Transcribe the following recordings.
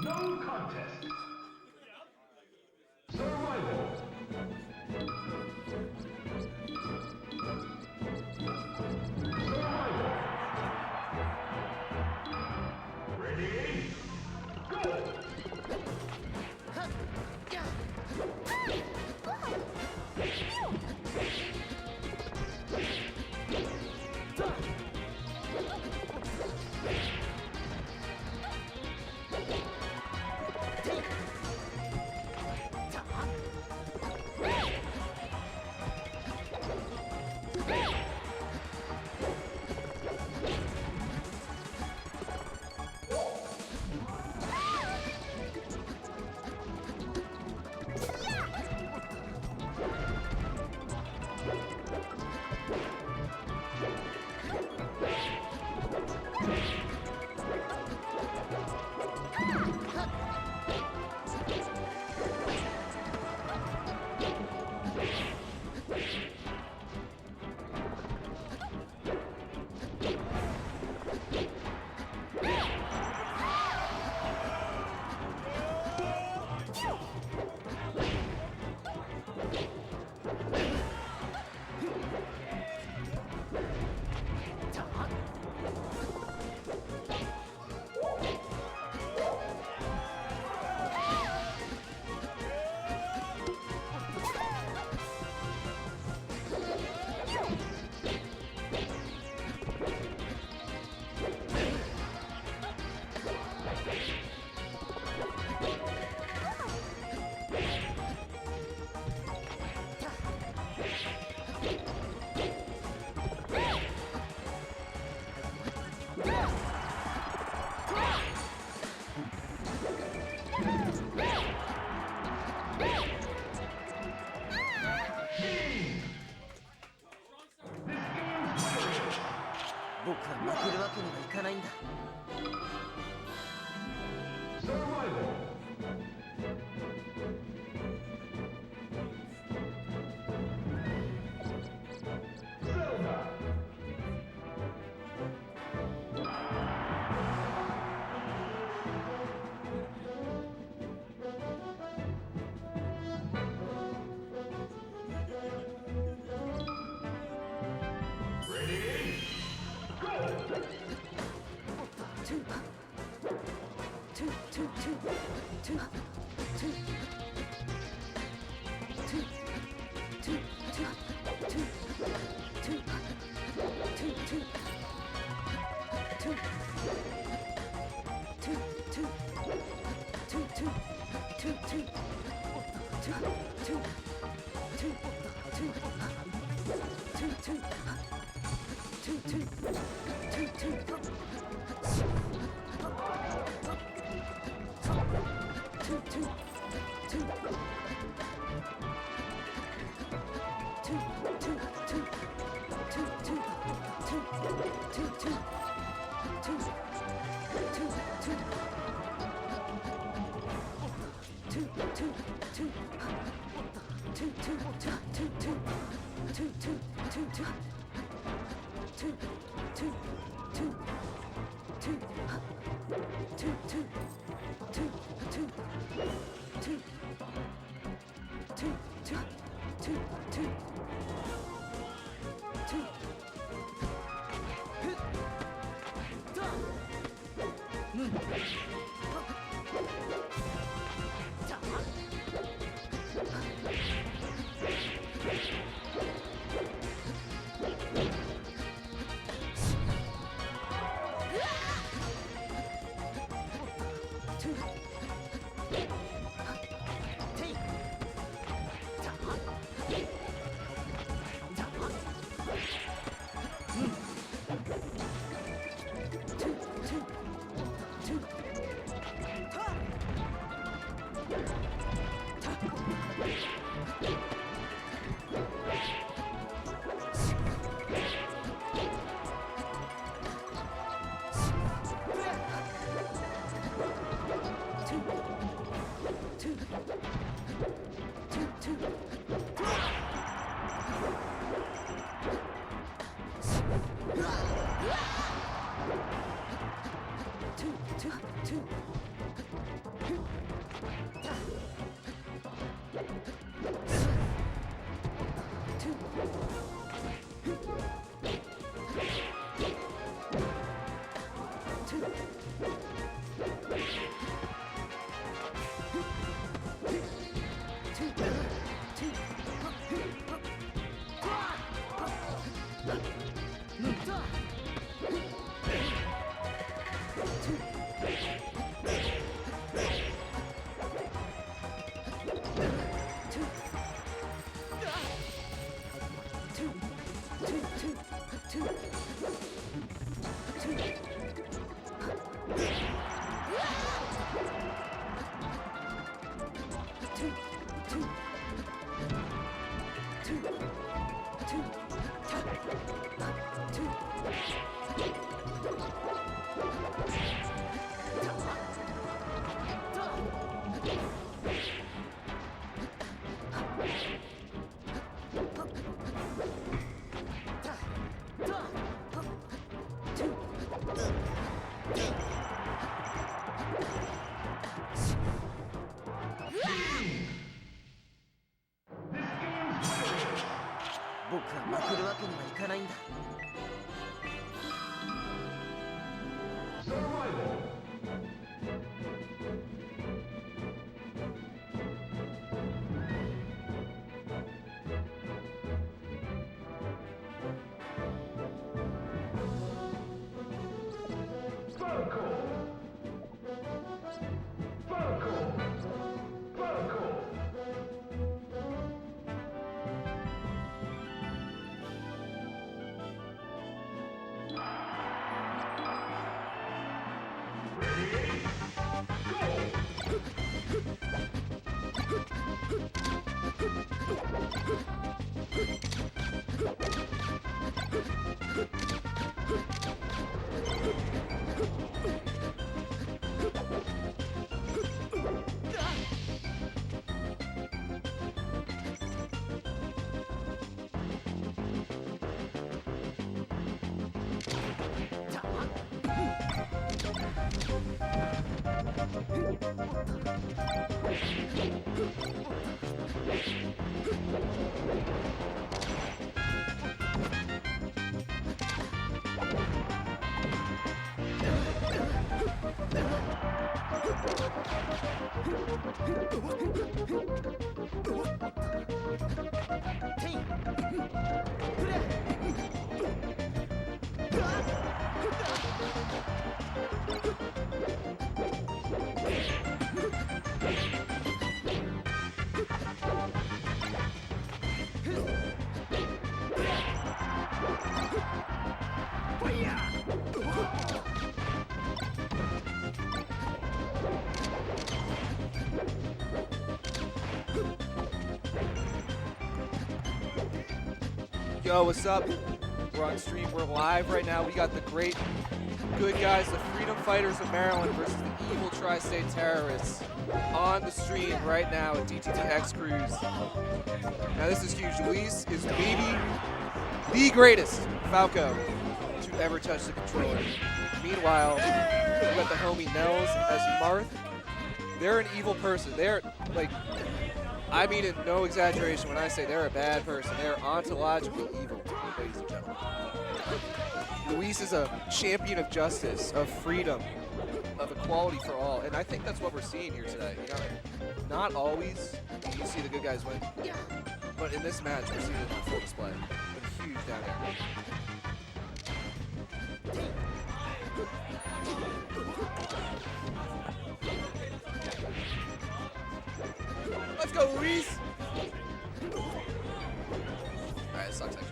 No contest. Survival. Survival. Ready? Go! 僕は負けるわけにはいかないんだ。 Survival. Vertical. Vertical. Vertical. Ready? Yo, what's up? We're on stream. We're live right now. We got the great good guys, the Freedom Fighters of Maryland versus the evil Tri-State Terrorists on the stream right now at DTTX Cruise. Now this is huge. Luis is maybe the greatest Falco to ever touch the controller. Meanwhile, we got the homie Nels as Marth. They're an evil person. They're like, I mean it no exaggeration when I say they're a bad person. They're ontologically evil, ladies and gentlemen. Luis is a champion of justice, of freedom, of equality for all, and I think that's what we're seeing here today. You know, not always do you see the good guys win, but in this match we're seeing it on full display. Been huge down there. Let's go, Luis! Alright, it sucks actually.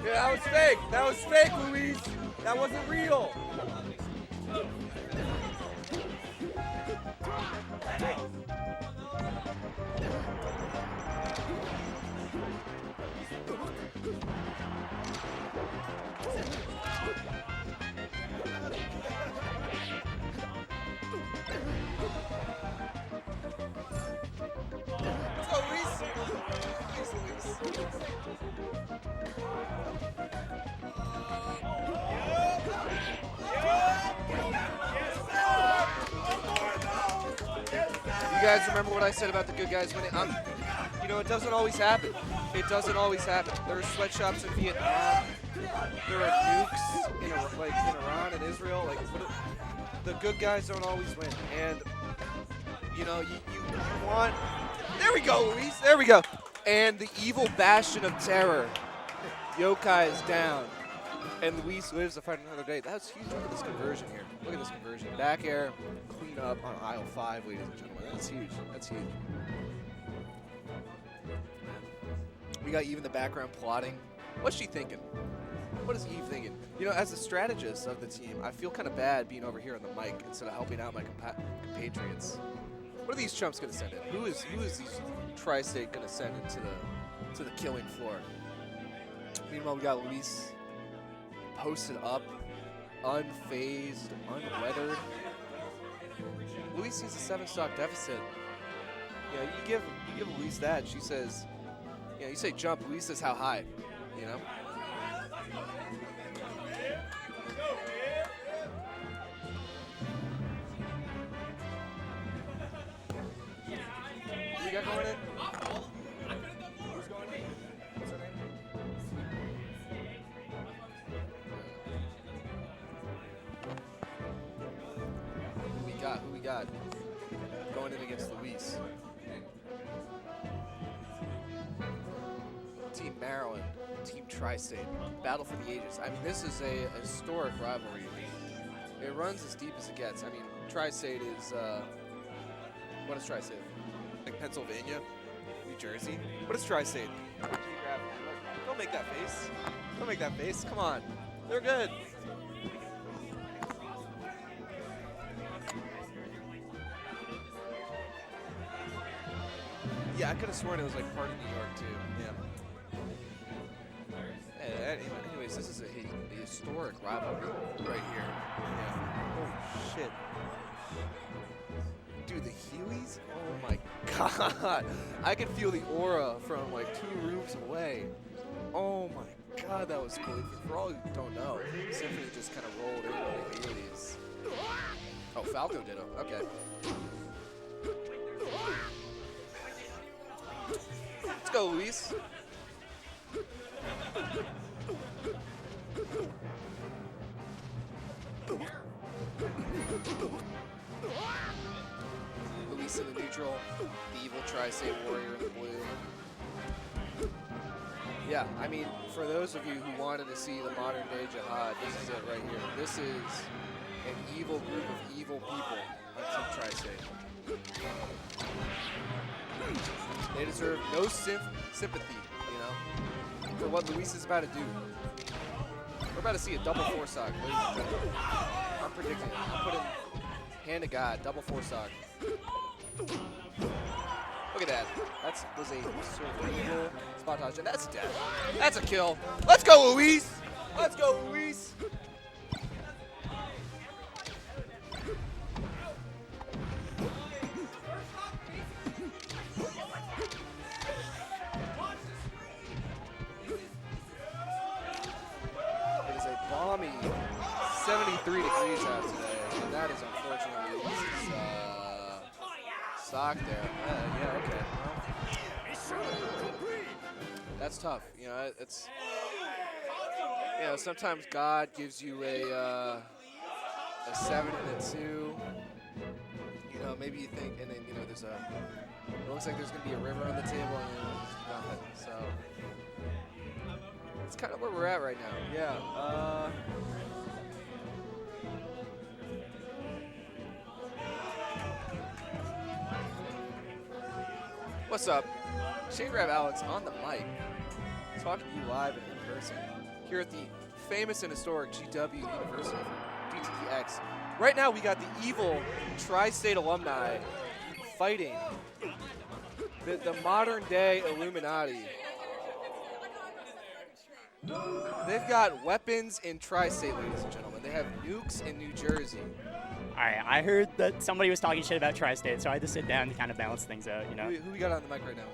Yeah, that was fake! That was fake, Luis! That wasn't real! You guys remember what I said about the good guys winning? You know, it doesn't always happen. It doesn't always happen. There are sweatshops in Vietnam. There are nukes in Iran and Israel. Like, the good guys don't always win. And you know, you want. There we go, Luis. There we go. And the evil bastion of terror, Yokai, is down. And Luis lives to fight another day. That's huge. Look at this conversion here. Look at this conversion. Back air, clean up on aisle 5, ladies and gentlemen. That's huge. That's huge. We got Eve in the background plotting. What's she thinking? What is Eve thinking? You know, as a strategist of the team, I feel kind of bad being over here on the mic instead of helping out my compatriots. What are these chumps going to send in? Who is these Tri-State going to send into the killing floor? Meanwhile, we got Luis posted up, unfazed, unweathered. Luis sees a 7-stock deficit. Yeah, you give Luis that. She says, You know, you say jump, Luis says how high, you know? Who we got going in? Who's going in? What's her name? Who we got? Going in against Luis. Team Maryland, Team Tri-State, battle for the ages. I mean, this is a historic rivalry. It runs as deep as it gets. I mean, Tri-State is, what is Tri-State? Like Pennsylvania, New Jersey? What is Tri-State? Don't make that face. Don't make that face. Come on. They're good. Yeah, I could have sworn it was like part of New York too. Yeah. Anyways, this is a historic rivalry right here. Yeah. Holy shit. Dude, the Heelys? Oh my god. I can feel the aura from like 2 roofs away. Oh my god, that was cool. For all who don't know, Symphony just kind of rolled into the Heelys. Oh, Falco did it. Okay. Let's go, Luis. Luis in the neutral, the evil Tri-State warrior in the blue. Yeah, I mean, for those of you who wanted to see the modern day jihad, this is it right here. This is an evil group of evil people on Team Tri-State. They deserve no sympathy, you know, for what Luis is about to do. We're about to see a double 4-sock, ladies and gentlemen. I'm predicting it. I'm putting hand to God, double 4-sock. Look at that. That was a cerebral spotage, and that's death. That's a kill. Let's go, Luis. Let's go, Luis. It is a balmy 73 degrees out today, and that is unfortunately Luis's sock there. Yeah, okay. Well, that's tough. You know, it's, you know, sometimes God gives you a 7 and a 2. You know, maybe you think, and then, you know, there's a, it looks like there's going to be a river on the table, and then there's nothing. So that's kind of where we're at right now. Yeah. What's up? Shane Grab Alex on the mic, talking to you live and in person here at the famous and historic GW University for DTX. Right now, we got the evil Tri-State alumni fighting the modern day Illuminati. They've got weapons in Tri-State, ladies and gentlemen. They have nukes in New Jersey. All right, I heard that somebody was talking shit about Tri-State, so I had to sit down to kind of balance things out, you know? Who we got on the mic right now?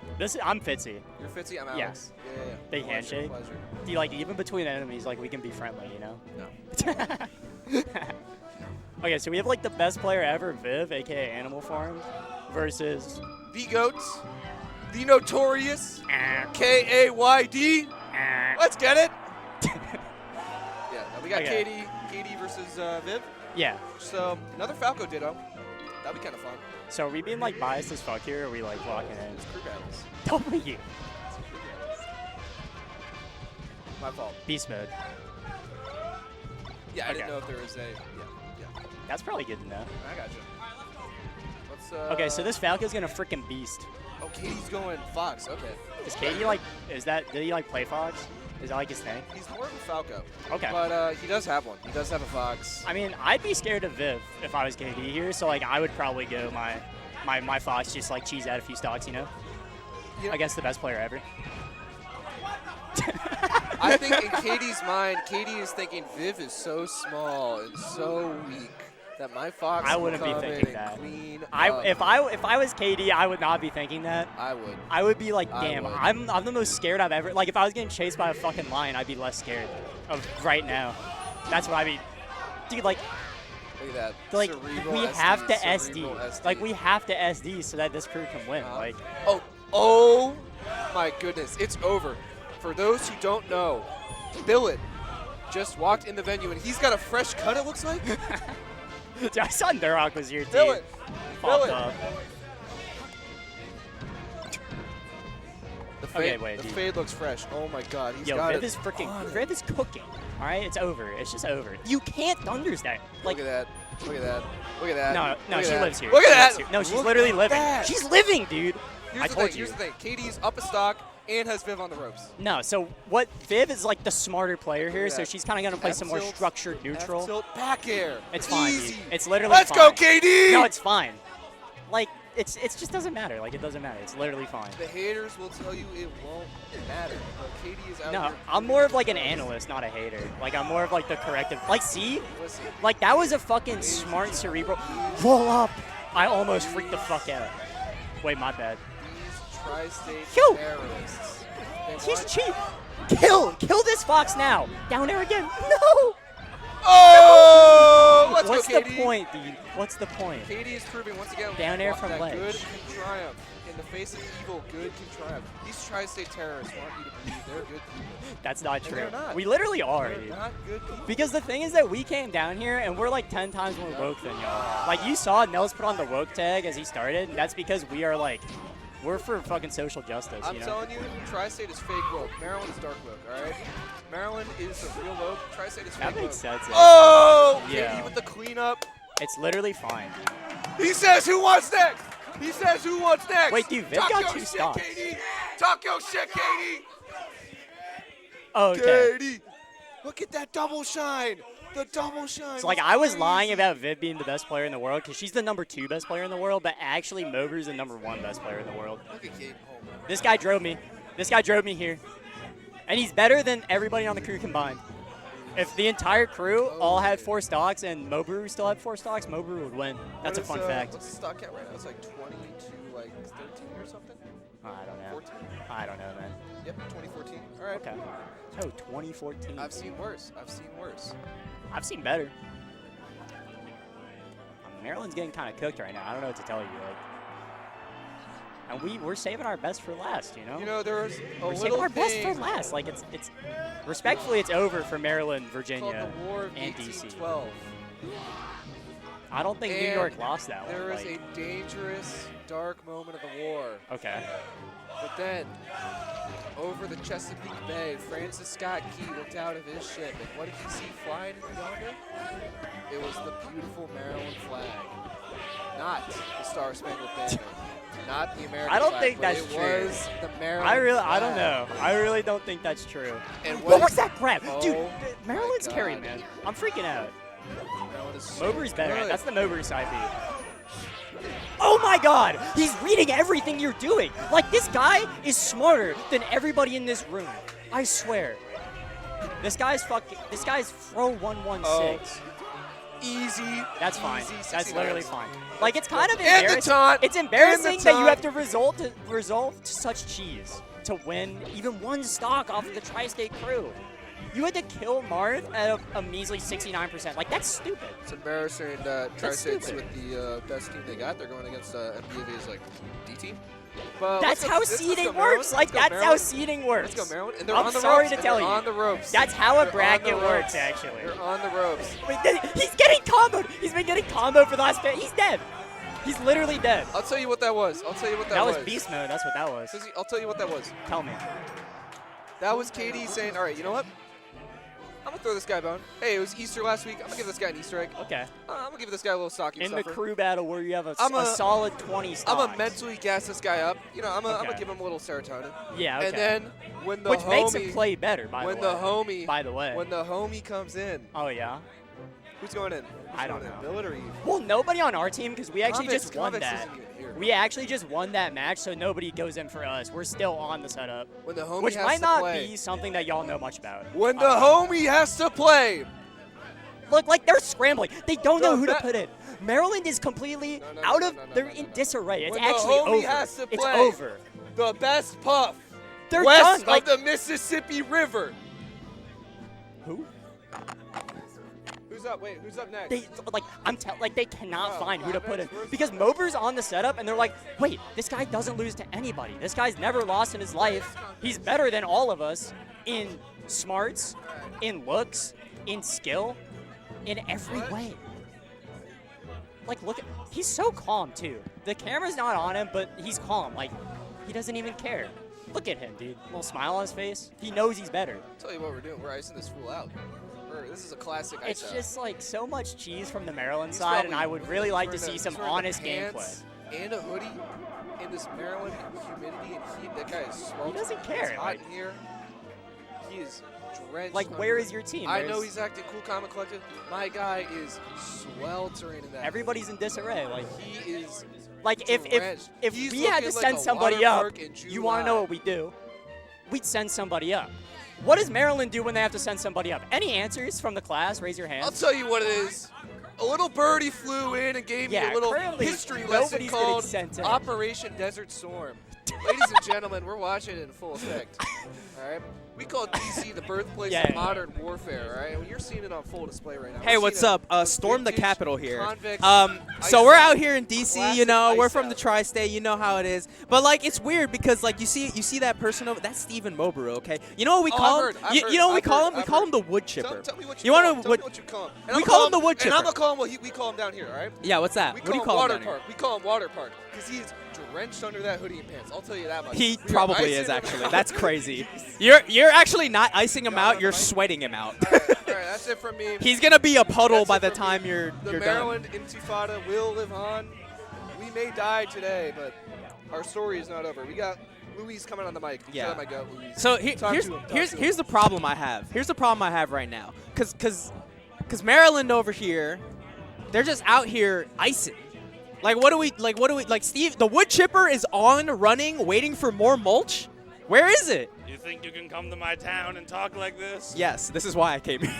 I'm Fitzy. You're Fitzy? I'm Alex. Yeah. Big handshake. Pleasure. Do you, like, even between enemies, like, we can be friendly, you know? No. Okay, so we have, like, the best player ever, Viv, a.k.a. Animal Farm, versus... The GOAT, the notorious K-A-Y-D. Let's get it. Yeah, we got Okay. Katie versus Viv. Yeah. So another Falco ditto. That'd be kind of fun. So are we being, like, biased as fuck here, or are we, like, locking in? It's crew battles. W. My fault. Beast mode. Yeah, I didn't Okay. know if there was a. Yeah. That's probably good to know. I got you. Let's. Okay, so this Falco's gonna freaking beast. Oh, Katie's going Fox. Okay. Is Katie, like, did he, like, play Fox? Is that, like, his thing? He's more of a Falco. Okay. But he does have one. He does have a Fox. I mean, I'd be scared of Viv if I was KD here, so, like, I would probably go my Fox, just, like, cheese out a few stocks, you know? Yeah. Against the best player ever. I think in Katie's mind, Katie is thinking Viv is so small and so weak that my Fox I will wouldn't be come thinking in that. and clean If I was KD, I would not be thinking that. I would. I would be like, I damn, would. I'm the most scared I've ever. Like, if I was getting chased by a fucking lion, I'd be less scared of right now. That's what I mean. Dude, like, Look at that. like Cerebral we SD, have to cerebral SD. Like, we have to SD so that this crew can win. Like, Oh my goodness, it's over. For those who don't know, Billet just walked in the venue and he's got a fresh cut, it looks like. dude, I saw Durok was here too. Billet. Popped Billet. up. The Okay, fade, wait, the dude. fade looks fresh. Oh my god, he's Yo, got Viv it. is freaking. on it. Viv is cooking. All right, it's over. It's just over. You can't Thunders that. Like, Look at that. Look at that. Look at that. no, Look at she that. lives here. Look She at lives that. here. No, she's Look literally at living. that. She's living, dude. I told you. Here's the thing. KD's up a stock and has Viv on the ropes. No, so what? Viv is like the smarter player here, Look at so that. she's kind of gonna play some more F-tilt, structured neutral. F-tilt, back air. It's fine, Easy. dude. It's literally Let's fine. go, KD! No, it's fine. Like, it just doesn't matter. Like, it doesn't matter. It's literally fine. The haters will tell you it won't matter. But KD is out No, here. I'm more of like an analyst, not a hater. Like, I'm more of like the corrective. Like, see? Listen, Like, that was a fucking smart cerebral. Roll up. I almost freaked the fuck out. Wait, my bad. these tri-state Phew. terrorists. They He's want- cheap. Kill this Fox now. Down there again. No. Oh! Let's What's go, the KD. point, dude? What's the point? KD is proving once again Down air from that ledge. good can triumph. In the face of evil, good can triumph. These tri-state terrorists want you to believe they're good people. That's not And true. they're not. We literally are, They're dude. not good people. Because the thing is that we came down here and we're like 10 times more woke than y'all. Like, you saw Nels put on the woke tag as he started. That's because we are like, we're for fucking social justice, I'm you know? telling you, tri-state is fake woke. Maryland is dark woke, all right? Maryland is the real woke. Tri-state is fake That makes woke. sense. Oh! Yeah. KD with the cleanup. It's literally fine. He says who wants next? He says who wants next? Wait, dude, Viv Talk got your 2 shit, stocks. KD. Talk your shit, KD. Oh, okay. KD. Look at that double shine. The double shine. So, like, I was lying about Viv being the best player in the world because she's the #2 best player in the world, but actually Mober's the #1 best player in the world. Look at KD. Oh, my This guy drove me. This guy drove me here. And he's better than everybody on the crew combined. If the entire crew all had 4 stocks and Mobrew still had 4 stocks, Mobrew would win. That's a fun fact. What's the stock count right now? It's like 20 to like 13 or something? I don't know. 14? I don't know, man. Yep, 2014. All right. Okay. Oh, 2014. I've seen worse. I've seen worse. I've seen better. Maryland's getting kind of cooked right now. I don't know what to tell you. Like, and we're saving our best for last, you know? You know, there's a We're saving little our best for thing last. Like, it's respectfully, it's over for Maryland, called Virginia, the War of and DC. 1812. I don't think New And York lost that one. There is like, a dangerous, dark moment of the war. okay. But then, over the Chesapeake Bay, Francis Scott Key looked out of his ship, and what did he see flying yonder? It was the beautiful Maryland flag, not the Star Spangled Banner, not the American I don't flag, think but that's it true. was the Maryland I don't flag. know. I really don't think that's true. And What was that grab? Oh Dude, my Maryland's God. carry, man. I'm freaking out. Maryland is so Mowbray's better. good. That's the Mowbray side B. Oh my God! He's reading everything you're doing. Like, this guy is smarter than everybody in this room. I swear. This guy's throw 116. Easy. That's fine. easy That's 69. literally fine. Like, it's kind of And the embarrassing. taunt. It's embarrassing And the that you have taunt. to resolve to such cheese to win even 1 stock off of the Tri-State crew. You had to kill Marth at a measly 69%. Like, that's stupid. It's embarrassing that Tri-State's stupid. with the best team they got. They're going against MBA's like D team. But That's how seeding works. Like, Let's go, that's how Maryland. seeding works. Let's go, Maryland. And they're I'm on the sorry ropes. to and tell they're you. on the ropes. That's how a They're on bracket the works, ropes. actually. They're on the ropes. Wait, he's getting comboed. He's been getting comboed for the last bit. He's dead. He's literally dead. I'll tell you what that was. I'll tell you what that, That was beast mode. That's what that was. Susie, I'll tell you what that was. Tell me. That was KD saying, all right, you know what? I'm going to throw this guy a bone. Hey, it was Easter last week. I'm going to give this guy an Easter egg. Okay. I'm going to give this guy a little stocking In the stuffer. crew battle where you have a I'm a- solid 20 stocks. I'm going to mentally gas this guy up. You know, I'm going Okay. to give him a little serotonin. Yeah, okay. And then when the Which homie, makes him play better, by the way. when the homie, By the way. when the homie comes in, Oh, yeah? who's going in? Who's I don't going know. in, Billet or Eve? Well, nobody on our team because we actually just won Convex that. isn't even here. We actually just won that match, so nobody goes in for us. We're still on the setup, When the homie which has might to not play. be something that y'all know much about. When the homie has to play, Look, like they're scrambling. They don't know who to that- put in. Maryland is completely No, out no, of. no, no, They're no, in no. disarray. It's When the actually homie over. has to It's play. over. The best puff They're west done. Like of the Mississippi River. who? Who's up? Wait, who's up next? They like they cannot Oh, find who to put in where's- because Mober's on the setup and they're like, wait, this guy doesn't lose to anybody. This guy's never lost in his life. He's better than all of us in smarts, in looks, in skill, in every way. Like, look at, he's so calm too. The camera's not on him, but he's calm. Like, he doesn't even care. Look at him, dude. Little smile on his face. He knows he's better. Tell you what we're doing. We're icing this fool out. This is a classic ice It's out. just like so much cheese from the Maryland He's side, and probably- I would really like to he's see wearing some the- he's wearing the honest gameplay. pants and a hoodie in this Maryland humidity and heat. That guy is sweltering. doesn't care, It's hot like- in here. He is drenched. Like, under where it. is your team? I know There's- he's acting cool, calm, and collected. My guy is sweltering in that. Everybody's in disarray. Like, He is. if He's we had to looking like send a somebody water up, park in you want to know July. what we do? We'd send somebody up. What does Maryland do when they have to send somebody up? Any answers from the class? Raise your hand. I'll tell you what it is. A little birdie flew in and gave me Yeah, a little currently history lesson nobody's getting called sent in. Operation Desert Storm. Ladies and gentlemen, we're watching it in full effect. All right, we call D.C. the birthplace Yeah. of modern warfare. All right, and you're seeing it on full display right now. Hey, We're what's seeing up? a Storm the vintage Capitol here. convex So ice we're out. out here in DC, Classic you know, we're ice from the out. tri-state, you know how it is. But like, it's weird because like you see that person over, that's Stephen Moberu, okay? You know what we Oh, call I've him? heard, You know what we I've call heard, him? We I've call him heard. the wood chipper. Tell me what You you, wanna call him. Tell wood- me what you call him. And we I'm call him gonna the wood And I'm chipper. gonna call him what we call him down here. All right. Yeah, what's that? We What do you call him call him water down here? park. We call him water park because he's drenched under that hoodie and pants. I'll tell you that much. He We are probably icing is him actually. out. That's crazy. You're actually not icing him Got out, him, you're right? sweating him out. All right, that's it from me. He's gonna be a puddle That's by it the from me. time you're The done. Maryland Intifada will live on. We may die today, but our story is not over. We got Luis coming on the mic. Yeah. Shut up, my gut, Luis. So Talk here's to him, talk here's to him. here's the problem I have. Here's the problem I have right now. Cause Maryland over here, they're just out here icing. Like what do we like Steve, the wood chipper is on running waiting for more mulch? Where is it? You think you can come to my town and talk like this? Yes, this is why I came here.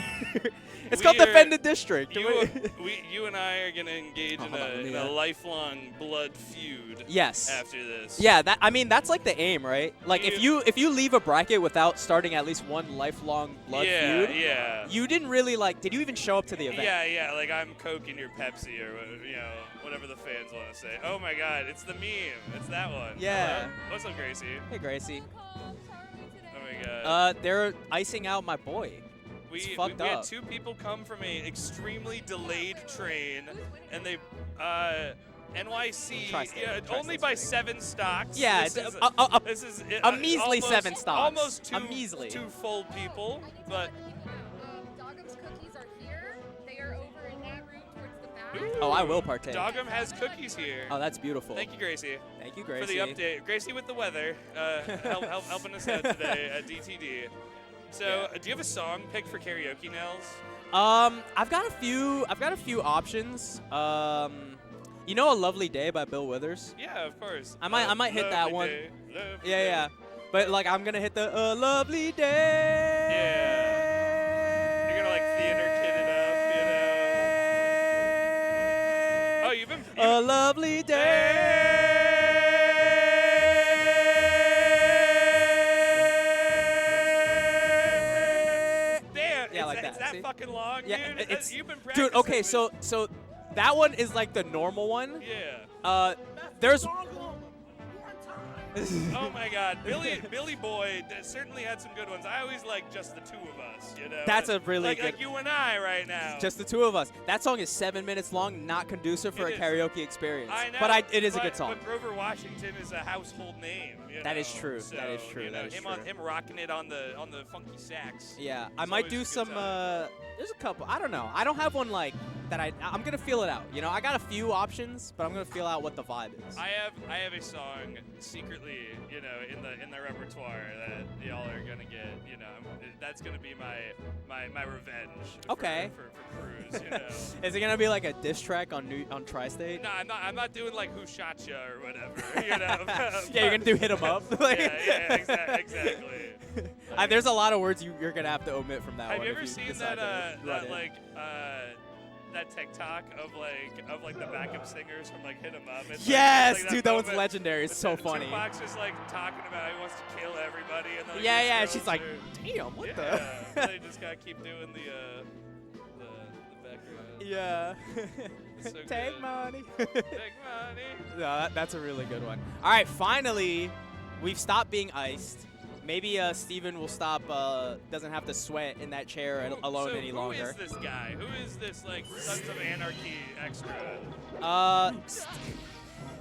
It's We called are- Defend the District. You and I are gonna engage Hold on, let me, in a lifelong blood feud. Yes. After this. Yeah, that's like the aim, right? Like if you leave a bracket without starting at least one lifelong blood feud, Yeah. you didn't really did you even show up to the event? Yeah. Like I'm Coke in your Pepsi or whatever the fans want to say. Oh my God, it's the meme. It's that one. Yeah. Hello? What's up, Gracie? Hey Gracie. Oh my God. They're icing out my boy. We fucked had up. two people come from a extremely delayed train, and they NYC Tri-state, only tri-state by spring. 7 stocks. Yeah, this is this is a measly almost, 7 stocks. Almost A measly. two full people, but Dogum's cookies are here. They are over in that room towards the back. Oh, I will partake. Dogum has cookies here. Oh, that's beautiful. Thank you, Gracie. Thank you, For Gracie. the update. Gracie with the weather, helping us out today at DTD. So, do you have a song picked for karaoke, Nels? I've got a few options. You know, A Lovely Day by Bill Withers. Yeah, of course. I might hit that Lovely one. day, lovely Yeah, day. yeah. But like, I'm gonna hit the A Lovely Day. Yeah. You're gonna like theater kid it up, you know. Oh, you've been. A Lovely Day. Damn, Yeah, like it's that. See? fucking long, Yeah, dude. it's You've been practicing. dude. Okay, this. so that one is like the normal one. Yeah. There's. Oh my God, Billy Boy certainly had some good ones. I always like just the two of us, you know. That's a really like, good- Like you and I right now. Just the two of us. That song is 7 minutes long, not conducive for It a is. karaoke experience. I know. But it is a but- good song. But Grover Washington is a household name. You That know? is true. So, That is true. You know, That is him true. him rocking it on the funky sax. Yeah, I It's might always do a good some. time. There's a couple. I don't know. I don't have one like that. I'm gonna feel it out. You know, I got a few options, but I'm gonna feel out what the vibe is. I have a song secretly, you know, in the repertoire that y'all are gonna get. You know, that's gonna be my revenge. Okay. For Cruz, you know. Is it gonna be like a diss track on Tri-State? No, I'm not doing like Who Shot Ya or whatever, you know. Yeah, you're gonna do Hit 'Em Up. yeah, exactly. There's a lot of words you're gonna have to omit from that Have one. you if ever seen decide that to run it. that TikTok of the backup singers from like Hit 'Em Up? It's Yes, like dude, that one's moment legendary. It's so that funny. Tupac's just like talking about how he wants to kill everybody, and then, like, Yeah, these she's girls like, are- damn, what yeah, the? they just gotta keep doing the background. Yeah. It's so Take good. money. Take money. No, that's a really good one. All right, finally, we've stopped being iced. Maybe Steven will stop, doesn't have to sweat in that chair alone any longer. Who is this guy? Who is this, like, Sons of Anarchy extra?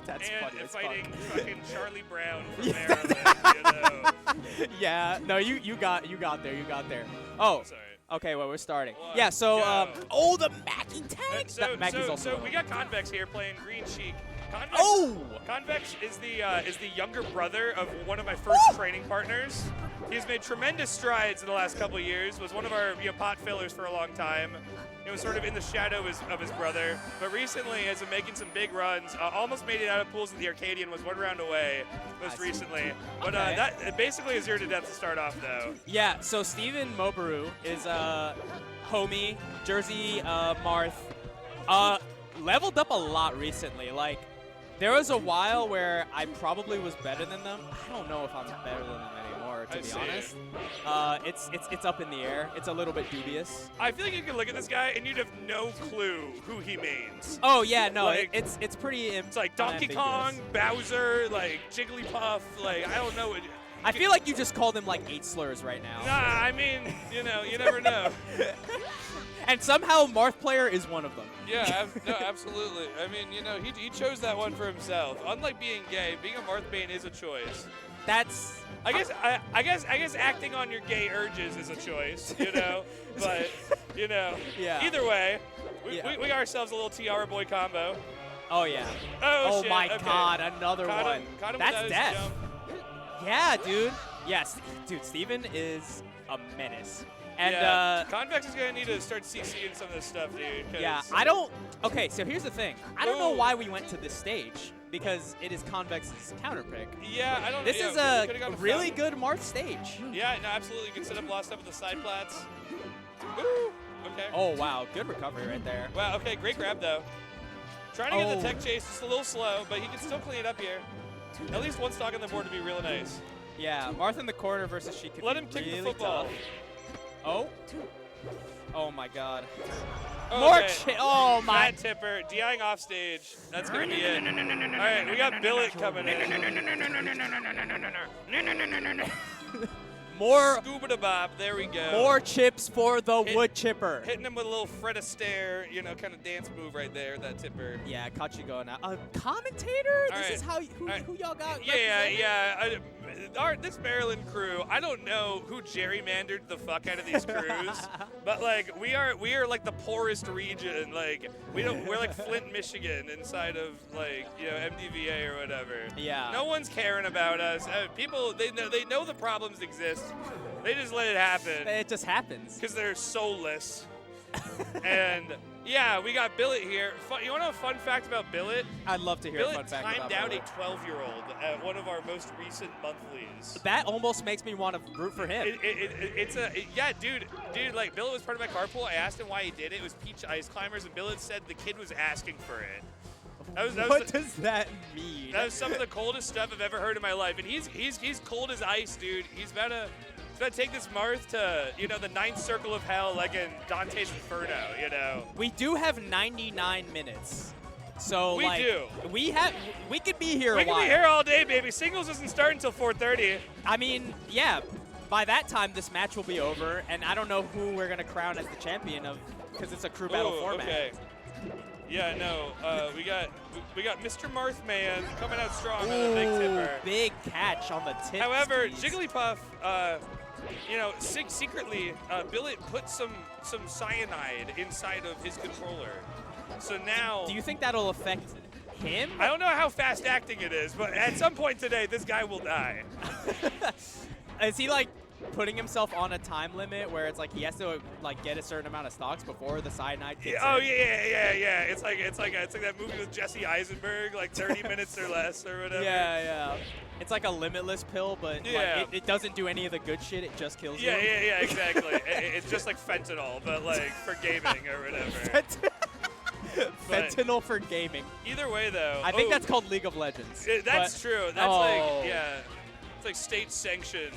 That's And funny as fighting fuck. fucking Charlie Brown from Maryland, you know? Yeah, no, you got there. Oh, Sorry. okay, well, we're starting. One, Yeah, so, go. the Mackie tag! Mackie's also So on. we got Convex here playing Green Sheik. Convex, Oh! Convex is the younger brother of one of my first training partners. He's made tremendous strides in the last couple of years. Was one of our pot fillers for a long time. He was sort of in the shadow of his brother, but recently has been making some big runs. Almost made it out of pools at the Arcadian. Was one round away most recently. But Okay. that basically is 0 to death to start off though. Yeah, so Steven Mobaru is homie, Jersey Marth. Leveled up a lot recently. Like, there was a while where I probably was better than them. I don't know if I'm better than them anymore, to I be see. honest. It's up in the air. It's a little bit dubious. I feel like you could look at this guy and you'd have no clue who he means. Oh yeah, no, Like- it's pretty. It's like Donkey Kong, Bowser, like Jigglypuff, like I don't know. I feel like you just called him like 8 slurs right now. Nah, I mean, you know, you never know. And somehow Marth player is one of them. Yeah, no, absolutely. I mean, you know, he chose that one for himself. Unlike being gay, being a Marth Bane is a choice. That's. I guess acting on your gay urges is a choice, you know. But you know, Yeah. either way, Yeah. we got ourselves a little TR boy combo. Oh yeah. Oh, shit, my okay. God, another Caught one. him without That's his death. jump. Yeah, dude. Yes, dude. Steven is a menace. And yeah, Convex is gonna need to start CCing some of this stuff, dude. 'cause- yeah, I don't. Okay, so here's the thing. I don't know Ooh. why we went to this stage because it is Convex's counter pick. Yeah, I don't. This yeah, is we could've gone a to really Fountain. good Marth stage. Yeah, no, absolutely. You can set up a lot of stuff with the side plats. Ooh, okay. Oh wow, good recovery right there. Wow, okay, great grab though. Trying to get Oh. the tech chase, just a little slow, but he can still clean it up here. At least one stock on the board would be real nice. Yeah, Marth in the corner versus she could Let be him kick really the football. tough. Oh. Oh my God. Okay. More oh my. Fat tipper, DIing off stage. That's gonna be it. All right, we got Billet coming in. More Scuba da bop, there we go. more chips for the wood chipper. Hitting him with a little Fred Astaire, you know, kind of dance move right there, that tipper. Yeah, caught you going out. A commentator? All This right. is how All right. who y'all got? Yeah, represented? yeah. This Maryland crew, I don't know who gerrymandered the fuck out of these crews, but like we are like the poorest region. Like we're like Flint, Michigan, inside of like MDVA or whatever. Yeah. No one's caring about us. People they know the problems exist. They just let it happen It just happens. because they're soulless. And yeah, we got Billet here. You want to know a fun fact about Billet? I'd love to hear a fun Billet fact timed about out Billet. a 12-year-old at one of our most recent monthlies. That almost makes me want to root for him. Yeah, dude, like Billet was part of my carpool. I asked him why he did it. It was Peach Ice Climbers, and Billet said the kid was asking for it. What does that mean? That was some of the coldest stuff I've ever heard in my life, and he's cold as ice, dude. He's about to take this Marth to the ninth circle of hell, like in Dante's Inferno. We do have 99 minutes. So We like, do. We could be here We a can while. be here all day, baby. Singles doesn't start until 4:30. I mean, yeah. By that time, this match will be over, and I don't know who we're gonna crown as the champion of, because it's a crew battle Ooh, format. Okay. Yeah, no. We got Mr. Marthman coming out strong with a big tipper. Big catch on the tip. However, squeeze. Jigglypuff, secretly, Billet put some cyanide inside of his controller. So now, Do you think that'll affect him? I don't know how fast acting it is, but at some point today, this guy will die. Is he like putting himself on a time limit where it's like he has to like get a certain amount of stocks before the cyanide kicks Oh in. yeah. It's like that movie with Jesse Eisenberg, like 30 minutes or less or whatever. Yeah. It's like a limitless pill, but Yeah. like, it doesn't do any of the good shit. It just kills you. Yeah, exactly. It's just like fentanyl, but like for gaming or whatever. Fentanyl for gaming. Either way, though. I think that's called League of Legends. That's but- true. That's Oh. like, yeah. It's like state sanctioned.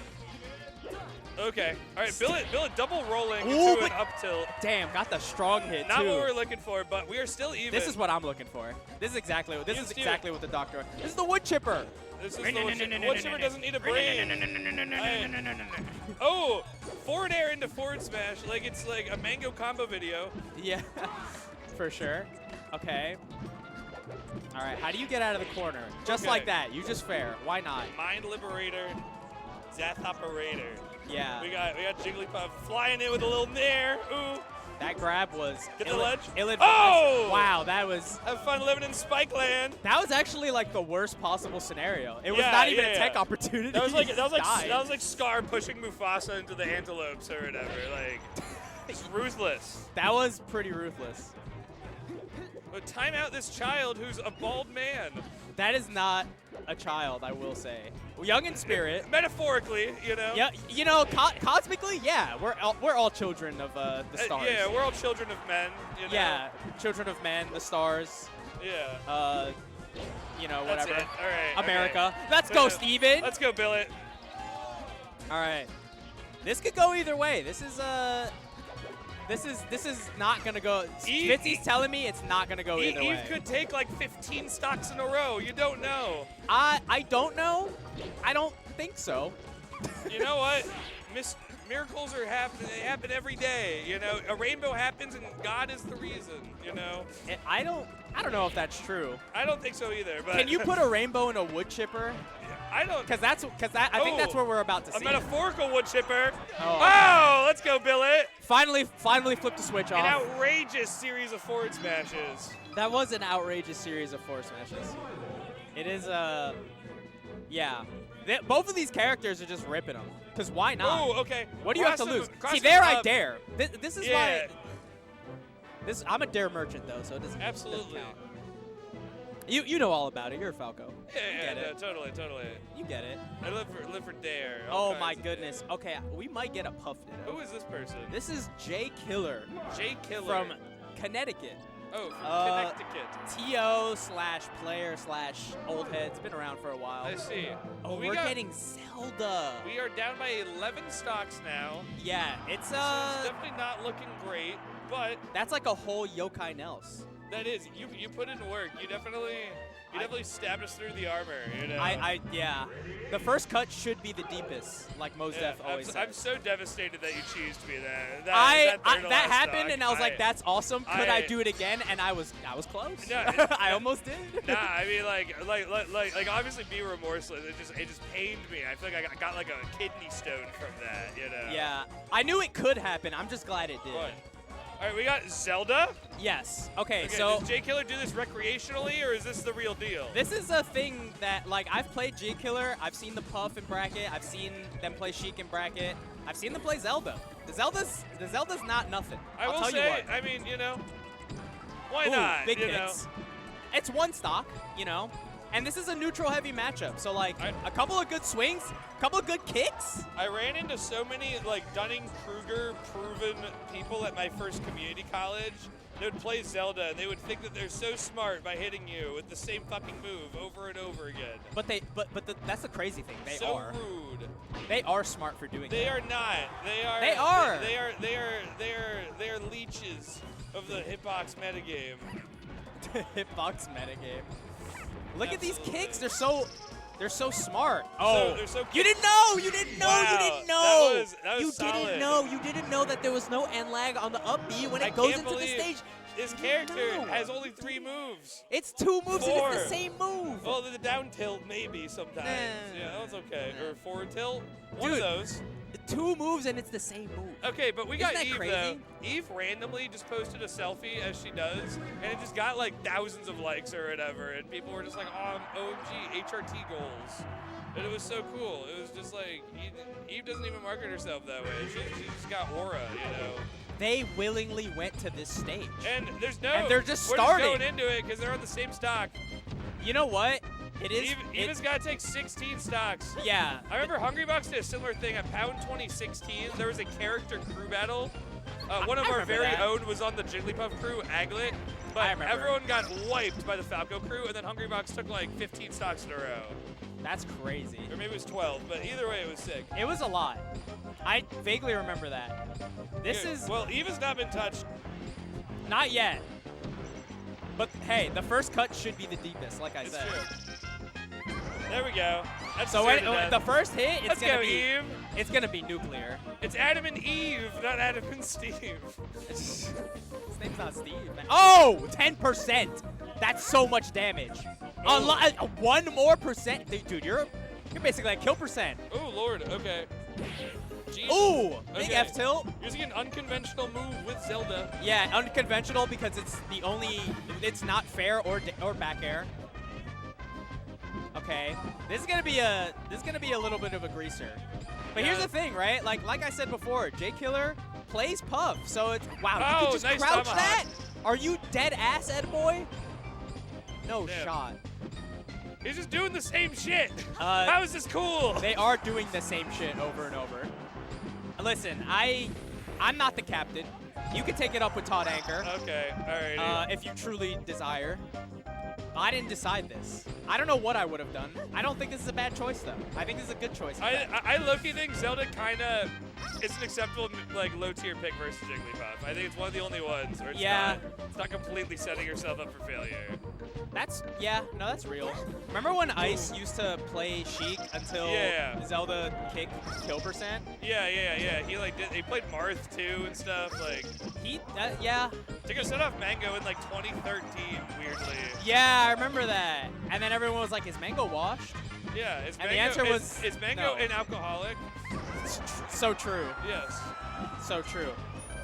Okay. All right, Billet double rolling Ooh, into an but- up tilt. Damn, got the strong hit Not too. what we're looking for, but we are still even. This is what I'm looking for. This is exactly what Let's do exactly what the doctor. This is the wood chipper. This is the wood chipper doesn't need a brain. Oh, forward air into forward smash. Like it's like a mango combo video. Yeah, for sure. Okay. All right, how do you get out of the corner? Just Okay. like that. You just fair. Why not? Mind Liberator, Death Operator. Yeah. We got Jigglypuff flying in with a little nair. Ooh. That grab was Get the ledge. ill-advised. Oh! Wow, that was Have fun living in Spike Land. actually like the worst possible scenario. It was Yeah, not even yeah, a tech yeah. opportunity. That was He just died. like Scar pushing Mufasa into the antelopes or whatever. Like it's ruthless. That was pretty ruthless. But time out this child who's a bald man. That is not a child, I will say. Young in spirit. Metaphorically, you know. Yeah, you know, cosmically, yeah, we're all children of the stars. Yeah, we're all children of men. You know? Yeah, children of men, the stars. Yeah. You know, That's whatever. it. All right. America. okay. Let's go, Steven. Let's go, Billet. All right. This could go either way. This is not gonna go. Fitzy's telling me it's not gonna go either way. Eve could take like 15 stocks in a row. You don't know. I don't know. I don't think so. You know what? Miracles are happening. They happen every day. You know, a rainbow happens, and God is the reason. You know. I don't know if that's true. I don't think so either. But Can you put a rainbow in a wood chipper? I don't. Because I think that's what we're about to A see. metaphorical wood chipper. Oh. Oh, let's go, Billet. Finally flipped the switch An off. outrageous series of forward smashes. That was an outrageous series of forward smashes. It is yeah. Both of these characters are just ripping them. Because why not? Oh, okay. What do you have to Cross him- lose? cross See, him there I up. dare. This is Yeah. why. I'm a dare merchant though, so it doesn't Absolutely. count. You know all about it. You're a Falco. Yeah, get no, it. totally. You get it. I live for dare. all Oh my kinds of goodness. dare. Okay, we might get a puff ditto. Who is this person? This is Jay Killer Jay Killer. from Connecticut. Oh, from Connecticut. TO/player/old head. It's been around for a while. I see. Oh, Well, we're getting Zelda. We are down by 11 stocks now. Yeah, it's This is definitely not looking great, but that's like a whole yokai Nels. that is you put in work. You definitely stabbed us through the armor. You know. Yeah. The first cut should be the deepest, like Mos Yeah, Def always I'm says. so devastated that you cheesed me there. That happened, and I was like, "That's awesome." Could I I- do it again? And I was close. No, I almost did. Nah, I mean like obviously be remorseless. It just pained me. I feel like I got like a kidney stone from that. You know. Yeah, I knew it could happen. I'm just glad it did. What? All right, we got Zelda. Yes. Okay, Okay, so does Jay Killer do this recreationally, or is this the real deal? this is a thing that, like, I've played G Killer. I've seen the Puff in bracket. I've seen them play Sheik in bracket. I've seen them play Zelda. The Zelda's not nothing. I I'll will tell say, you what. I mean, you know, why Ooh, not? big you hits. know? It's one stock, you know, and this is a neutral heavy matchup. So like a couple of good swings, a couple of good kicks. I ran into so many like Dunning-Kruger proven people at my first community college. They would play Zelda, and they would think that they're so smart by hitting you with the same fucking move over and over again. But that's the crazy thing. They so are. rude. They are smart for doing They that. are not. They are. They are. They are leeches of the hitbox metagame. Hitbox metagame. Look at these Absolutely. kicks. They're so smart. They're so You didn't know. You didn't know. Wow, You didn't know. that was you solid. didn't know. You didn't know that there was no end lag on the up B when I it goes can't into the believe stage. This You character know. has only 3 moves. It's 2 moves and Four. it's the same move. Well, the down tilt maybe sometimes. Nah. Yeah, that's okay. Or forward tilt. One Dude. of those. 2 moves and it's the same move. Okay, but we Isn't got that Eve crazy? though. Eve randomly just posted a selfie as she does, and it just got like thousands of likes or whatever, and people were just like, OMG, HRT goals. And it was so cool. It was just like, Eve doesn't even market herself that way. She just got aura, you know. They willingly went to this stage. And there's no. And they're just we're starting. Just going into it because they're on the same stock. You know what? It is. Eva's got to take 16 stocks. Yeah. I remember Hungrybox did a similar thing at Pound 2016. There was a character crew battle. One of I our remember very that. own was on the Jigglypuff crew, Aglet. I But remember. everyone got wiped by the Falco crew, and then Hungrybox took like 15 stocks in a row. That's crazy. Or maybe it was 12, but either way, it was sick. It was a lot. I vaguely remember that. This Yeah, is well, Eva's not been touched. not yet. But hey, the first cut should be the deepest, like I It's said. true. There we go. That's So deserved when, death. the first hit, Let's go, Eve. it's gonna be nuclear. It's Adam and Eve, not Adam and Steve. His name's not Steve, man. Oh, 10%. That's so much damage. One more percent, dude. You're basically like kill percent. Oh Lord. Okay. Jeez. Ooh, big Okay. F tilt. Using an unconventional move with Zelda. Yeah, unconventional because it's the only. It's not fair or back air. Okay, this is gonna be a little bit of a greaser. But here's Yeah. the thing, right? Like I said before, J Killer plays Puff, so it's wow. You Oh, can just nice crouch tomahawk. that. Are you dead ass, Ed boy? No Damn. shot. He's just doing the same shit. Uh, How is this cool? They are doing the same shit over and over. Listen, I'm not the captain. You can take it up with Todd Anchor Okay. Alrighty. if you truly desire. I didn't decide this. I don't know what I would have done. I don't think this is a bad choice, though. I think this is a good choice. I low-key think Zelda kind of is an acceptable like low-tier pick versus Jigglypuff. I think it's one of the only ones where it's not completely setting yourself up for failure. That's real. Remember when Ice used to play Sheik until Yeah. Zelda kicked kill percent? Yeah. He played Marth too and stuff. Like, Yeah. took a set off Mango in like 2013. Weirdly. Yeah, I remember that. And then everyone was like, is Mango washed? Yeah. Is And Mango, the answer was is Mango no. an alcoholic? So true. Yes. So true.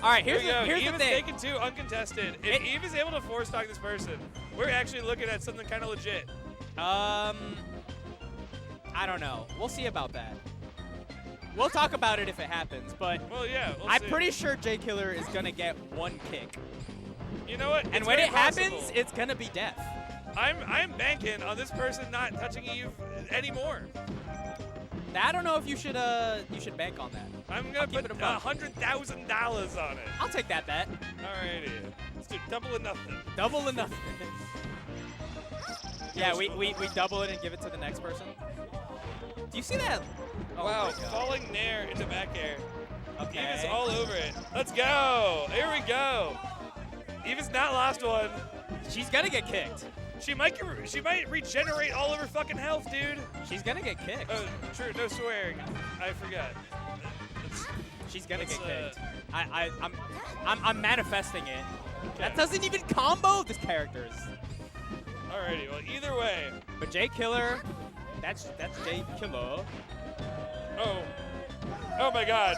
All right, here's Here we go. the Eve is thing. taken two uncontested. If Eve is able to force talk this person, we're actually looking at something kind of legit. I don't know. We'll see about that. We'll talk about it if it happens, but Well, yeah. We'll I'm see. pretty sure J Killer is gonna get one kick. You know what? And It's when very it happens, possible. it's gonna be death. I'm banking on this person not touching Eve anymore. I don't know if you should bank on that. I'm I'll gonna keep put it a buck. $100,000 on it. I'll take that bet. Alrighty. Let's do double or nothing. Double enough. Yeah, we double it and give it to the next person. Do you see that? Oh Wow, my God. falling nair into back air. Okay. Eve is all over it. Let's go. Here we go. Eve has not lost one. She's gonna get kicked. She might regenerate all of her fucking health, dude. She's gonna get kicked. Oh, true. No swearing. I forgot. She's gonna let's, get kicked. I'm manifesting it. That doesn't even combo the characters. Alrighty. Well, either way. But J Killer, that's J Killer. Oh. Oh my God.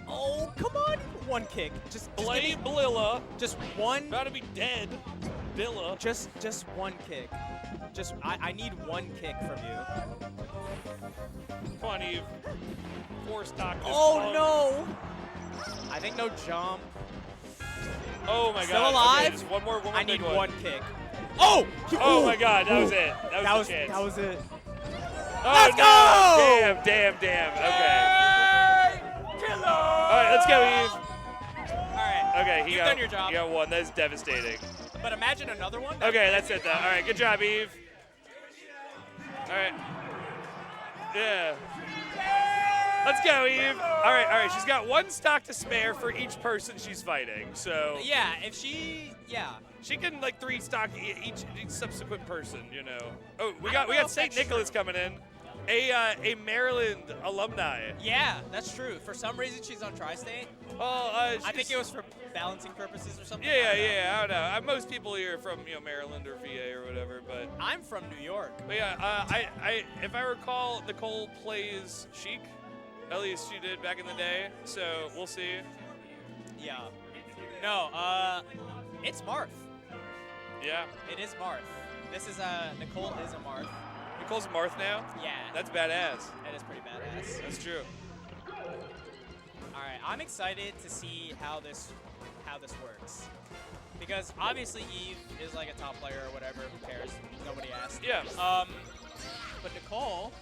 Oh, come on. One kick. Just give Blade me Blilla. just one. About to be dead. Billa. Just one kick. I need one kick from you. Come on, Eve. Force talk this Oh punk. no! I think no jump. Oh my Still God. alive? Okay, just one more I need big one kick. Oh! Oh Ooh! my God, that was Ooh. it. That was the chance. That was it. Oh, Let's no. go! Damn. Okay. All right, let's go, Eve. All right. Okay, You've done your job. He got one. That's devastating. But imagine another one. Okay, that's it, though. All right, good job, Eve. All right. Yeah. Let's go, Eve. All right. She's got one stock to spare for each person she's fighting. So Yeah, if she, she can like 3 stock each subsequent person, you know. Oh, we I got don't know got if St. that's Nicholas true. coming in. A Maryland alumni. Yeah, that's true. For some reason, she's on Tri-State. Well, I think it was for balancing purposes or something. Yeah. I don't know. Most people here are from Maryland or VA or whatever, but I'm from New York. yeah. I if I recall, Nicole plays Sheik. At least she did back in the day. So we'll see. Yeah. No, it's Marth. Yeah. It is Marth. This is Nicole is a Marth. Nicole's Marth now? Yeah. That's badass. That is pretty badass. That's true. All right, I'm excited to see how this works. Because obviously Eve is like a top player or whatever, who cares? Nobody asked. Yeah. But Nicole's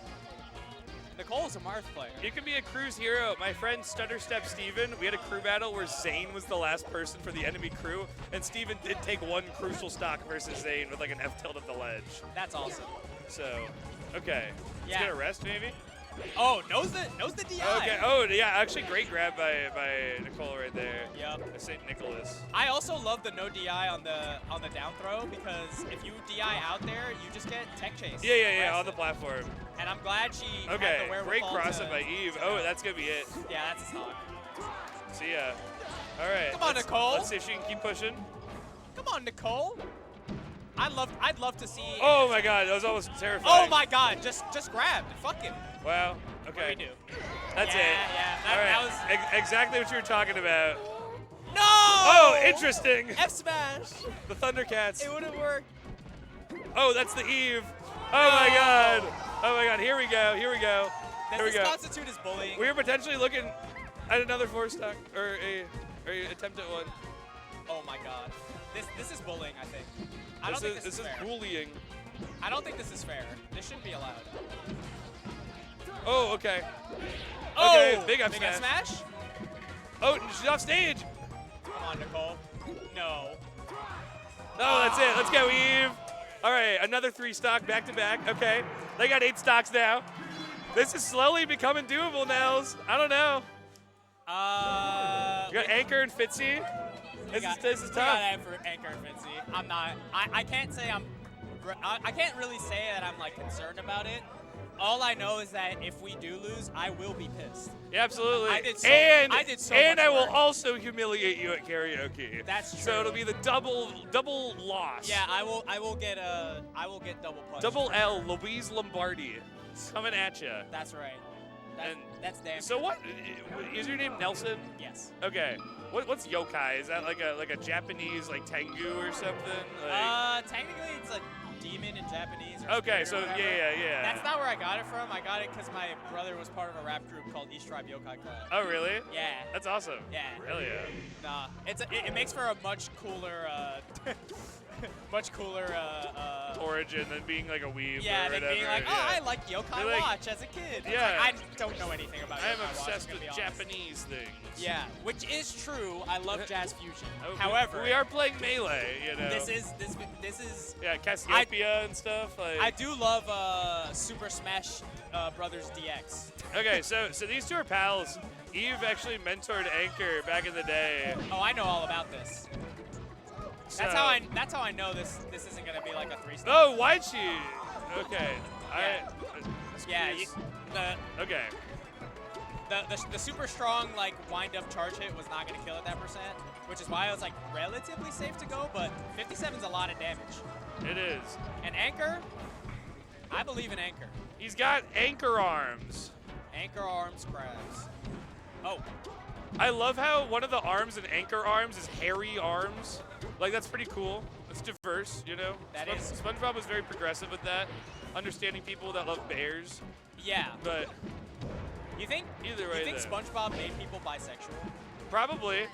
a Marth player. You can be a cruise hero. My friend Stutter Step Steven, we had a crew battle where Zane was the last person for the enemy crew, and Steven did take one crucial stock versus Zane with like an F tilt at the ledge. That's awesome. So, okay. Let's get a rest maybe? Oh, knows the DI. Okay. Oh, yeah. Actually, great grab by Nicole right there. Yep. St. Nicholas. I also love the no DI on the down throw because if you DI out there, you just get tech chase. Yeah. On the platform. And I'm glad she Okay. had the wherewithal Great cross to, up by Eve. Oh, that's gonna be it. Yeah, that's a stock. See ya. All right. Come on, Nicole. Let's see if she can keep pushing. Come on, Nicole. I'd love to see. Oh my God, that was almost terrifying. Oh my God, just grab. Fuck him. Wow. What Okay. do we do? That's it. Yeah. All right. That was. Exactly what you were talking about. No. Oh, interesting. F smash. The Thundercats. It would have worked. Oh, that's the Eve. Oh my God. Oh my God. Here we go. Does Here we this go. constitute as bullying? We were potentially looking at another 4-stock or a attempt at one. Oh my God. This is bullying, I think. I don't think this is fair. bullying. I don't think this is fair. This shouldn't be allowed. Oh, okay. Oh, Okay, big F smash. smash. Oh, she's off stage. Come on, Nicole. No. Oh, that's it. Let's go, Eve. All right, another 3-stock back to back. Okay, they got 8 stocks now. This is slowly becoming doable, Nels. I don't know. You got Anchor and Fitzy. This is We tough. got Anchor and Fitzy. I'm not. I can't say I can't really say that I'm like concerned about it. All I know is that if we do lose, I will be pissed. Yeah, absolutely. I did so and much I will work. also humiliate you at karaoke. That's true. So it'll be the double loss. Yeah, I will get double punch. Double L, Louise Lombardi, coming at you. That's right. And That's damn. So what is your name? Nelson? Yes. Okay. What's yokai? Is that like a Japanese like tengu or something? Like, Technically it's a demon in Japanese. Or okay, spirit so or whatever. yeah. That's not where I got it from. I got it because my brother was part of a rap group called East Tribe Yokai Club. Oh really? Yeah. That's awesome. Yeah. Hell yeah. Nah, it makes for a much cooler, Origin than being like a weeb. Yeah, or than whatever. being like, oh, yeah. I like Yokai You're like- Watch as a kid. It's Yeah. like, I don't know anything about I am Yokai Watch, obsessed I'm with gonna be honest. Japanese things. Yeah, which is true. I love jazz fusion. Oh, However, we are playing Melee, you know. this is Yeah, Cassiopeia and stuff. Like. I do love Super Smash Brothers DX. Okay, so these two are pals. Eve actually mentored Anchor back in the day. Oh, I know all about this. So. That's how I know this isn't gonna be like a 3-star. Oh, why'd she? Okay. Yeah, Okay. the super strong like wind up charge hit was not gonna kill at that %, which is why I was like relatively safe to go, but 57's a lot of damage. It is. And Anchor, I believe in Anchor. He's got Anchor arms. Anchor arms crabs. Oh. I love how one of the arms in Anchor arms is hairy arms. Like, that's pretty cool. It's diverse, you know? That is. SpongeBob was very progressive with that, understanding people that love bears. Yeah. But You think? either way, You think though. SpongeBob made people bisexual? Probably.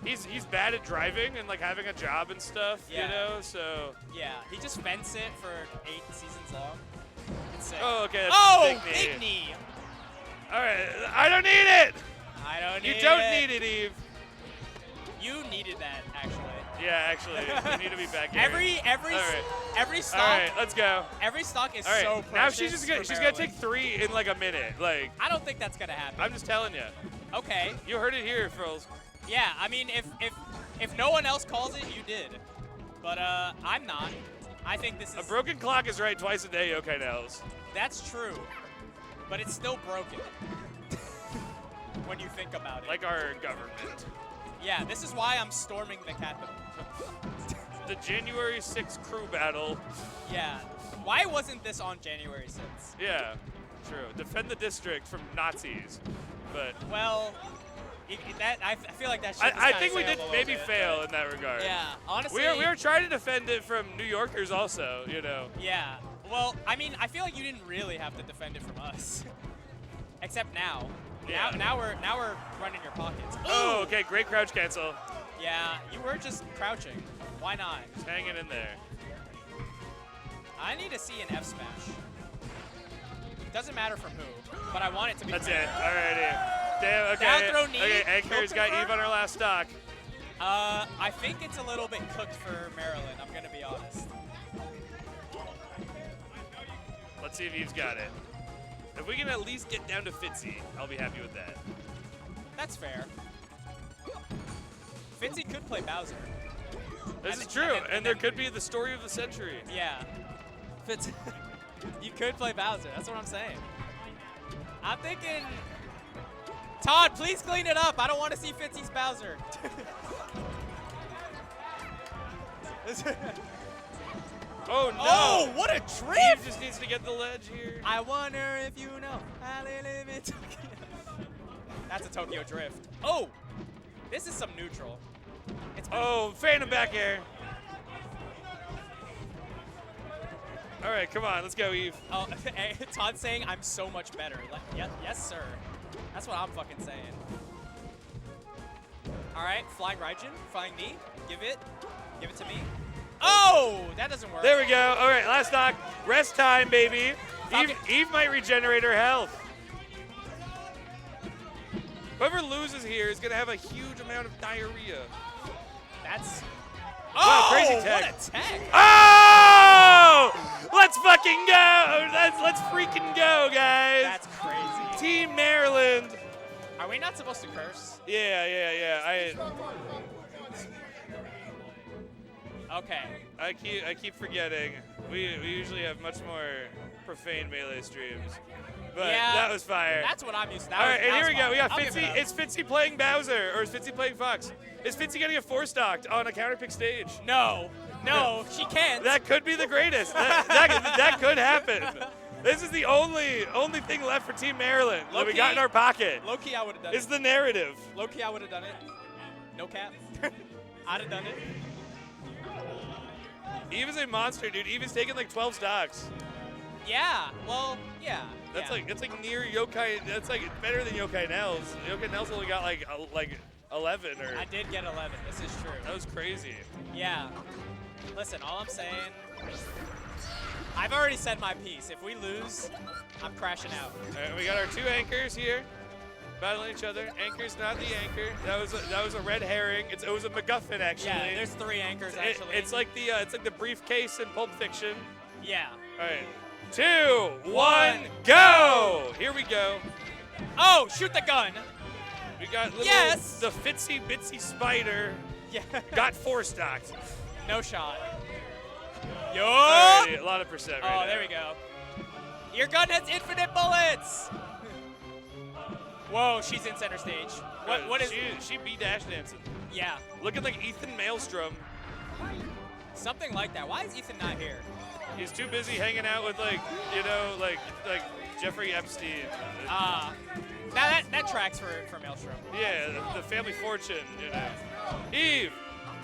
He's bad at driving and like having a job and stuff, Yeah. you know? So. Yeah. He just fenced it for 8 seasons long. It's sick. Oh, okay. That's Oh, big knee. knee. All right. I don't need it. I don't You need don't it. need it, Eve. You needed that, actually. Yeah, actually, we need to be back here. Every All right. every stock. All right, let's go. Every stock is All right, so now precious. she's for gonna Maryland. take 3 in like a minute. Like, I don't think that's gonna happen. I'm just telling you. Okay. You heard it here, Frills. Yeah, I mean, if no one else calls it, you did. But I'm not. I think this is. A broken clock is right twice a day, okay, Nels. That's true. But it's still broken. When you think about it. Like our government. Yeah, this is why I'm storming the Capitol. The January 6th crew battle. Yeah. Why wasn't this on January 6th? Yeah, true. Defend the district from Nazis. But Well, I feel like that shit. I think we did maybe fail in that regard. Yeah, honestly. We were trying to defend it from New Yorkers also, you know. Yeah. Well, I mean, I feel like you didn't really have to defend it from us, except now. Yeah. Now we're running your pockets. Oh, Ooh! okay, great crouch cancel. Yeah, you were just crouching. Why not? Just hanging in there. I need to see an F smash. Doesn't matter from who, but I want it to be. That's fair. it. Alrighty. Damn. Okay. Down throw knee. Okay. Anchor's got confirm? Eve on our last stock. I think it's a little bit cooked for Maryland. I'm gonna be honest. Let's see if Eve's got it. If we can at least get down to Fitzy, I'll be happy with that. That's fair. Fitzy could play Bowser. This is true, and there could be the story of the century. Yeah. Fitzy. You could play Bowser. That's what I'm saying. I'm thinking. Todd, please clean it up. I don't want to see Fitzy's Bowser. Oh, no. Oh, what a Eve drift! just needs to get the ledge here. I wonder if you know how they live in Tokyo. That's a Tokyo drift. Oh, this is some neutral. It's Oh, Phantom back air. All right, come on, let's go, Eve. Oh, Todd's saying I'm so much better. Like, yes, sir. That's what I'm fucking saying. All right, flying Raijin, flying knee. Give it to me. Oh, that doesn't work. There we go. All right, last stock. Rest time, baby. Falcon. Eve might regenerate her health. Whoever loses here is going to have a huge amount of diarrhea. That's. Wow, Oh, crazy tech. what a tech! Oh! Let's fucking go! Let's freaking go, guys! That's crazy. Team Maryland. Are we not supposed to curse? Yeah. Okay. I keep forgetting. We usually have much more profane Melee streams. But Yeah, that was fire. That's what I'm used to. All right, and here we go. We got I'll give Fitzy. it up. Is Fitzy playing Bowser or is Fitzy playing Fox? Is Fitzy getting a 4-stocked on a counterpick stage? No, she can't. That could be the greatest. that could happen. This is the only thing left for Team Maryland that we got in our pocket. Low key, I would have done Is it. the narrative. Low key, I would have done it. No cap. I'd have done it. Eve is a monster, dude. Eve is taking like 12 stocks. Yeah. Well, yeah. That's yeah. like near Yokai. That's like better than Yokai Nels. Yokai Nels only got like 11 or. I did get 11. This is true. That was crazy. Yeah. Listen, all I'm saying, I've already said my piece. If we lose, I'm crashing out. All right, we got our 2 anchors here, battling each other. Anchor's not the anchor. That was a red herring. It was a MacGuffin actually. Yeah, there's 3 anchors actually. It's like the briefcase in Pulp Fiction. Yeah. All right, 2, 1, go! Here we go. Oh, shoot the gun. We got little, Yes! the Fitsy Bitsy Spider Yeah. got 4-stocked. No shot. Yo! Alrighty, a lot of percent right Oh, now. there we go. Your gun has infinite bullets. Whoa, she's in center stage. What is? She be dash dancing. Yeah, Looking like Ethan Maelstrom. something like that. Why is Ethan not here? He's too busy hanging out with like Jeffrey Epstein. Now that tracks for Maelstrom. Yeah, the family fortune, you know. Eve,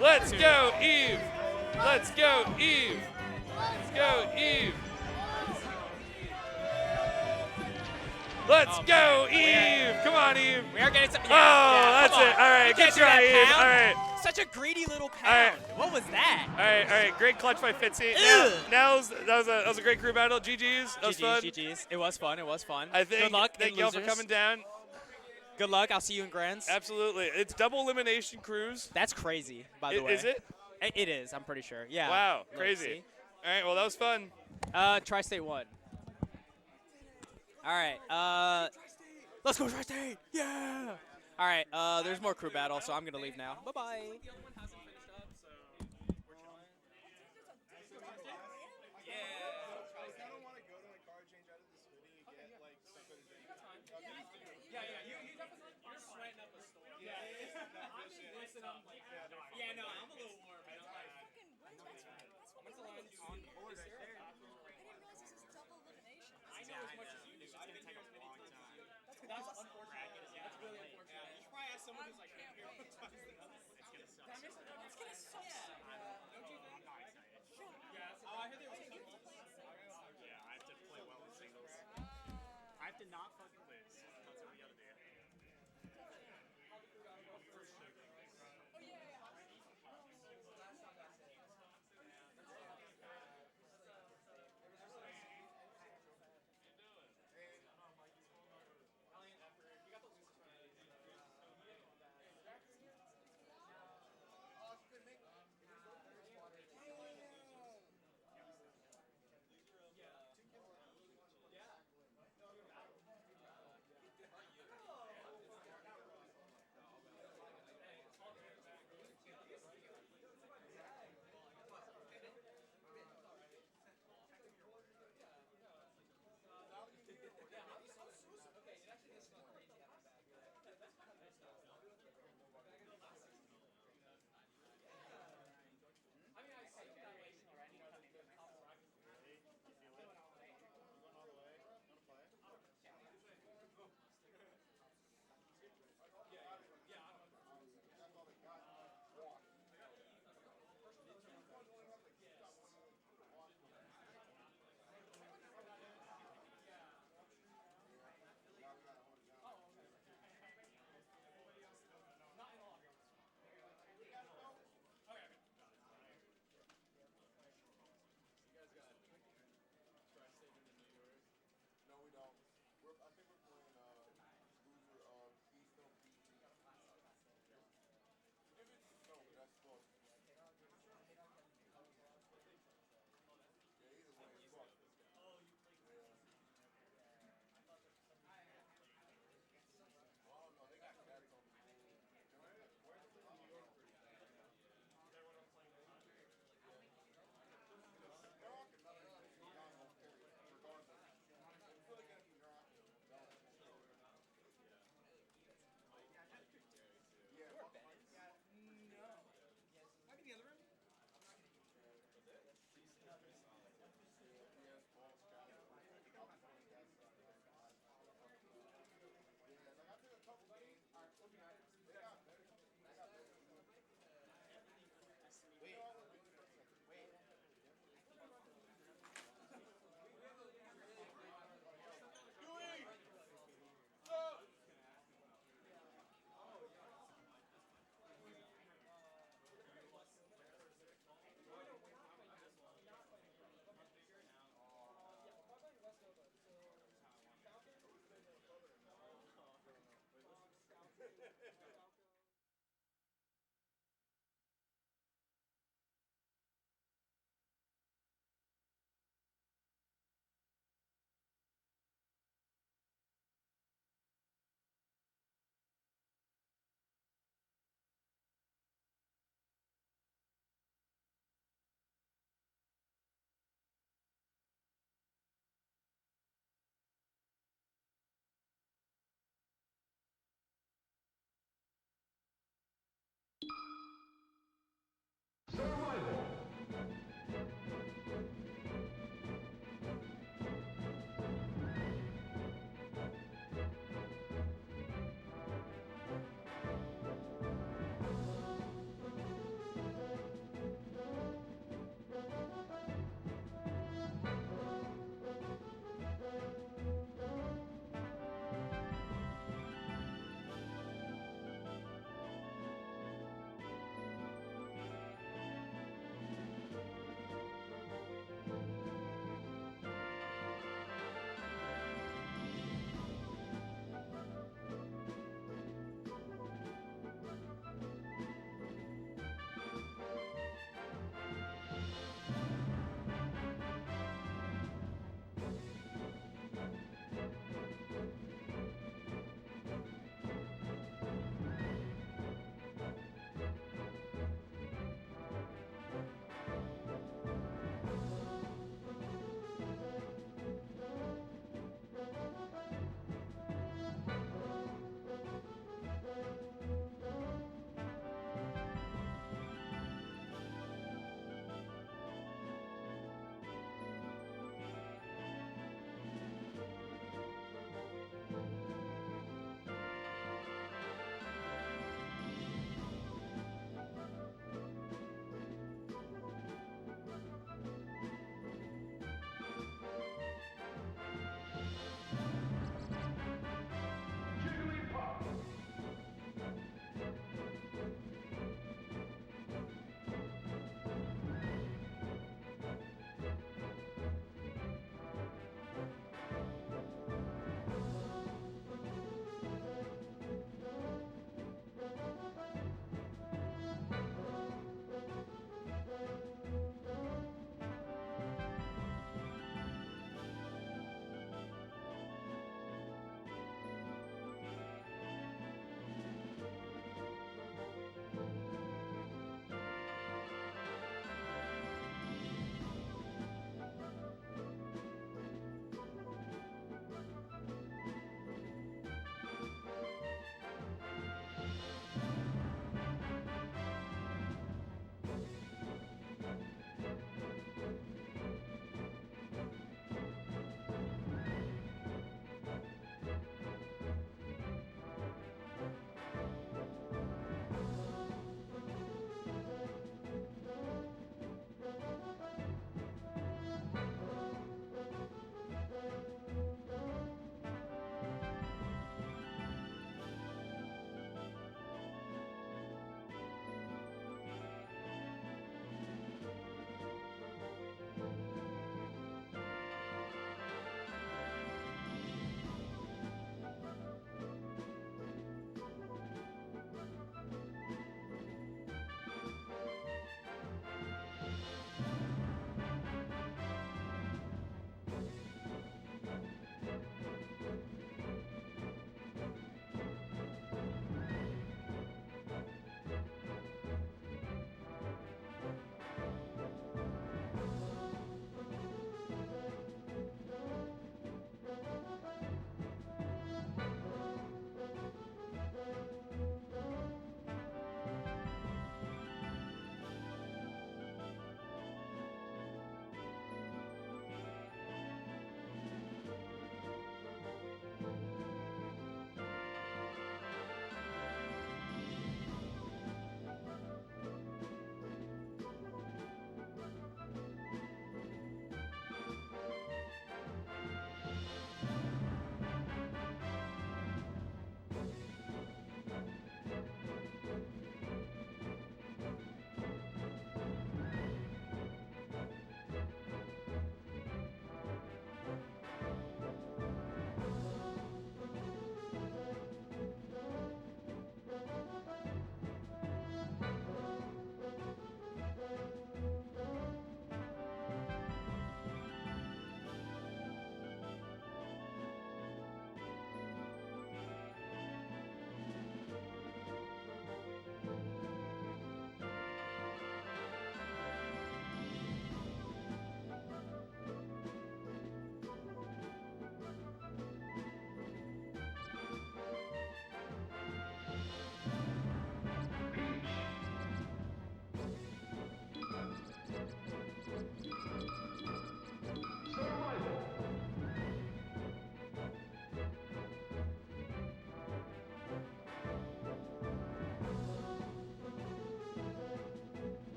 let's go, Eve. Let's go, Eve. Let's go, Eve. Let's go, Eve. Come on, Eve. We are getting some. Oh, yeah, that's come on. it. All right, You good can't do try, that, Eve. pound. All right. Such a greedy little pound. All right. What was that? All right. Great clutch by Fitzy. Ugh. Nels, that was a great crew battle. GG's. That was fun. GG's. It was fun. It was fun. I think. Good luck. Thank y'all for coming down. Good luck. I'll see you in Grands. Absolutely. It's double elimination cruise. That's crazy, by the way. Is it? It is. I'm pretty sure. Yeah. Wow, Look, crazy. see? All right, well, that was fun. Tri-State won. All right. Let's go Tri-State. Yeah. All right. There's more crew battle, so I'm gonna leave now. Bye bye. Yeah, no, I'm a little warm. I know as much as you do. It's gonna take a long time. That's unfortunate. Yeah, that's really unfortunate. You should probably ask someone have to not fucking lose. That's what we gotta do. For sure. Oh, yeah.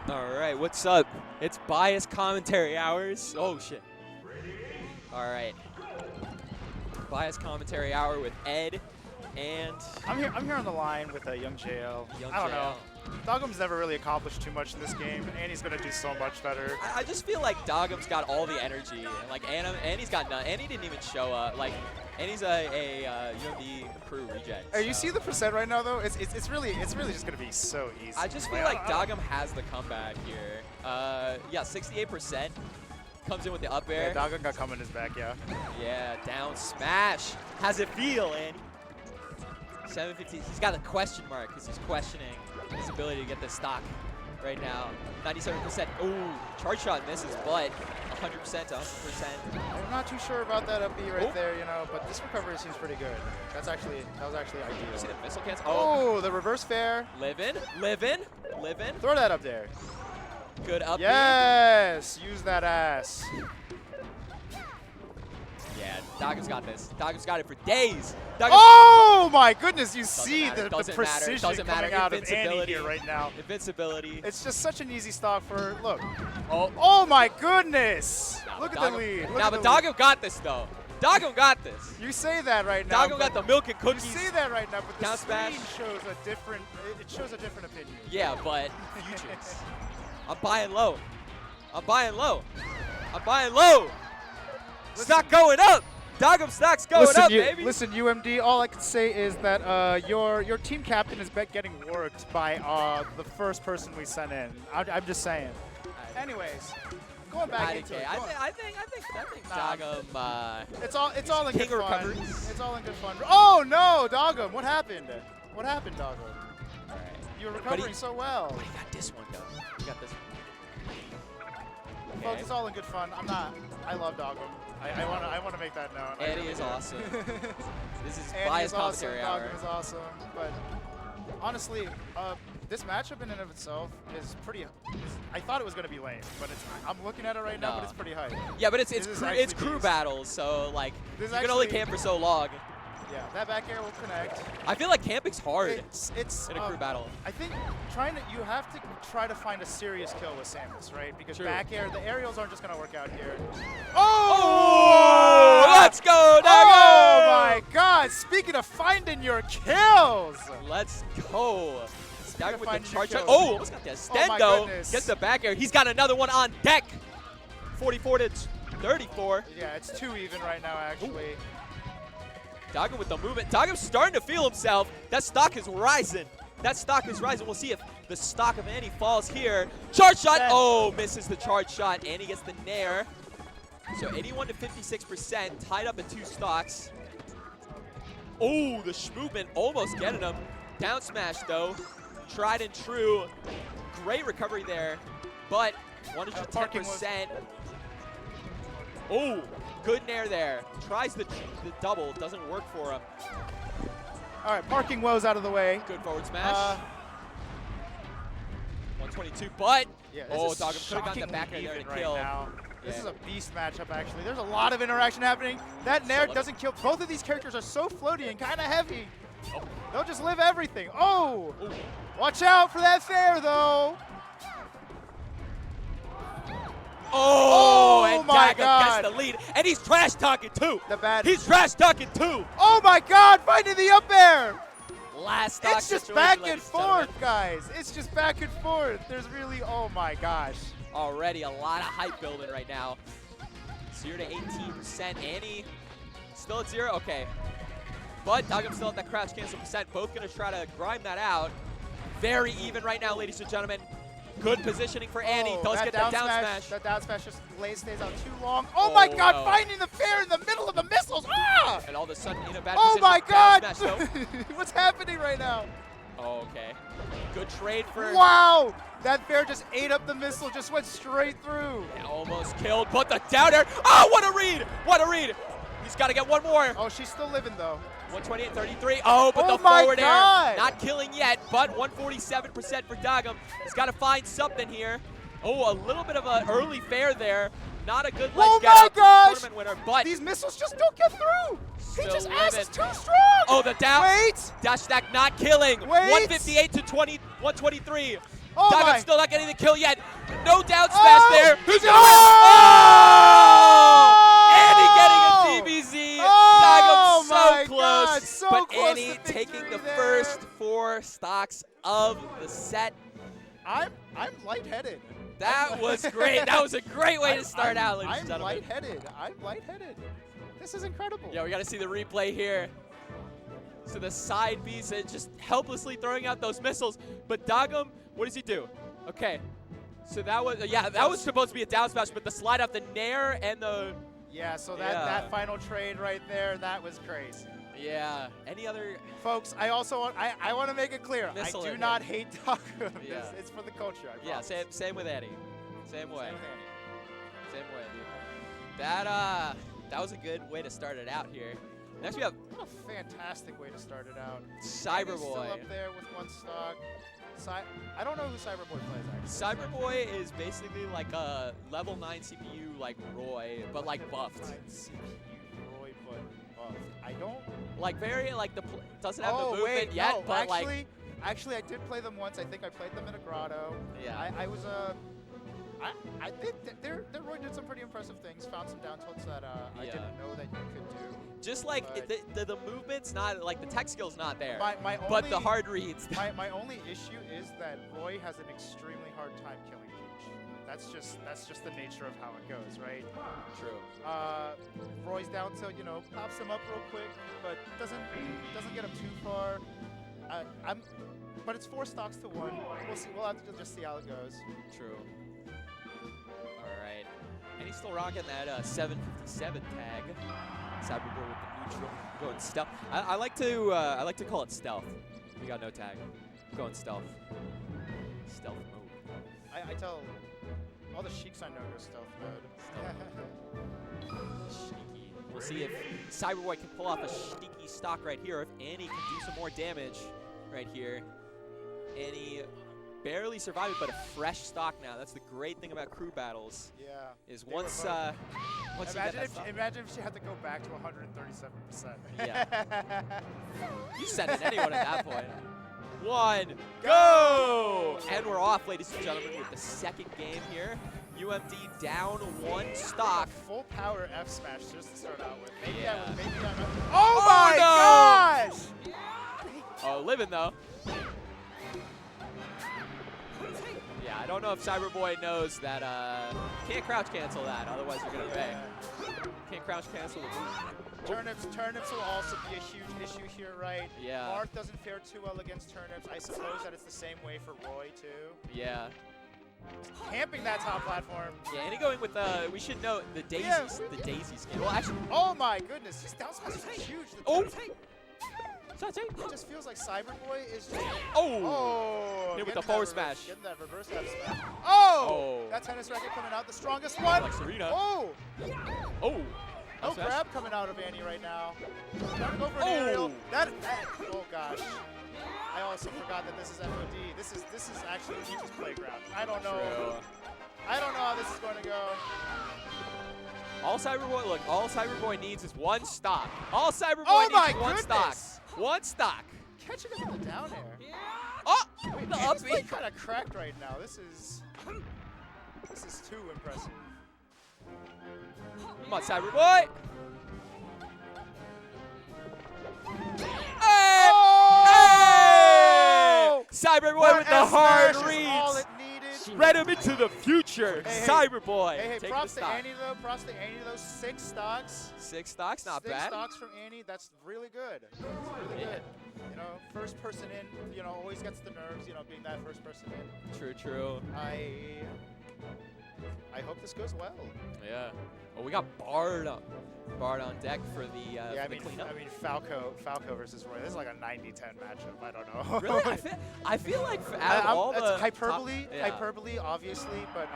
All right, what's up? It's bias commentary hours. Oh shit. All right. Bias commentary hour with Ed and I'm here on the line with young JL. Young I don't JL. know. Dogum's never really accomplished too much in this game, and he's gonna do so much better. I just feel like Dogum's got all the energy. Like Annie's got none. Annie didn't even show up. Like Annie's a UMD crew reject. Hey, you so. see the percent right now though? It's really just gonna be so easy. I just feel like Dogum has the comeback here. Yeah, 68%. Comes in with the up air. Yeah, Dogum got cum in his back, yeah. Yeah, down smash. How's it feel, Andy? 750. He's got a question mark because he's questioning his ability to get this stock right now. 97%. Ooh, charge shot misses, but 100% to 100%. I'm not too sure about that up B right there, you know, but this recovery seems pretty good. That was actually You see ideal. the missile cancel? Oh, the reverse fair. Livin'. Throw that up there. Good up. Yes, use that ass. Yeah, Dogum's got this. Dogum's got it for days. Dogum's Oh my goodness, you see matter, the doesn't precision matter, doesn't coming matter. out of Annie Invincibility. here right now. Invincibility. It's just such an easy stock for, look. Oh, Oh my goodness. nah, Look but at the lead. Look Nah, at but the lead. Dogum got this, though. Dogum got this. You say that right now. Dogum got the milk and You cookies. say that right now, but the Down smash. screen shows a different. It shows a different opinion. Yeah, but futures. I'm buying low. I'm buying low. I'm buying low. Stock going up. Dogum stock's going up, baby. Listen, UMD. All I can say is that your team captain is getting worked by the first person we sent in. I'm just saying. Anyways, going back into it. I think Nah. Dogum. It's all in King good fun. recoveries. It's all in good fun. Oh no, Dogum! What happened? What happened, Dogum? All right. You were But recovering he- so well. But he got this one though. He got this one. Folks, Okay. it's all in good fun. I love Dogum. I wanna make that known. I Eddie really is do. awesome. This is Andy bias is awesome. commentary hour. Dogum is awesome. But honestly, this matchup in and of itself is pretty. I thought it was gonna be lame, but I'm looking at it right now, No. but it's pretty hype. Yeah, but it's This is crew, actually it's crew beast. battles, so like This you is can only actually- camp for so long. Yeah, that back air will connect. I feel like camping's hard It's in a crew battle. I think you have to try to find a serious kill with Samus, right? Because True. back air, the aerials aren't just gonna work out here. Oh, let's go, Dogum! Oh my God! Speaking of finding your kills, Let's go. Dogum with the find your charge shot. kills. Oh, almost got the Oh my extendo. goodness. Gets the back air. He's got another one on deck. 44 to 34. yeah, it's 2 even right now actually. Dogum with the movement. Dogum's starting to feel himself. That stock is rising. That stock is rising. We'll see if the stock of Annie falls here. Charge shot. Then- Oh, misses the charge shot. Annie gets the nair. So 81 to 56%, tied up at 2 stocks. Oh, the movement almost getting him. Down smash though. Tried and true. Great recovery there, but 110%. Oh, good nair there. Tries the double, doesn't work for him. All right, parking woes out of the way. Good forward smash. Uh, 122, but Yeah, this oh, is Dogum could have gotten the shockingly back air there even to right kill. now. This Yeah. is a beast matchup, actually. There's a lot of interaction happening. That Nair Solid. doesn't kill. Both of these characters are so floaty and kind of heavy. Oh. They'll just live everything. Oh! Ooh. Watch out for that fair, though. Oh, and my Dogum God. gets the lead, and he's trash talking too. The bad. He's trash talking too. Oh my God! Finding the up air. Last stock It's just situation, back and ladies gentlemen. forth, guys. It's just back and forth. There's really. Oh my gosh. Already a lot of hype building right now. 0 to 18%. Annie still at 0. Okay. But Dogum still at that crouch cancel percent. Both going to try to grind that out. Very even right now, ladies and gentlemen. Good positioning for Annie. Oh, Does get that down smash. That down smash just stays out too long. Oh my God! no. Finding the fair in the middle of the missiles. Ah! And all of a sudden in a bad Oh position. my Down God! smash, though. What's happening right now? Oh, okay. Good trade for Wow! That fair just ate up the missile, just went straight through. Yeah, almost killed, but the down air. Oh, what a read! What a read! He's got to get one more. Oh, she's still living though. 128-33. Oh, but Oh the my forward God. air not killing yet, but 147% for Dogum. He's got to find something here. Oh, a little bit of an early fair there. Not a good ledge Oh get my up. gosh! Tournament winner, but These missiles just don't get through. He Still just ass is living. too strong. oh, the down Wait! dash stack not killing. Wait. 158 to 123. Oh Dagum's my! still not getting the kill yet. No down smash there. Who's gonna win? Oh! Annie getting a DBZ. Oh Dagum my so close. God, so but close Annie to taking victory the there. first 4 stocks of the set. I'm lightheaded. That was great. That was a great way to start out, ladies and I'm gentlemen. lightheaded. I'm lightheaded. This is incredible. Yeah, we got to see the replay here. So the side B's just helplessly throwing out those missiles. But Dagum, what does he do? Okay. So that was, that was supposed to be a down smash, but the slide out, the nair and the, Yeah, so that final trade right there, that was crazy. yeah. Any other, Folks, I also want I want to make it clear. Missile I do in not hate Dagum. Yeah. It's for the culture. I yeah, promise. same with Annie. Same way. Same with Annie. Same way, dude. That was a good way to start it out here. Next we have What a fantastic way to start it out. Annie's Cyberboy. still up there with 1 stock. I don't know who Cyberboy plays actually. Cyberboy is basically like a level 9 CPU like Roy, but like buffed. CPU Roy, but buffed. I don't. Like very like doesn't have the Oh movement wait, yet, no, but actually, I did play them once. I think I played them in a grotto. Yeah. I was I think their Roy did some pretty impressive things. Found some down tilts that I Yeah. didn't know that you could do. just like but- the movement's not like the tech skill's not there, My but only, the hard reads. my only issue is that Roy has an extremely hard time killing Peach. That's just the nature of how it goes, right? True. Roy's down tilt, pops him up real quick, but doesn't get him too far. But it's 4 stocks to 1. We'll see. We'll have to just see how it goes. True. All right. And he's still rocking that 757 tag. Cyberboy with the neutral, going stealth. I like to call it stealth. We got no tag. Going stealth. Stealth mode. I tell all the Sheiks I know go stealth mode. Sneaky. We'll see if Cyberboy can pull off a sneaky stock right here. If Annie can do some more damage right here. Annie barely survived it, but a fresh stock now. That's the great thing about crew battles. Yeah. Is They were once both- once you get that Imagine stock. imagine if she had to go back to 137%. Yeah. You send it anyone at that point. 1, go! And we're off, ladies and gentlemen, with the second game here. UMD down 1 stock. Full power F smash just to start out with. Maybe Yeah. maybe I'm. Oh my no! gosh! Oh, living though. Yeah, I don't know if Cyberboy knows that can't crouch cancel that, otherwise you're gonna pay. Can't crouch cancel the move. Turnips will also be a huge issue here, right? Yeah. Marth doesn't fare too well against turnips. I suppose that it's the same way for Roy too. Yeah. Camping that top platform. Yeah, and he going with we should note the daisies, Yeah. the daisy skin. Well, actually, Oh my goodness, his down smash is huge. Oh. It just feels like Cyberboy is just. Oh. Oh. Hit with getting the forward that smash. Getting that reverse F smash. Oh. Oh. That tennis racket coming out, the strongest one. Like Serena. Oh. Oh. No Up smash. grab coming out of Annie right now. Trying to go for an Oh. aerial. Oh gosh. I also forgot that this is FOD. This is actually Peach's playground. I don't know. True. I don't know how this is going to go. All Cyberboy needs is 1 stock. All Cyberboy Oh my needs 1 stock. goodness. 1 stock. Catching him in the down air. Oh, Wait, the Annie's up B. kind of cracked right now. This is too impressive. Come on, Cyberboy. Hey! Oh! Hey! Cyberboy That with the F hard smash is all reads. it needed. Read him into the future. Hey, hey. Cyberboy. Hey, taking props the to stock. Annie though. Props to Annie though. 6 stocks. 6 stocks, not 6 bad. stocks from Annie. That's really good. That's really Yeah. good. First person in. Always gets the nerves. Being that first person in. True, true. I hope this goes well. Yeah. Oh, we got Bard on deck for the Yeah, for the cleanup. Falco versus Roy. This is like a 90-10 matchup. I don't know. Really? I feel like out of all the it's hyperbole, top, yeah. hyperbole, obviously, but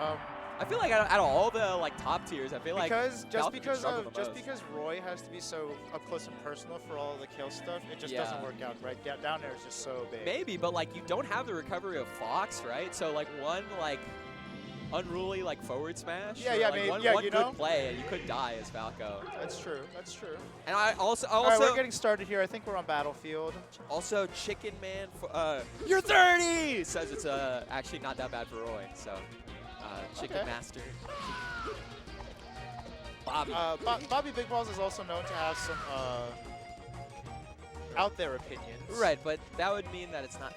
I feel like out of all the top tiers, I feel like because Falcon can struggle the most. because Roy has to be so up close and personal for all the kill stuff, it just doesn't work out right. Down there is just so big. Maybe, but you don't have the recovery of Fox, right? So one unruly like forward smash. Yeah, or, yeah, like, maybe. one, Yeah, one you good know? play and you could die as Falco. That's true. That's true. And I also All right, we're getting started here. I think we're on Battlefield. also Chicken Man you're 30 says it's actually not that bad for Roy. So Chicken Okay. Master. Bobby. Bobby Big Balls is also known to have some out there opinions. Right, but that would mean that it's not.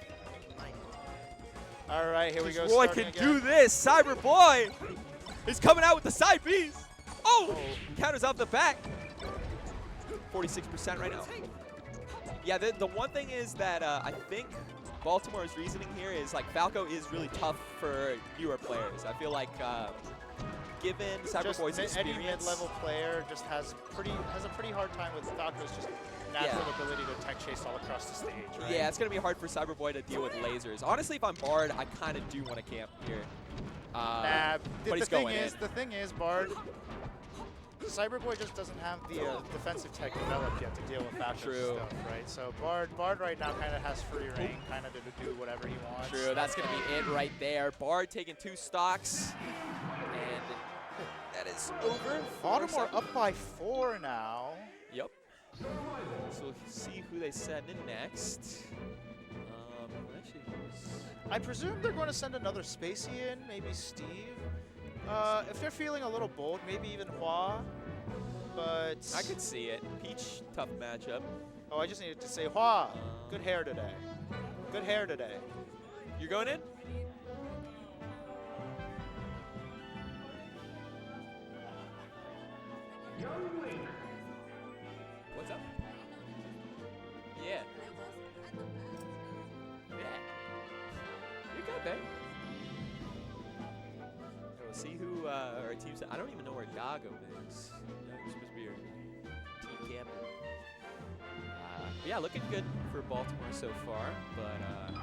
All right, here we go. Roy starting can again. do this. Cyber Boy. He's coming out with the side Bs. Oh, counters off the back. 46% right now. Yeah, the one thing is that I think Baltimore's reasoning here is like Falco is really tough for newer players. I feel like given Cyberboy's Just any experience, mid-level player just has a pretty hard time with Falco's just natural ability to tech chase all across the stage. Right? yeah, it's gonna be hard for Cyberboy to deal with lasers. Honestly, if I'm Bard, I kind of do want to camp here. Nah, but he's going in. the thing is, Bard, Cyberboy just doesn't have the defensive tech developed yet to deal with Falco's True. stuff, right? So Bard right now kind of has free reign, kind of to do whatever he wants. True, that's gonna be it right there. Bard taking 2 stocks, and that is over. Baltimore up by 4 now. Yep. So we'll see who they send in next. Actually, I presume they're going to send another Spacey in, maybe Steve. If they're feeling a little bold, maybe even Hua. But I could see it. Peach, tough matchup. oh, I just needed to say Hua. Good hair today. Good hair today. You're going in? What's up? Yeah. Yeah. You're good, babe. We'll see who our team's. I don't even know where Dago is. He's supposed to be your team captain. Yeah, looking good for Baltimore so far, but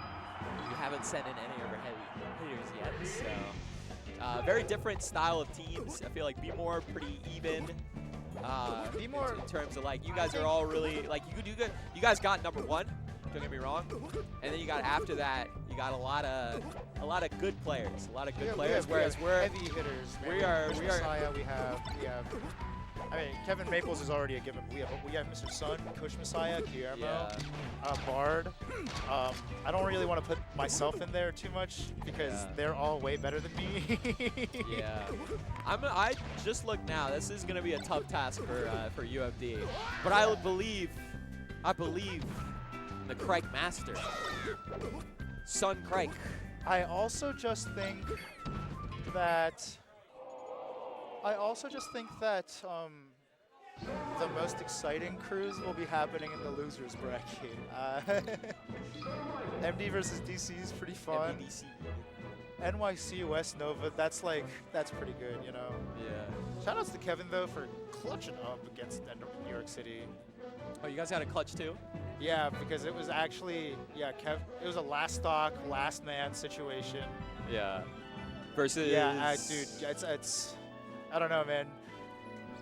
we haven't sent in any of our heavy hitters yet. So very different style of teams. I feel like B-More pretty even. B-More in terms of like you guys are all really like you do good. You guys got number 1. Don't get me wrong. And then you got after that, you got a lot of good players, Whereas we're heavy hitters. Man. we are Messiah, we have. I mean, Kevin Maples is already a given. We have Mr. Sun, Kush Messiah, Guillermo, Bard. I don't really want to put myself in there too much because they're all way better than me. yeah. I just look now. This is gonna be a tough task for UFD, but I believe in the Crike Master, Sun Crike. I also just think that the most exciting crews will be happening in the losers bracket. MD versus DC is pretty fun. MDDC. NYC West Nova, that's pretty good, you know. Yeah. Shoutouts to Kevin though for clutching up against New York City. Oh, you guys got a clutch too? Yeah, because it was actually it was a last stock, last man situation. Yeah. Versus. Yeah, dude, it's I don't know, man.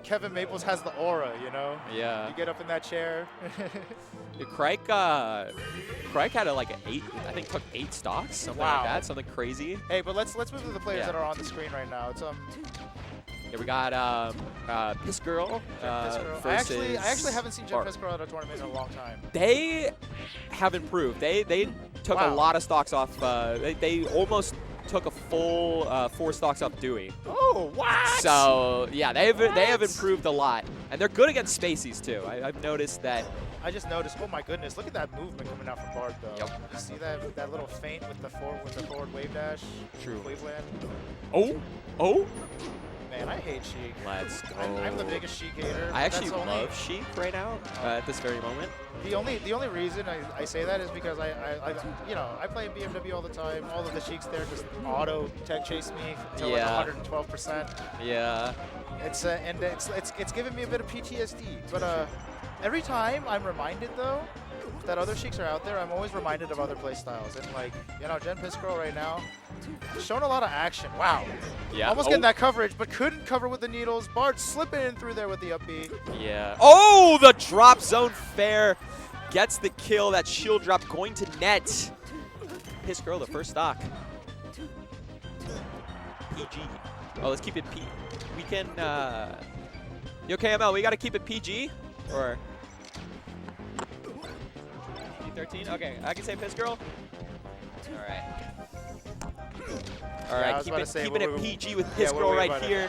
Kevin Maples has the aura, you know. Yeah. You get up in that chair. Dude, Crike had like an 8. I think took 8 stocks, something like that, something crazy. Hey, but let's move to the players that are on the screen right now. It's Yeah, we got Piss Girl. I actually haven't seen Jen Piss Girl at a tournament in a long time. They have improved. They took a lot of stocks off. They almost took a full 4 stocks off Dewey. Oh, what? So yeah, they have improved a lot, and they're good against Spaceys too. I've noticed that. I just noticed. Oh my goodness! Look at that movement coming out from Bard though. Yep. You see that little feint with the forward wave dash. True. Cleveland. Oh. Man, I hate Sheik. Let's go. I'm the biggest Sheik hater. I actually love Sheik right now at this very moment. The only reason I say that is because I play in BMW all the time. All of the Sheiks there just auto tech chase me until like 112%. Yeah. It's giving me a bit of PTSD. But every time I'm reminded though that other Sheiks are out there, I'm always reminded of other play styles. And like, Jen Piss Girl right now, showing a lot of action. Wow. Yeah. Almost getting that coverage, but couldn't cover with the needles. Bard slipping in through there with the up B. Yeah. Oh, the drop zone fair gets the kill. That shield drop going to net. Piss Girl, the first stock. PG. Oh, let's keep it P. We can, yo, KML, we gotta keep it PG? Or? P13? Okay, I can say Piss Girl. All right. All right, keeping it PG with Piss Girl right here.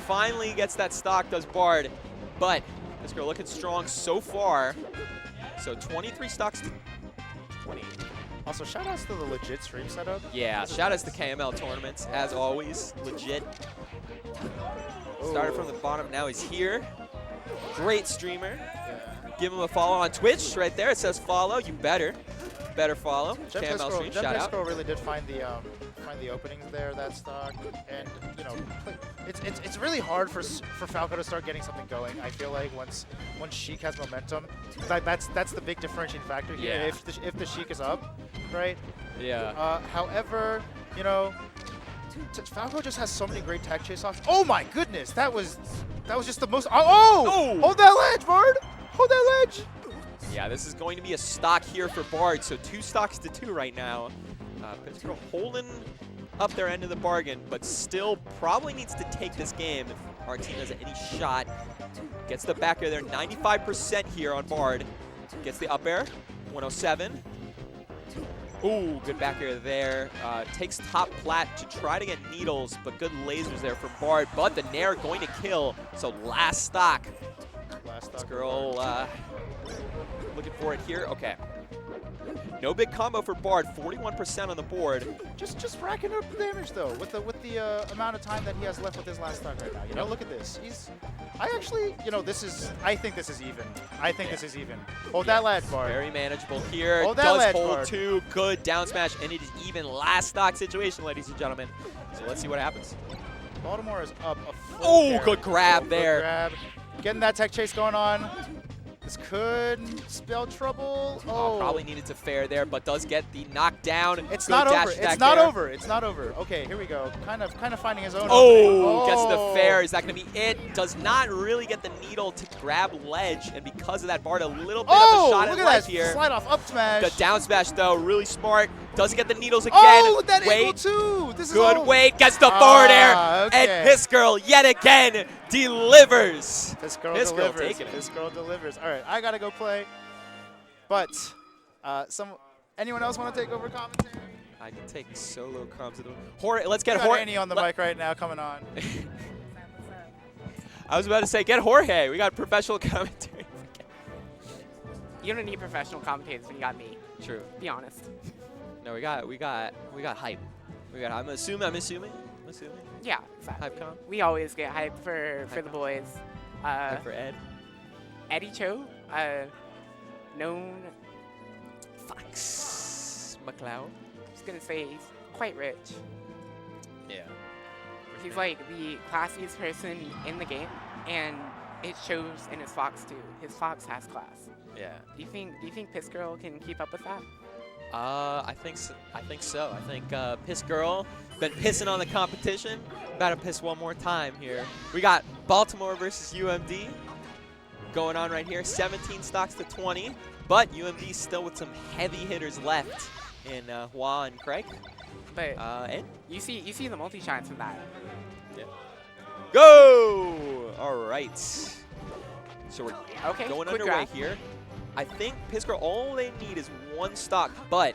Finally gets that stock, does Bard. But Piss Girl looking strong so far. So 23 stocks to 20. Also, shout outs to the legit stream setup. Yeah, shout outs to KML Tournaments, as always. Legit. Started from the bottom, now he's here. Great streamer. Yeah. Give him a follow on Twitch right there. It says follow. You better follow. KML stream, shout out. Girl really did find the openings there, that stock, and you know, it's really hard for Falco to start getting something going. I feel like once Sheik has momentum, that's the big differentiating factor here. Yeah. If the Sheik is up, right? Yeah. However, you know, Falco just has so many great tech chase offs. Oh my goodness, that was just the most. Oh! Hold that ledge, Bard! Hold that ledge! Yeah, this is going to be a stock here for Bard, so 2 stocks to 2 right now. Pittsburgh holding up their end of the bargain, but still probably needs to take this game if our team has any shot. Gets the back air there, 95% here on Bard. Gets the up air, 107. Ooh, good back air there. Takes top plat to try to get needles, but good lasers there from Bard. But the Nair going to kill, so last stock. This girl looking for it here. Okay. No big combo for Bard, 41% on the board. Just racking up the damage though, with the amount of time that he has left with his last stock right now. You know, look at this. I actually, you know, I think this is even. I think this is even. Hold that ledge, Bard. Very manageable here. Hold that Does ledge, hold Bard. 2. Good down smash, and it is even last stock situation, ladies and gentlemen. So let's see what happens. Baltimore is up a full Oh, carry. good grab Good there. grab. Getting that tech chase going on. This could spell trouble. Oh, Probably needed to fair there, but does get the knockdown. It's Good not dash over. attack It's not there. over. It's not over. Okay, here we go. Kind of finding his own. Oh, opening. gets the fair. Is that going to be it? Does not really get the needle to grab ledge, and because of that, Bard a little bit of a shot look at at ledge that here. slide off up smash. The down smash though, really smart. Doesn't get the needles again. Oh, with that angle Wait. too. This is Good all. weight, gets the forward air, okay. and Piss Girl yet again delivers. This girl Piss Girl delivers. taking it. This girl delivers. All right, I gotta go play. But anyone else want to take over commentary? I can take solo crumbs. Jorge, let's get We got Jorge. Annie on the mic right now, coming on. I was about to say, get Jorge. We got professional commentary. You don't need professional commentators when you got me. True. Be honest. No, we got hype. I'm assuming. Yeah, exactly. Hype com. We always get hype for the boys. Hype for Ed. Eddie Cho, known. Fox McLeod. I was gonna say he's quite rich. Yeah. He's like the classiest person in the game, and it shows in his Fox too. His Fox has class. Yeah. Do you think Piss Girl can keep up with that? I think so. I think Piss Girl been pissing on the competition. About to piss one more time here. We got Baltimore versus UMD going on right here. 17 stocks to 20, but UMD still with some heavy hitters left in Hua and Craig. But Ed? you see the multi-shines from that. Yeah. Go! All right. So we're Okay, going quick underway grab. here. I think Piss Girl, all they need is 1 stock, but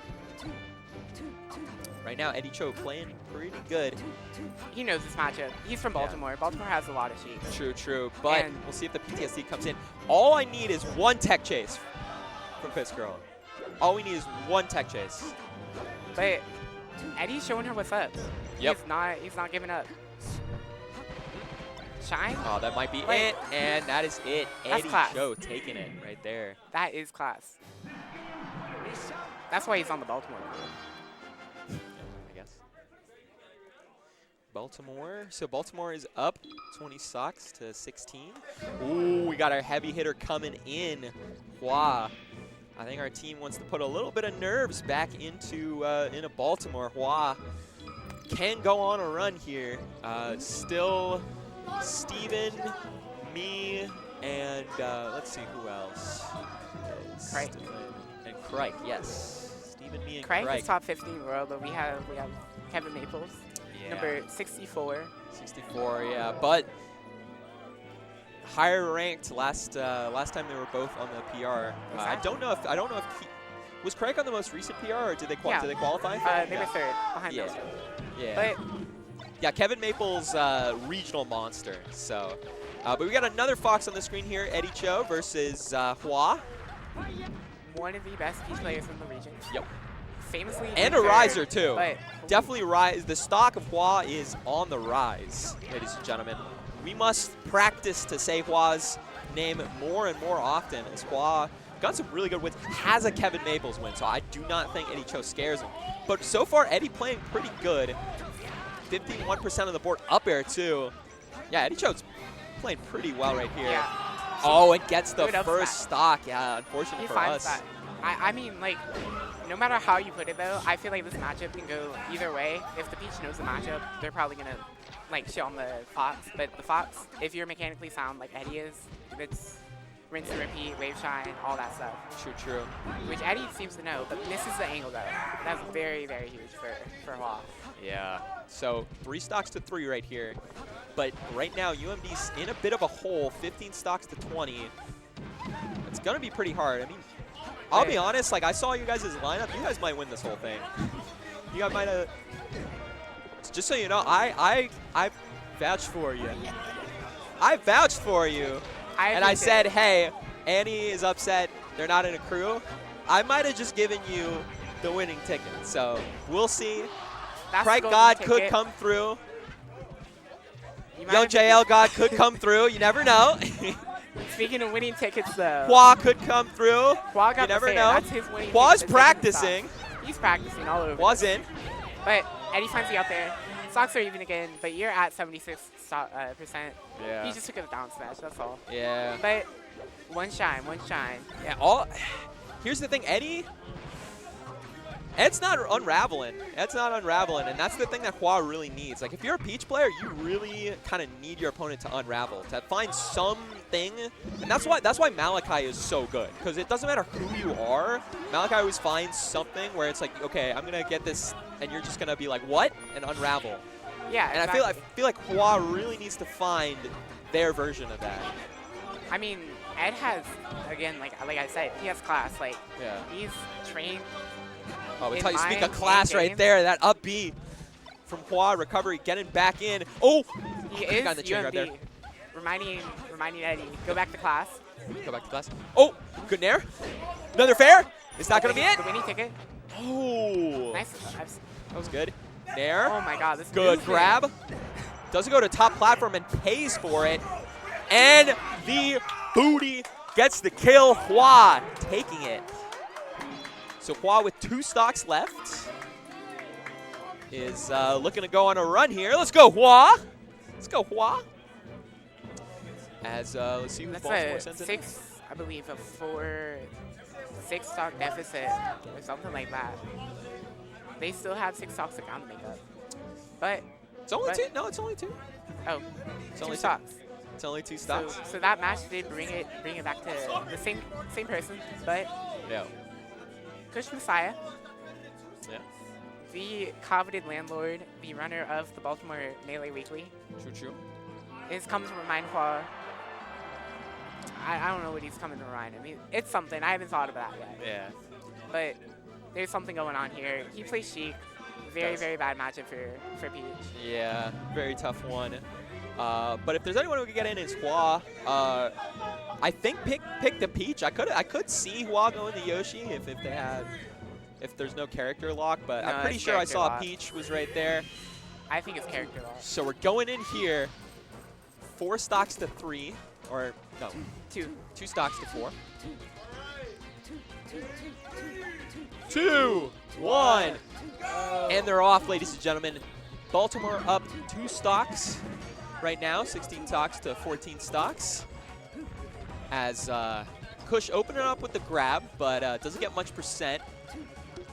right now Eddie Cho playing pretty good. He knows this matchup. He's from Baltimore. Yeah. Baltimore has a lot of sheets. True, but And- we'll see if the PTSD comes in. All I need is 1 tech chase from Piss Girl. All we need is 1 tech chase. But Eddie's showing her what's up. Yep. He's not giving up. Shine? Oh, that might be Wait. it, and that is it. That's Eddie class. Cho taking it right there. That is class. That's why he's on the Baltimore team. I guess. Baltimore. So Baltimore is up 20 stocks to 16. Ooh, we got our heavy hitter coming in. Hua. I think our team wants to put a little bit of nerves back into Baltimore. Hua can go on a run here. Still Steven, me, and let's see who else. Crike. And Crike, yes. Steven, me, and Craig Crike. is top 15 world, but we have Kevin Maples. number 64. 64, yeah, but higher ranked last time they were both on the PR. I don't know if was Craig on the most recent PR, or did they did they qualify? They were third behind those two. Yeah. But yeah, Kevin Maples, regional monster. So, but we got another Fox on the screen here, Eddie Cho versus Hua. one of the best Peach players in the region. Yep. Famously. And a riser too. But definitely rise. The stock of Hua is on the rise, ladies and gentlemen. We must practice to say Hua's name more and more often, as Hua got some really good wins. Has a Kevin Maples win, so I do not think Eddie Cho scares him. But so far, Eddie playing pretty good. 51% of the board up air too. Yeah, Eddie Cho's playing pretty well right here. Yeah. Oh, and gets the Good first stock. Yeah, unfortunate He for finds us. that. I mean, like, no matter how you put it, though, I feel like this matchup can go either way. If the Peach knows the matchup, they're probably going to, like, shit on the Fox. But the Fox, if you're mechanically sound like Eddie is, it's rinse and repeat, wave shine, all that stuff. True. Which Eddie seems to know, but misses the angle, though. That's very, very huge for Hua. Yeah. So 3 stocks to 3 right here. But right now, UMD's in a bit of a hole, 15 stocks to 20. It's going to be pretty hard. I mean, I'll be honest, like, I saw you guys' lineup. You guys might win this whole thing. You guys might have. Just so you know, I vouched for you. I vouched for you. And I said, hey, Annie is upset. They're not in a crew. I might have just given you the winning ticket. So we'll see. Pride God could come through. Young JL God could come through. You never know. Speaking of winning tickets, though. Hua could come through. Hua got you never the know. That's his winning Hua's ticket. practicing. He's practicing all over. Was in. But Eddie finds you out there. Stocks are even again, but you're at 76%. Yeah. He just took a down smash, that's all. Yeah. But one shine. Yeah, here's the thing, Ed's not unraveling. Ed's not unraveling, and that's the thing that Hua really needs. Like, if you're a Peach player, you really kind of need your opponent to unravel, to find something. And that's why Malachi is so good, because it doesn't matter who you are. Malachi always finds something where it's like, okay, I'm gonna get this, and you're just gonna be like, what? And unravel. Yeah, and exactly. I feel like Hua really needs to find their version of that. I mean, Ed has, again, like I said, he has class. Like, yeah. He's trained. Oh, we you speak of class right there. That up B from Hua, recovery, getting back in. Oh, he is got the chain right there. Reminding Eddie, go back to class. Go back to class. Oh, good nair. Another fair. It's not going to be it. The winning ticket. Oh. Nice. That was good. Nair. Oh my God, this good movement. grab. Doesn't go to top platform and pays for it. And the booty gets the kill. Hua taking it. So Hua with 2 stocks left is looking to go on a run here. Let's go, Hua. Let's go, Hua. As let's see who's Baltimore sends it. 6, I believe, a 6 stock deficit or something like that. They still have 6 stocks to make up. But it's only 2. No, it's only 2. Oh, it's two only stocks. It's only 2 stocks. So that match did bring it back to the same person, but yeah. Kush Messiah, yeah, the coveted landlord, the runner of the Baltimore Melee Weekly, true, is coming to remind Hua. I don't know what he's coming to remind him. It's something. I haven't thought of that yet. Yeah. But there's something going on here. He plays Sheik. Very bad matchup for Peach. Yeah, very tough one. But if there's anyone who could get in, it's Hua. I think pick the Peach. I could see Hua going to Yoshi if there's no character lock, but I'm pretty sure I saw lock. Peach was right there. I think it's character lock. So we're going in here. 4 stocks to 3, or no, 2 stocks to 4. 2, 1, and they're off, ladies and gentlemen. Baltimore up 2 stocks right now, 16 stocks to 14 stocks. As Kush opening up with the grab, but doesn't get much percent.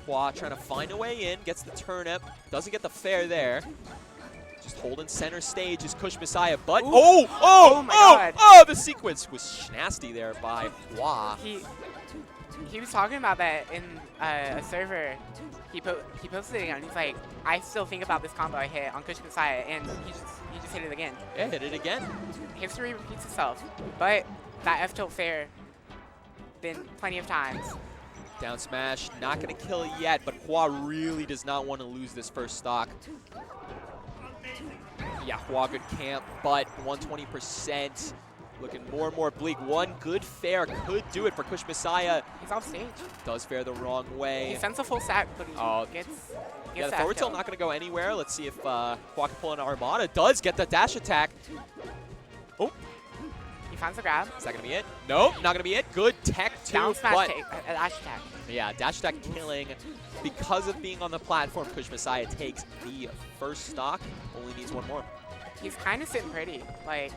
Hua trying to find a way in, gets the turnip, doesn't get the fair there. Just holding center stage is Kush Messiah, but oh my God. The sequence was nasty there by Hua. he was talking about that in a server. He posted it and he's like, I still think about this combo I hit on Kush Messiah, and he just hit it again. Yeah, hit it again. History repeats itself, but that F tilt fair been plenty of times. Down smash, not going to kill yet, but Hua really does not want to lose this first stock. Yeah, Hua good camp, but 120%. Looking more and more bleak. One good fair could do it for Kush Messiah. He's off stage. Does fair the wrong way. He sends a full stack, but he gets yeah, the forward tilt not going to go anywhere. Let's see if Hua can pull an Armada. Does get the dash attack. Oh. He finds the grab. Is that going to be it? Nope, not going to be it. Good tech too, Down smash but take, dash attack. yeah, dash attack killing. Because of being on the platform, Kush Messiah takes the first stock. Only needs one more. He's kind of sitting pretty. Like,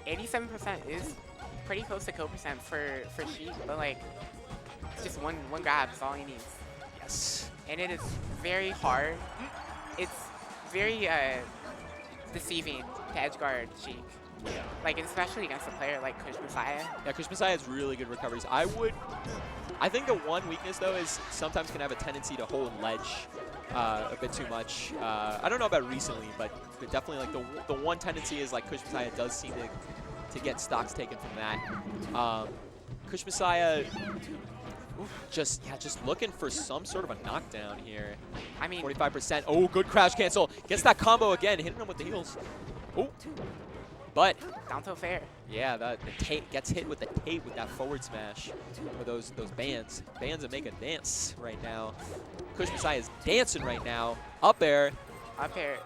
87% is pretty close to kill percent for Sheik, but like, it's just one grab is all he needs. Yes. And it is very hard. It's very deceiving to edge guard Sheik. Yeah. Like, especially against a player like Kush Messiah. Yeah, Kush Messiah has really good recoveries. I think the one weakness, though, is sometimes can have a tendency to hold ledge a bit too much. I don't know about recently, but definitely like the one tendency is like Kush Messiah does seem to get stocks taken from that. Kush Messiah just looking for some sort of a knockdown here. I mean, 45%. Oh, good crouch cancel. Gets that combo again, hitting him with the heels. Oh. But down to fair. Yeah, the tape gets hit with the tape with that forward smash. Or those bands. Bands that make a dance right now. Kush Messiah is dancing right now. Up air. Up air.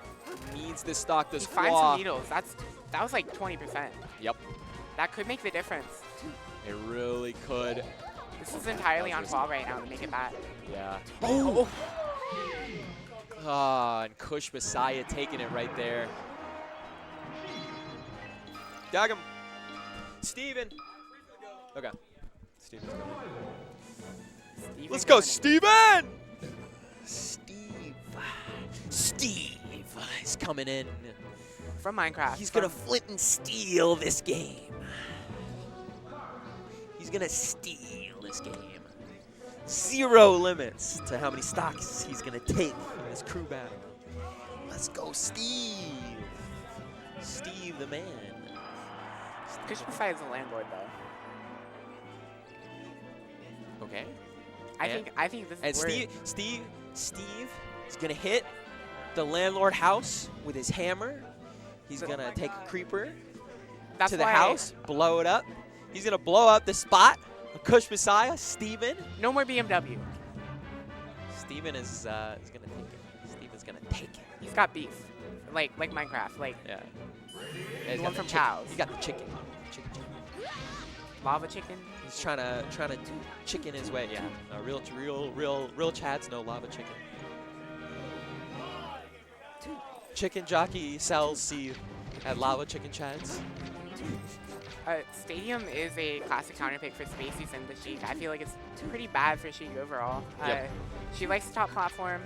Needs this stock, this flaw. He finds some needles. That was like 20%. Yep. That could make the difference. It really could. This is entirely on Hua right now to make it back. Yeah. Oh! And Kush Messiah taking it right there. Dog him. Steven. Okay. Steven's going. Let's go, Steven! Steve is coming in. From Minecraft. He's going to flint and steal this game. He's going to steal this game. 0 limits to how many stocks he's going to take in this crew battle. Let's go, Steve. Steve the man. Kush Messiah is a landlord, though. Okay. I think this is and Steve is gonna hit the landlord house with his hammer. He's gonna take a creeper to the house, blow it up. He's gonna blow up the spot of Kush Messiah. Steven. No more BMW. Steven is gonna take it. Steven's gonna take it. He's got beef, like Minecraft, like yeah. The one from cows. He got the chicken. Lava chicken. He's trying to chicken his way. Yeah, no, real Chads, no lava chicken. Chicken jockey sells C at Lava Chicken Chads. Stadium is a classic counterpick for Spacey's and the Sheik. I feel like it's pretty bad for Sheik overall. Yep. She likes the top platform,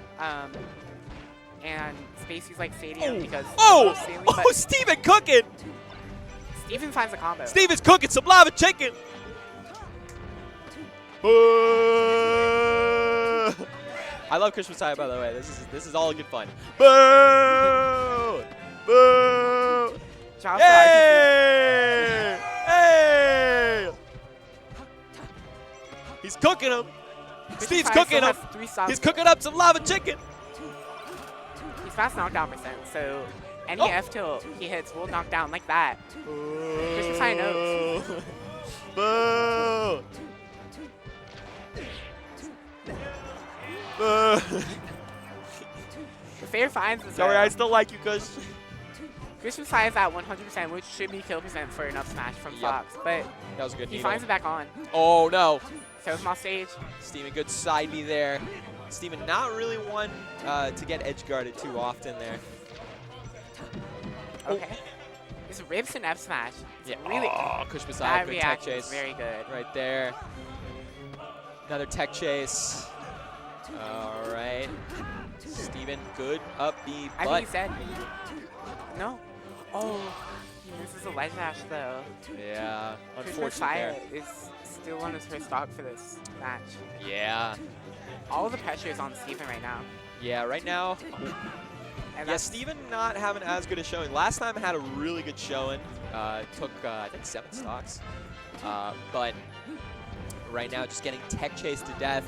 and Spacey's like Stadium because Steven cooking! Steven finds a combo. Steven's cooking some lava chicken! I love Kush Messiah, by the way. This is all good fun. Boo! Boo! Hey! Hey! He's cooking them. Steve's cooking them. He's cooking up some lava chicken. He's fast knockdown percent, so any F tilt he hits will knock down like that. Kush Messiah knows. Boo! Fair finds the Sorry, I still like you, Kush. Kush Messiah is at 100%, which should be kill percent for an up smash from Fox, but that was good. He finds it back on. Oh no! So it's my stage. Steven, good side B there. Steven, not really one to get edge guarded too often there. Okay. This rips an F smash. Yeah. Really. Oh, Kush Messiah, good tech chase. Very good. Right there. Another tech chase. All right. Steven, good up B. I think he said no. Oh, he misses is a ledge dash, though. Yeah, Christmas unfortunate Fire there. is still on his first stock for this match. Yeah. All the pressure is on Steven right now. Yeah, right now, And yeah, Steven not having as good a showing. Last time had a really good showing. Took, I think, 7 stocks. But right now, just getting tech chased to death.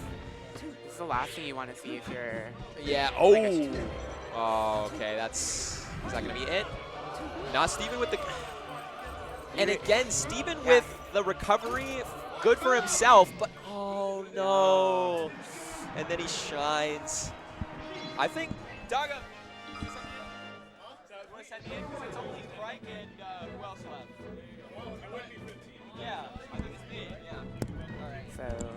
This is the last thing you want to see if you're... Yeah, like oh, okay, is that going to be it? Not Steven with the... And again, Steven with the recovery, good for himself, but oh no. And then he shines. I think, Daga, you want to send me in? Because it's only Frank and who else left? Yeah, I think it's me, yeah. All right. So,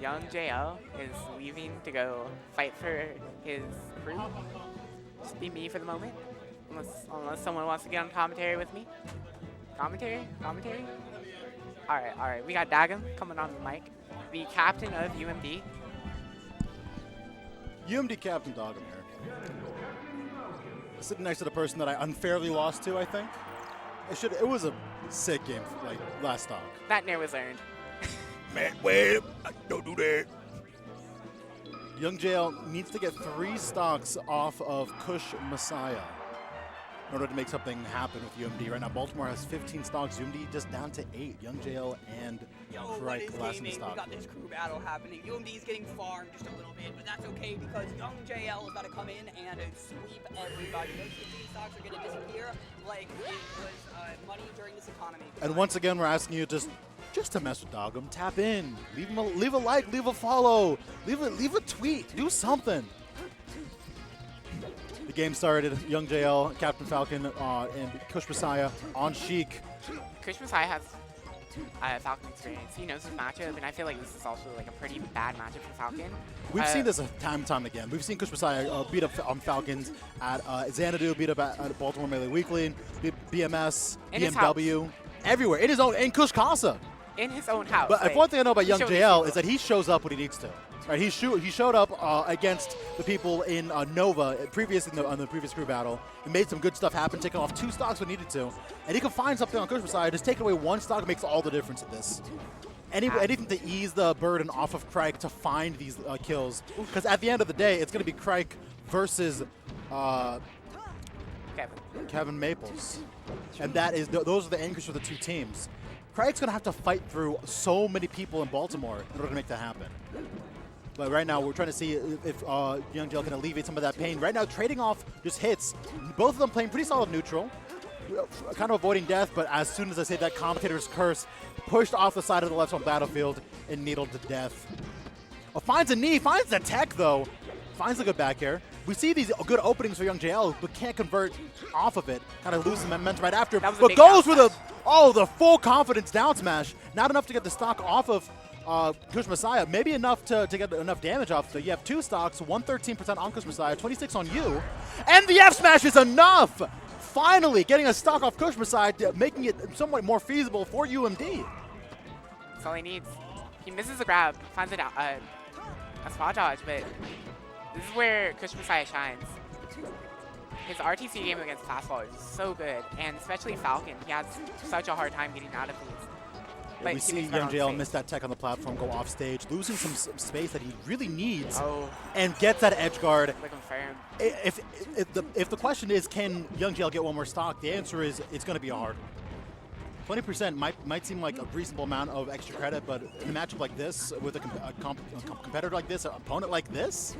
young JL is leaving to go fight for his crew. Just be me for the moment. Unless someone wants to get on commentary with me. Commentary? Alright. We got Dagam coming on the mic. The captain of UMD. UMD captain Dagam here. Sitting next to the person that I unfairly lost to, I think. It was a sick game, like, last stock. That nair was earned. Man, wait, don't do that. Young JL needs to get 3 stocks off of Kush Messiah in order to make something happen with UMD. Right now, Baltimore has 15 stocks. UMD just down to 8. Young JL and Crike last in the stock. We got this crew battle happening. UMD is getting farmed just a little bit, but that's okay because young JL is about to come in and sweep everybody. Those 15 stocks are going to disappear like it was money during this economy. And once again, we're asking you just to mess with Dogum. Tap in. Leave a like. Leave a follow. Leave a tweet. Do something. The game started. Young JL, Captain Falcon, and Kush Messiah on Sheik. Kush Messiah has Falcon experience. He knows his matchup, and I feel like this is also like a pretty bad matchup for Falcon. We've seen this time and time again. We've seen Kush Messiah beat up Falcons at Xanadu, beat up at Baltimore Melee Weekly, beat BMS, BMW, everywhere. In his own, and Kush Casa. In his own house. But one thing I know about Young JL is that he shows up when he needs to. Right, he showed up against the people in Nova on the previous crew battle. He made some good stuff happen, taking off 2 stocks when needed to, and he can find something on Kush Messiah. Just taking away 1 stock makes all the difference in this. Anything to ease the burden off of Crike to find these kills, because at the end of the day, it's going to be Crike versus Kevin Maples, and those are the anchors for the 2 teams. Crike's going to have to fight through so many people in Baltimore in order to make that happen. But right now, we're trying to see if Young JL can alleviate some of that pain. Right now, trading off just hits. Both of them playing pretty solid neutral. Kind of avoiding death, but as soon as I say that commentator's curse, pushed off the side of the left on battlefield and needled to death. Oh, finds a knee, finds the tech, though. Finds a good back air. We see these good openings for Young JL, but can't convert off of it. Kind of loses momentum right after. But goes with the full confidence down smash. Not enough to get the stock off of Kush Messiah, maybe enough to get enough damage off. So you have 2 stocks, 113% on Kush Messiah, 26 on you, and the F smash is enough. Finally, getting a stock off Kush Messiah, making it somewhat more feasible for UMD. That's all he needs. He misses a grab, finds a spot dodge, but this is where Kush Messiah shines. His RTC game against fastball is so good, and especially Falcon, he has such a hard time getting out of these. Yeah, we see Young JL miss that tech on the platform, go off stage, losing some space that he really needs, and gets that edge guard. If the question is, can Young JL get 1 more stock, the answer is it's going to be hard. 20% might seem like a reasonable amount of extra credit, but in a matchup like this, with a competitor like this, an opponent like this,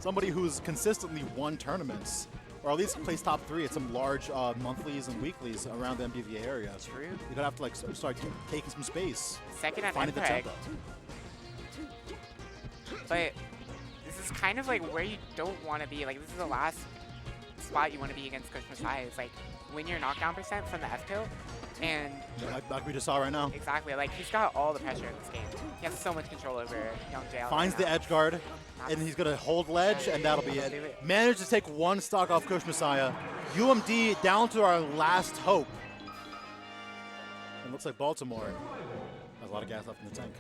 somebody who's consistently won tournaments, or at least plays top 3 at some large monthlies and weeklies around the MDVA area. True. You're gonna have to like start taking some space. Second at finding the tempo. But this is kind of like where you don't want to be. Like this is the last spot you want to be against Kush Messiah. Is like when your knockdown percent from the F tilt, and like we just saw right now. Exactly. Like he's got all the pressure in this game. He has so much control over Young JL. Finds the edge guard, and he's gonna hold ledge, and that'll be it. Managed to take 1 stock off Kush Messiah. UMD down to our last hope. It looks like Baltimore has a lot of gas left in the tank.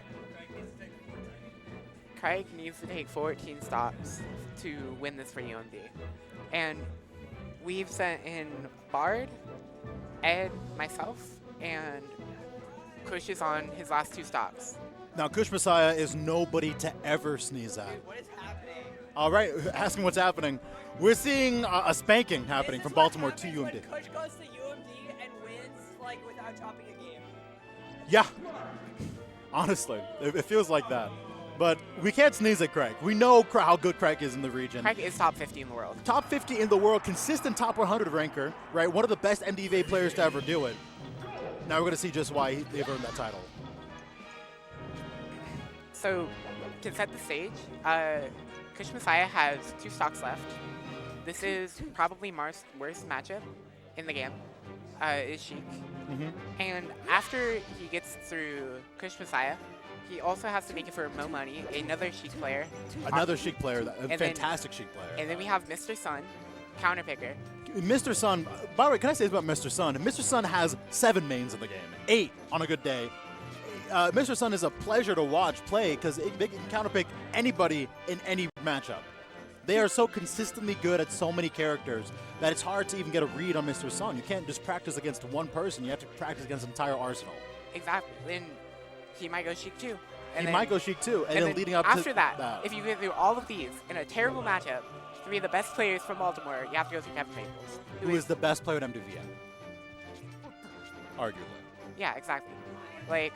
Craig needs to take 14 stops to win this for UMD. And we've sent in Bard, Ed, myself, and Kush is on his last 2 stocks. Now, Kush Messiah is nobody to ever sneeze at. What is happening? All right, asking what's happening. We're seeing a spanking happening from Baltimore to UMD. When Kush goes to UMD and wins, like, without dropping a game. Yeah, honestly, it feels like that. But we can't sneeze at Craig. We know how good Craig is in the region. Craig is top 50 in the world. Top 50 in the world, consistent top 100 ranker, right? One of the best MDVA players to ever do it. Now we're going to see just why they've earned that title. So, to set the stage, Kush Messiah has 2 stocks left. This is probably Mar's worst matchup in the game, is Sheik. And after he gets through Kush Messiah, he also has to make it for Mo Money, another Sheik player. Another Sheik player, a And fantastic Sheik player. And then we have Mr. Sun, counter picker. Mr. Sun, by the way, can I say this about Mr. Sun? Mr. Sun has 7 mains in the game, 8 on a good day. Mr. Sun is a pleasure to watch play because they can counterpick anybody in any matchup. They are so consistently good at so many characters that it's hard to even get a read on Mr. Sun. You can't just practice against one person. You have to practice against an entire arsenal. Exactly. And he might go Sheik too. And He might go Sheik too. And then leading up after to that, if you get through all of these in a terrible matchup, to be the best players from Baltimore, you have to go through Kevin Maples. who is the best player in MDVA? Arguably. Yeah, exactly. Like,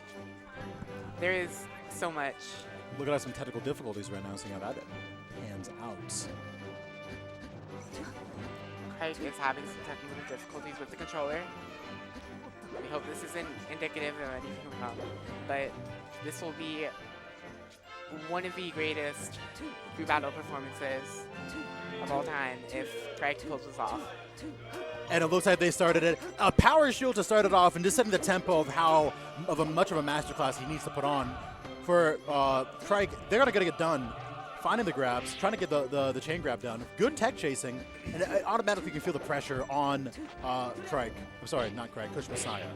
there is so much. Look at some technical difficulties right now, seeing how that pans out. Craig is having some technical difficulties with the controller. We hope this isn't indicative of anything wrong, but this will be one of the greatest group battle performances of all time if Craig pulls this off. And it looks like they started it. A power shield to start it off and just setting the tempo of how much of a masterclass he needs to put on. For Craig, they're going to get it done. Finding the grabs, trying to get the chain grab done. Good tech chasing, and it automatically you can feel the pressure on Craig. I'm sorry, not Craig, Kush Messiah.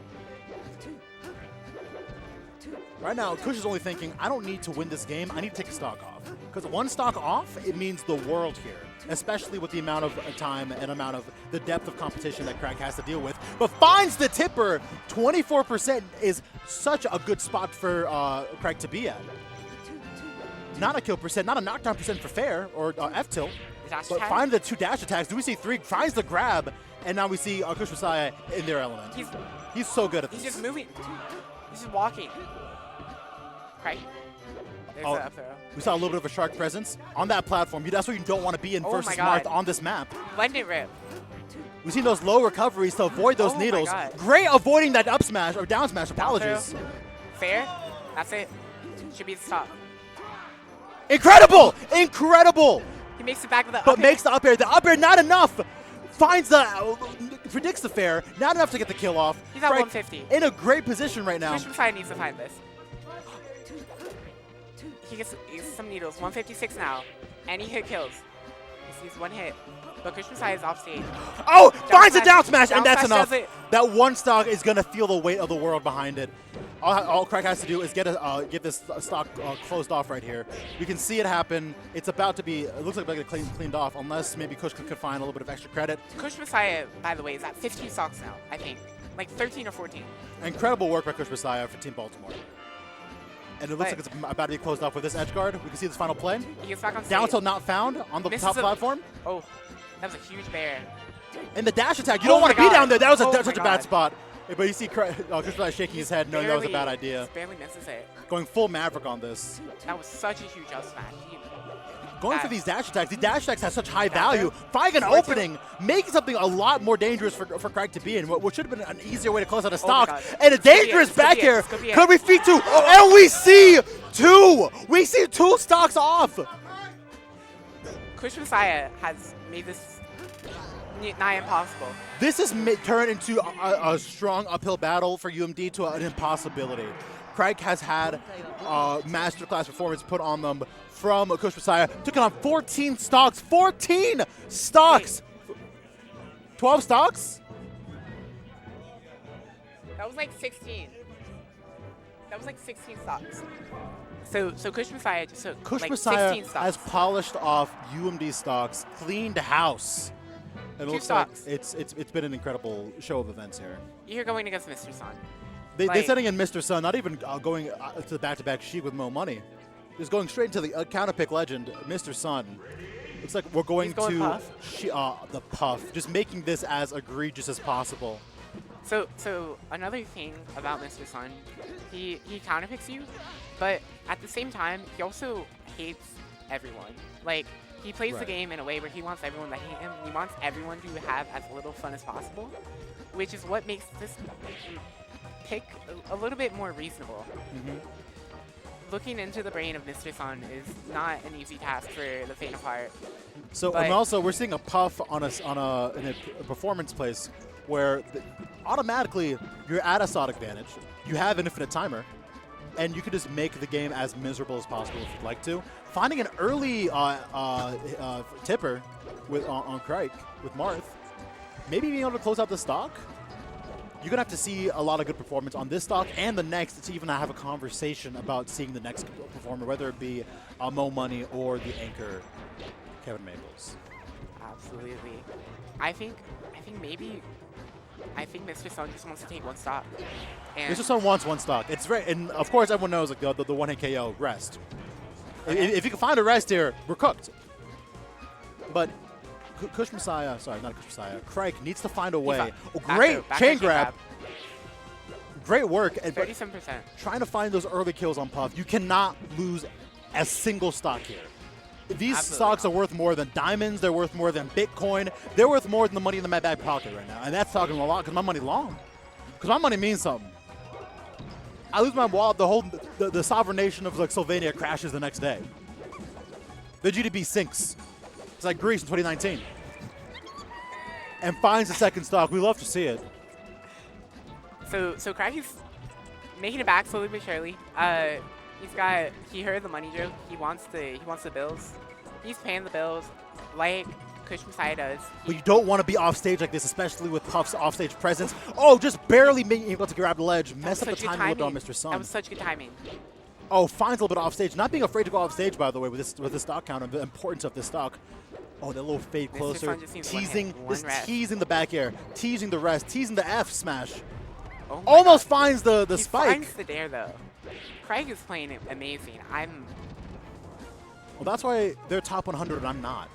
Right now, Kush is only thinking, I don't need to win this game, I need to take a stock off. Because one stock off, it means the world here, especially with the amount of time and amount of the depth of competition that Craig has to deal with. But finds the tipper, 24% is such a good spot for Craig to be at. Not a kill percent, not a knockdown percent for fair or F-tilt, but find the 2 dash attacks. Do we see 3? Finds the grab, and now we see Kush Messiah in their element. He's so good at this. He's just moving. He's just walking. Right. There's the up throw. We saw a little bit of a shark presence on that platform. That's where you don't want to be in versus Marth on this map. Blended rip. We've seen those low recoveries to avoid those needles. Great avoiding that up smash or down smash. Apologies. Fair. That's it. Should be the stop. Incredible! Incredible! He makes it back with the up But air. makes the up air. The up air not enough. Finds the predicts the fair. Not enough to get the kill off. He's at 150. In a great position right now. Kush Messiah needs to find this. He gets some needles. 156 now. And he hit kills. He sees 1 hit. But Kush Messiah is off stage. Oh! Finds a down smash, and that's enough. Does it. That one stock is going to feel the weight of the world behind it. All Craig has to do is get this stock closed off right here. We can see it happen. It's about to be, it looks like it's going to cleaned off, unless maybe Kush could find a little bit of extra credit. Kush Messiah, by the way, is at 15 stocks now, I think. Like 13 or 14. Incredible work by Kush Messiah for Team Baltimore. And it looks like it's about to be closed off with this edge guard. We can see this final play. He gets back on stage. Down tilt not found on the top platform. Oh, that was a huge bear. And the dash attack, you don't want to be down there. That was such a bad God. spot. But you see Kush Messiah shaking his head, knowing that was a bad idea. Just barely misses it. Going full Maverick on this. That was such a huge up smash. Going for these dash attacks. These dash attacks have such high value. Finding an opening, making something a lot more dangerous for Craig to be in. What should have been an easier way to close out a stock. And a dangerous back air. Could we feed 2? And we see 2! We see 2 stocks off! Kush Messiah has made this nigh impossible. This has turned into a strong uphill battle for UMD to an impossibility. Craig has had a masterclass performance put on them from Kush Messiah. Took it on 14 stocks. 14 stocks! 12 stocks? That was like 16. That was like 16 stocks. So Kush Messiah just took Kush like Messiah 16 stocks. has polished off UMD stocks, cleaned house. It 2 looks like stocks. it's been an incredible show of events here. You're going against Mr. Sun. They're Like- setting in Mr. Sun, not even going to the back-to-back Sheik with Mo Money. Just going straight into the counter-pick legend, Mr. Sun. Looks like we're going, He's going to Puff. the Puff, just making this as egregious as possible. So another thing about Mr. Sun, he counterpicks you, but at the same time, he also hates everyone. Like, he plays the Right. game in a way where he wants everyone to hate him. He wants everyone to have as little fun as possible, which is what makes this pick a little bit more reasonable. Looking into the brain of Mr. Sun is not an easy task for the faint of heart. So But- and also we're seeing a Puff in a performance place where automatically you're at a shot advantage. You have an infinite timer, and you can just make the game as miserable as possible if you'd like to. Finding an early tipper on Crike with Marth, maybe being able to close out the stock. You're going to have to see a lot of good performance on this stock and the next to even have a conversation about seeing the next performer, whether it be Mo Money or the anchor, Kevin Maples. Absolutely. I think Mr. Sun just wants to take 1 stock. And Mr. Sun wants 1 stock. It's right, and of course everyone knows like the one-hit KO rest. If you can find a rest here, we're cooked. But Kush Messiah, sorry, not Kush Messiah, Crike needs to find a way. Great chain grab. Great work. And 37%. trying to find those early kills on Puff. You cannot lose a single stock here. These stocks are worth more than diamonds. They're worth more than Bitcoin. They're worth more than the money in my back pocket right now. And that's talking a lot because my money's long. Because my money means something. I lose my wallet, the sovereign nation of like Slovenia crashes the next day. The GDP sinks. It's like Greece in 2019. And finds the second stock. We love to see it. So Cracky's making it back slowly but surely. He heard the money joke. He wants the bills. He's paying the bills like Kush Messiah does. But you don't want to be off stage like this, especially with Puff's offstage presence. Oh, just barely being able to grab the ledge. Mess up the timing on Mr. Sun. That was such good timing. Oh, finds a little bit off stage. Not being afraid to go off stage, by the way, with this stock count and the importance of this stock. Oh, that little fade Mr. closer. Sun just needs Teasing the back air. Teasing the rest. Teasing the F smash. Oh my Almost God. finds the He spike. finds the dare though. Craig is playing it amazing. Well, that's why they're top 100 and I'm not.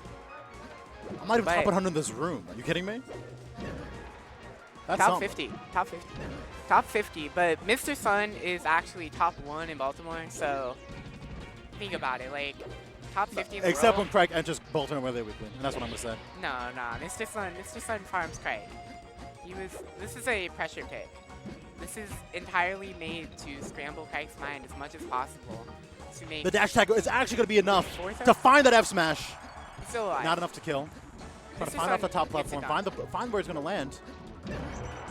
I'm not even top 100 in this room. Are you kidding me? That's top something. 50. Top 50. Top 50. But Mr. Sun is actually top 1 in Baltimore. So think about it. Like top 50 in the Except world. when Craig enters Baltimore where they would win. And that's what I'm going to say. No. Mr. Sun farms Craig. This is a pressure pick. This is entirely made to scramble Craig's mind as much as possible to make The dash tag is actually going to be enough Fourth to find that F smash. He's still alive. Not enough to kill. Trying to Mr. find off the Sun top gets it platform. done. Find where it's going to land.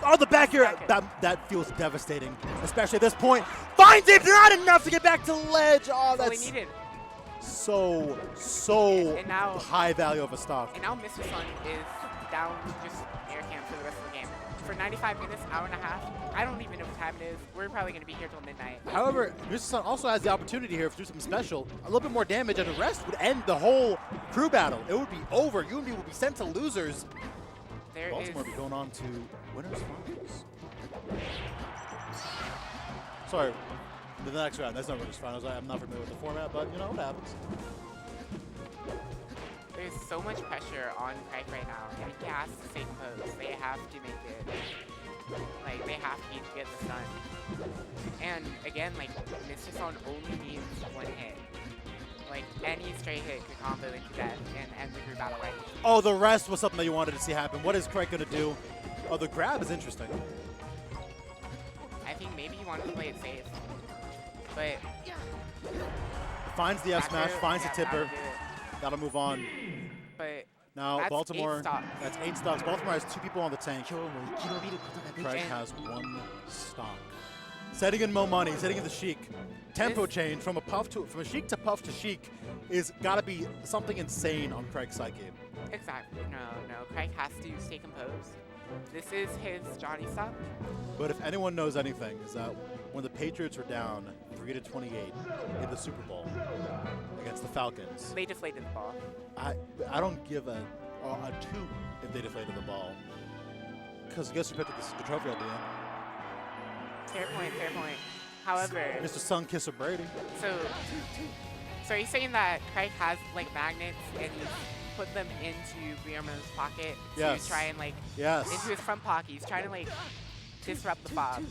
Oh, the back here. That feels devastating, especially at this point. Finds it. Not enough to get back to the ledge. Oh, That's all he that's needed. so And now- high value of a stock. And now Mr. Sun is down just air cam for the rest of the game. For 95 minutes, hour and a half, I don't even know what time it is. We're probably going to be here till midnight. However, Mr. Sun also has the opportunity here to do something special. A little bit more damage, and the rest would end the whole crew battle. It would be over. UMD would be sent to losers. Baltimore would be going on to winners finals. Sorry, the next round. That's not winners finals. I'm not familiar with the format, but you know what happens. There's so much pressure on Craig right now, and he has to stay composed. They have to make it. Like, they have to get this done. And again, like, Mr. Sun only needs 1 hit. Like, any straight hit could combo into death and end the group battle right here. Oh, the rest was something that you wanted to see happen. What is Craig going to do? Oh, the grab is interesting. I think maybe he wanted to play it safe. But Finds the F smash, finds the that'll tipper. do it. That'll move on. But Now, that's Baltimore, 8 stocks. that's 8 stocks. Baltimore has 2 people on the tank. Craig has 1 stock. Setting in Mo Money, setting in the Sheik. Tempo change from a Sheik to Puff to Sheik is got to be something insane on Craig's psyche. Exactly. No. Craig has to stay composed. This is his Johnny stop. But if anyone knows anything, is that when the Patriots were down 3-28 in the Super Bowl against the Falcons, They deflated the ball. I don't give a 2 if they deflated the ball. Because guess who picked up the trophy at the end? Fair point, fair point. However, Mr. Sun Kisser Brady. so are you saying that Craig has like magnets and he's put them into Guillermo's pocket Yes. to try and like Yes. into his front pocket? He's trying to like disrupt the fob.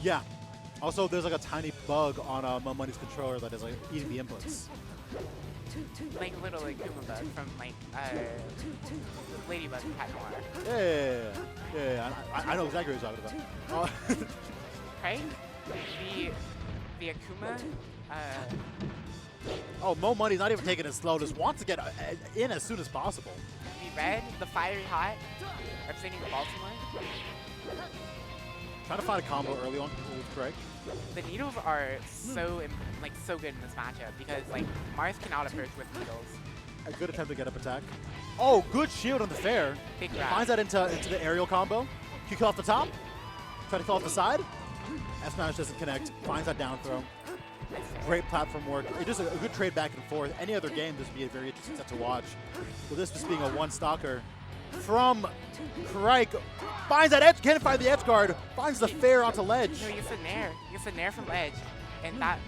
Yeah. Also, there's like a tiny bug on Money's controller that is like eating the inputs. Like a little like Kuma bug from like Ladybug and Cat Noir. Yeah. I know exactly what you're talking about. Right? The Akuma. Oh, Mo Money's not even taking it slow. Just wants to get in as soon as possible. The red, the fiery hot, representing Baltimore. Trying to find a combo early on with Craig. The needles are so so good in this matchup because like Mars cannot approach with needles. A good attempt to get up attack. Oh, good shield on the fair. Big grab. Finds that into the aerial combo. Q kill off the top. Try to kill off the side. S-Smash doesn't connect. Finds that down throw. Great platform work. It's just a good trade back and forth. Any other game, this would be a very interesting set to watch. With this just being a one-stalker from Craig. Finds that edge. Can't find the edge guard. Finds the fair onto ledge. No, he gets a nair. He gets a nair from ledge. And that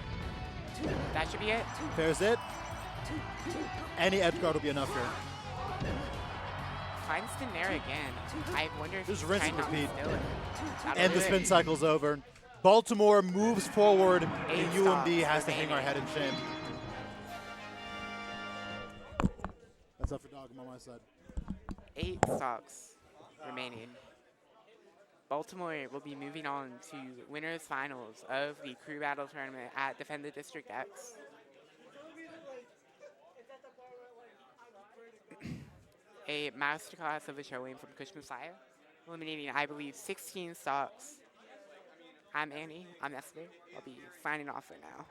should be it. Fair's it. Any edge guard will be enough here. Finds the nair again. I wonder if Just he's rinse trying and not to repeat. steal it. That'll And do the it. spin cycle's over. Baltimore moves forward, Eight and UMD stocks has to hang our remaining. head in shame. That's up for Dog. I'm on my side. 8 stocks remaining. Baltimore will be moving on to winners finals of the crew battle tournament at Defend the District X. A masterclass of a showing from Kush Messiah, eliminating, I believe, 16 stocks. I'm Annie. I'm Esther. I'll be signing off for now.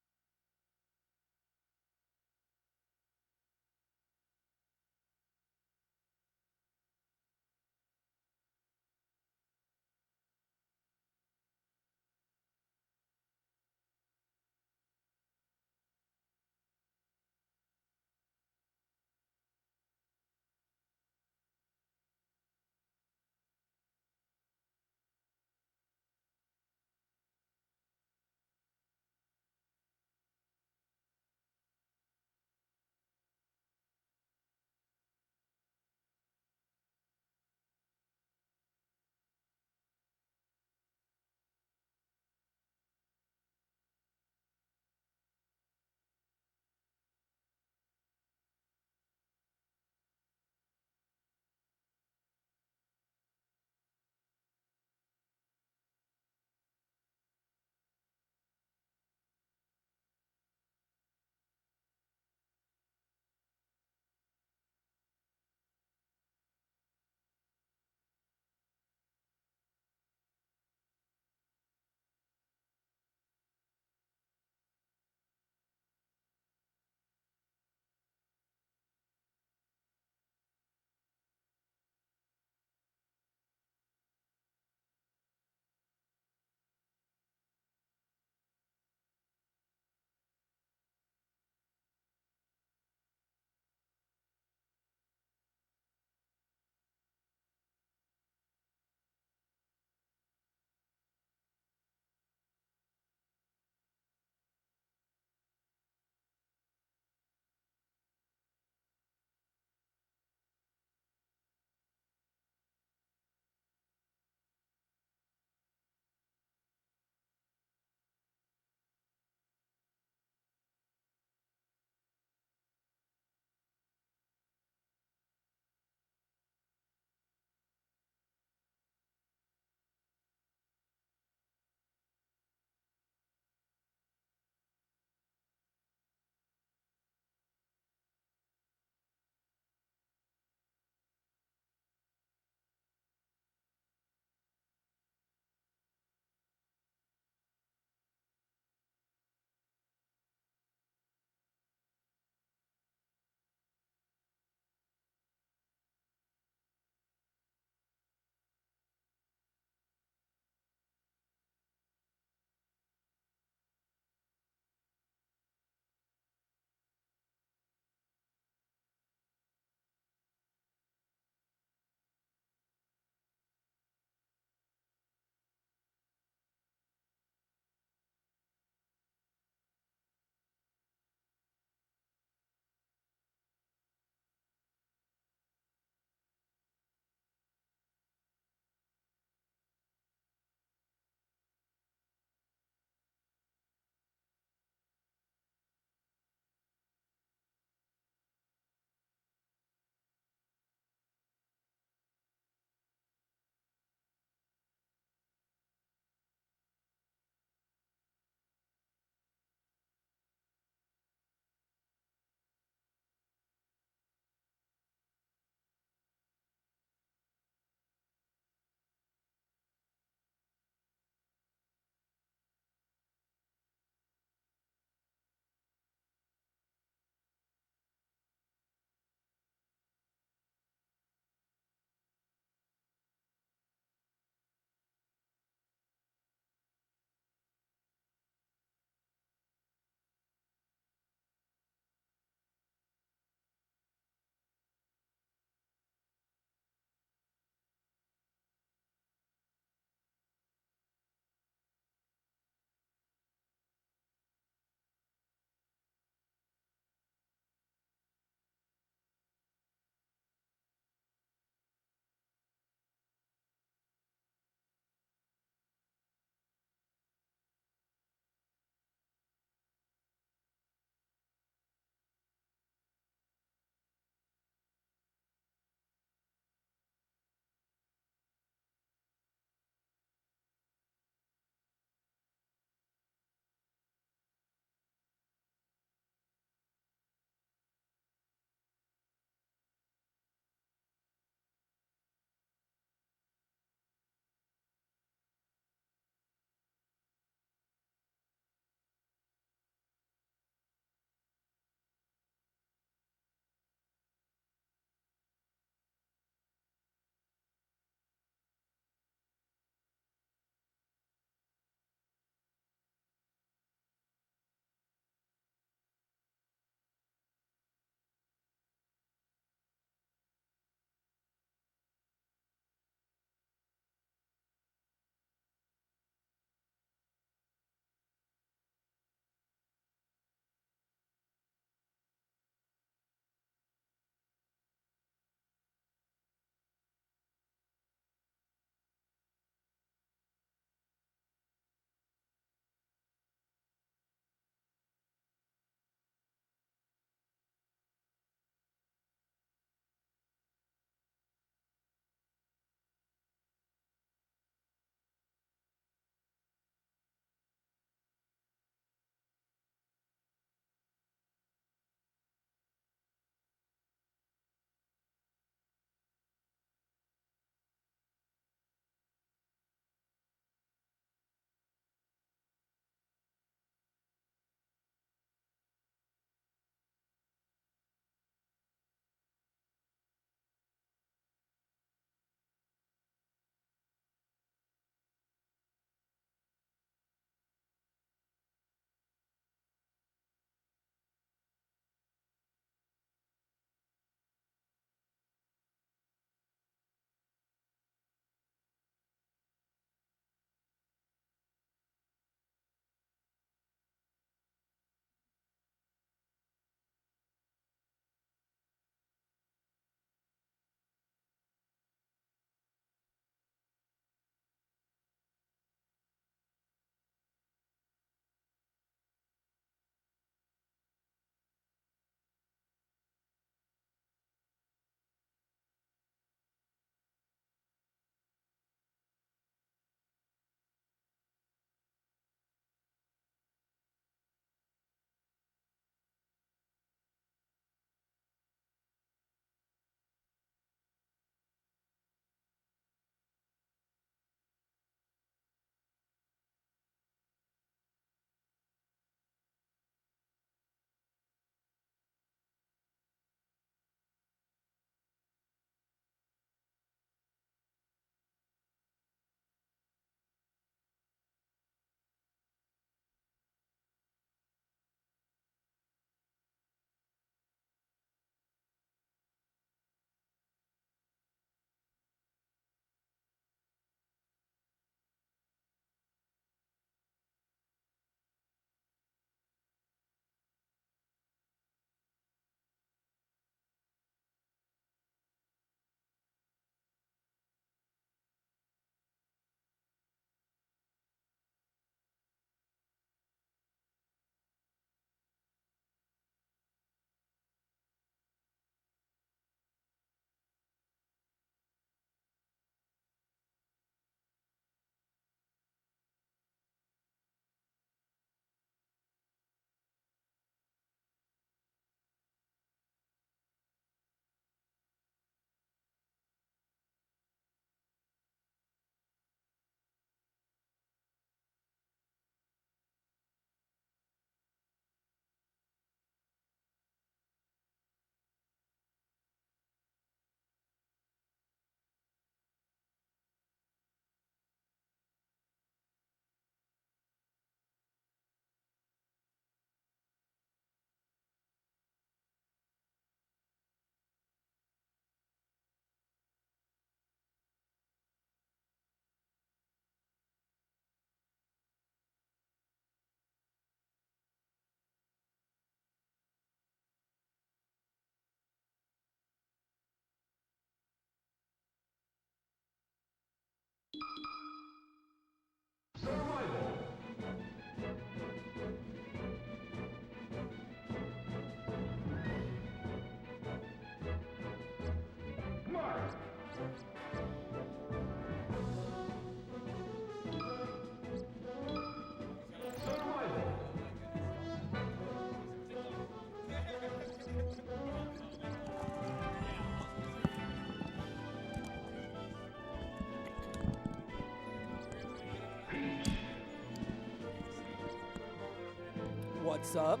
What's up?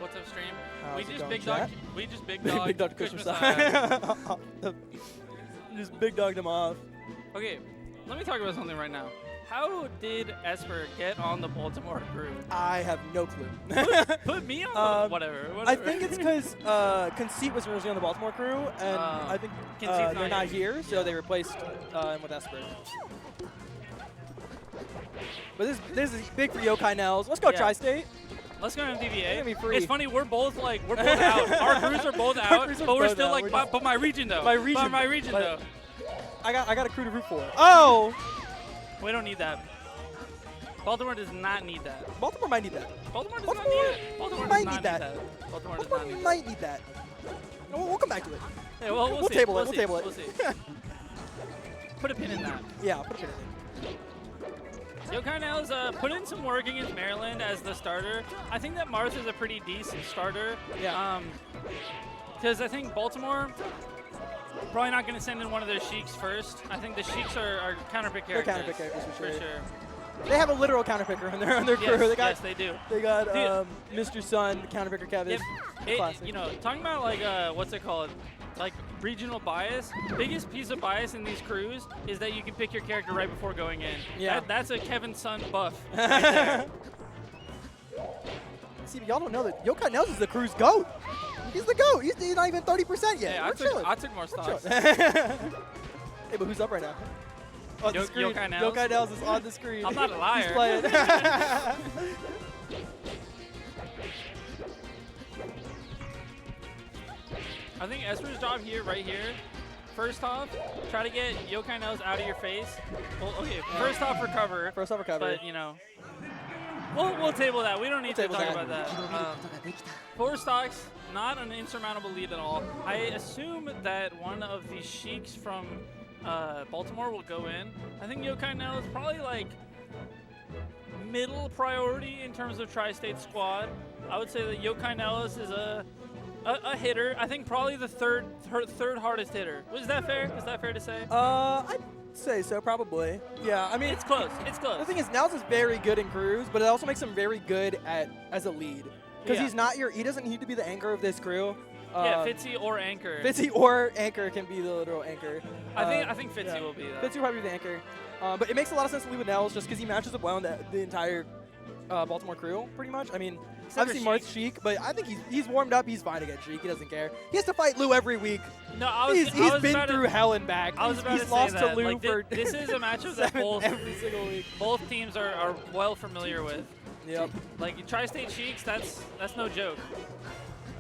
What's up, stream? How's We it just going, big chat? dog. We just big dog. Big dog Kush Messiah. Messiah. Just big dogged him off. Okay, let me talk about something right now. How did Esper get on the Baltimore crew? I have no clue. Put me on whatever. I think it's because Conceit was originally on the Baltimore crew, and I think Conceit's they're not here, so they replaced him with Esper. But this is big for Yokai Nels. Let's go Tri-State. Let's go Gonna be MDVA. free. It's funny, we're both out. Our crews are both out, crews are but we're both still out. like, We're but my region though. My region. But my region though. I got a crew to root for. Oh! We don't need that. Baltimore does not need that. Baltimore might need that. Baltimore does not need it. Baltimore might does not need that. Baltimore does not need that. Might need that. We'll come back to it. Yeah, well, we'll see. table it. We'll We'll see. table it. We'll see. Put a pin in that. Yeah, put a pin in it. Yokai Nels put in some work against Maryland as the starter. I think that Marth is a pretty decent starter. Yeah. Because I think Baltimore probably not going to send in one of their Sheiks first. I think the Sheiks are counterpick characters. They're counterpick characters for sure. For sure. They have a literal counterpicker on their crew. Yes, They got, yes, they do. They got Dude. Mr. Sun, counterpicker Kevin. Classic. You know, talking about like what's it called? Like regional bias. Biggest piece of bias in these crews is that you can pick your character right before going in. Yeah. That's a Kevin Sun buff. Right there. See, y'all don't know that Yokai Nels is the crew's GOAT. He's the GOAT. He's not even 30% yet. Yeah, We're chilling. I took more stocks. Hey, but who's up right now? On the screen. Yokai Nels? Yokai Nels is on the screen. I'm not a liar. He's playing. I think Esper's job here, right here, first off, try to get Yokai Nels out of your face. Well, okay, first off, recover. First off, recover. But, you know, we'll table that. We don't need to table talk that. about that. 4 stocks, not an insurmountable lead at all. I assume that one of the Sheiks from Baltimore will go in. I think Yokai Nels is probably like middle priority in terms of Tri-State squad. I would say that Yokai Nels is a hitter. I think probably the third hardest hitter. Was that fair? Is that fair to say? I'd say so, probably. Yeah, I mean, it's close. It's close. The thing is, Nels is very good in crews, but it also makes him very good as a lead. Because he doesn't need to be the anchor of this crew. Yeah, Fitzy or Anchor. Fitzy or Anchor can be the literal anchor. I think Fitzy will be that. Fitzy will probably be the anchor. But it makes a lot of sense to leave with Nels just because he matches up well in the entire Baltimore crew, pretty much. I mean, obviously Marth's Sheik, but I think he's warmed up. He's fine against Sheik. He doesn't care. He has to fight Lou every week. No, he's been through hell and back. He's lost to Lou like, for this is a matchup that every single week. Both teams are well familiar with. Yep. Like Tri-State Sheiks, that's no joke.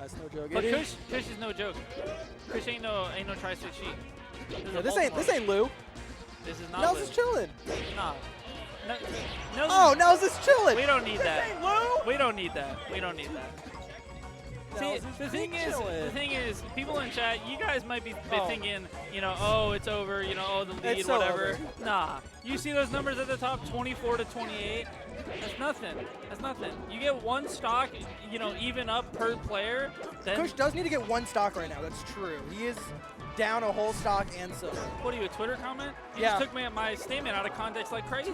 That's no joke. But Kush is no joke. Kush ain't no Tri-State Sheik. This ain't Lou. This is not Nels Lou. is chilling. Nah. Nels is chilling. We don't need that. Ain't Lou. We don't need that. We don't need that. See, the thing is, people in chat, you guys might be thinking, you know, oh, it's over, you know, oh, the lead, It's so whatever. over. Nah. You see those numbers at the top, 24 to 28? That's nothing. That's nothing. You get one stock, you know, even up per player. Then Kush does need to get one stock right now. That's true. He is down a whole stock and so. What are you, a Twitter comment? You Yeah. just took my statement out of context like crazy.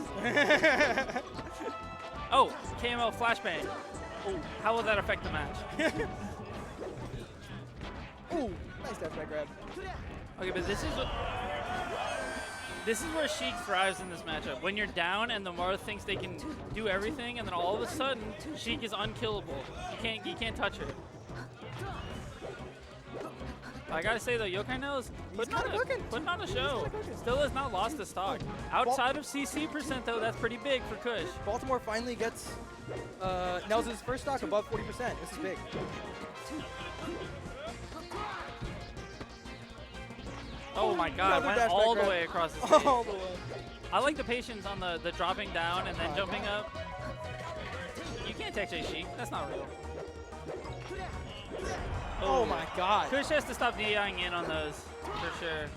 Oh, KML flashbang. Oh, how will that affect the match? Ooh, nice dash back grab. Okay, but this is where Sheik thrives in this matchup. When you're down and the Marth thinks they can do everything, and then all of a sudden Sheik is unkillable. You can't touch her. I gotta say though, Yokai Nels putting on a show. Still has not lost a stock. Outside of CC percent though, that's pretty big for Kush. Baltimore finally gets Nels' first stock above 40%. This is big. Oh my God, Another went dash all back the grab. way across the stage. All the way. I like the patience on the dropping down and then jumping up. You can't tech chase Sheik. That's not real. Oh my God. Kush has to stop DIing in on those, for sure.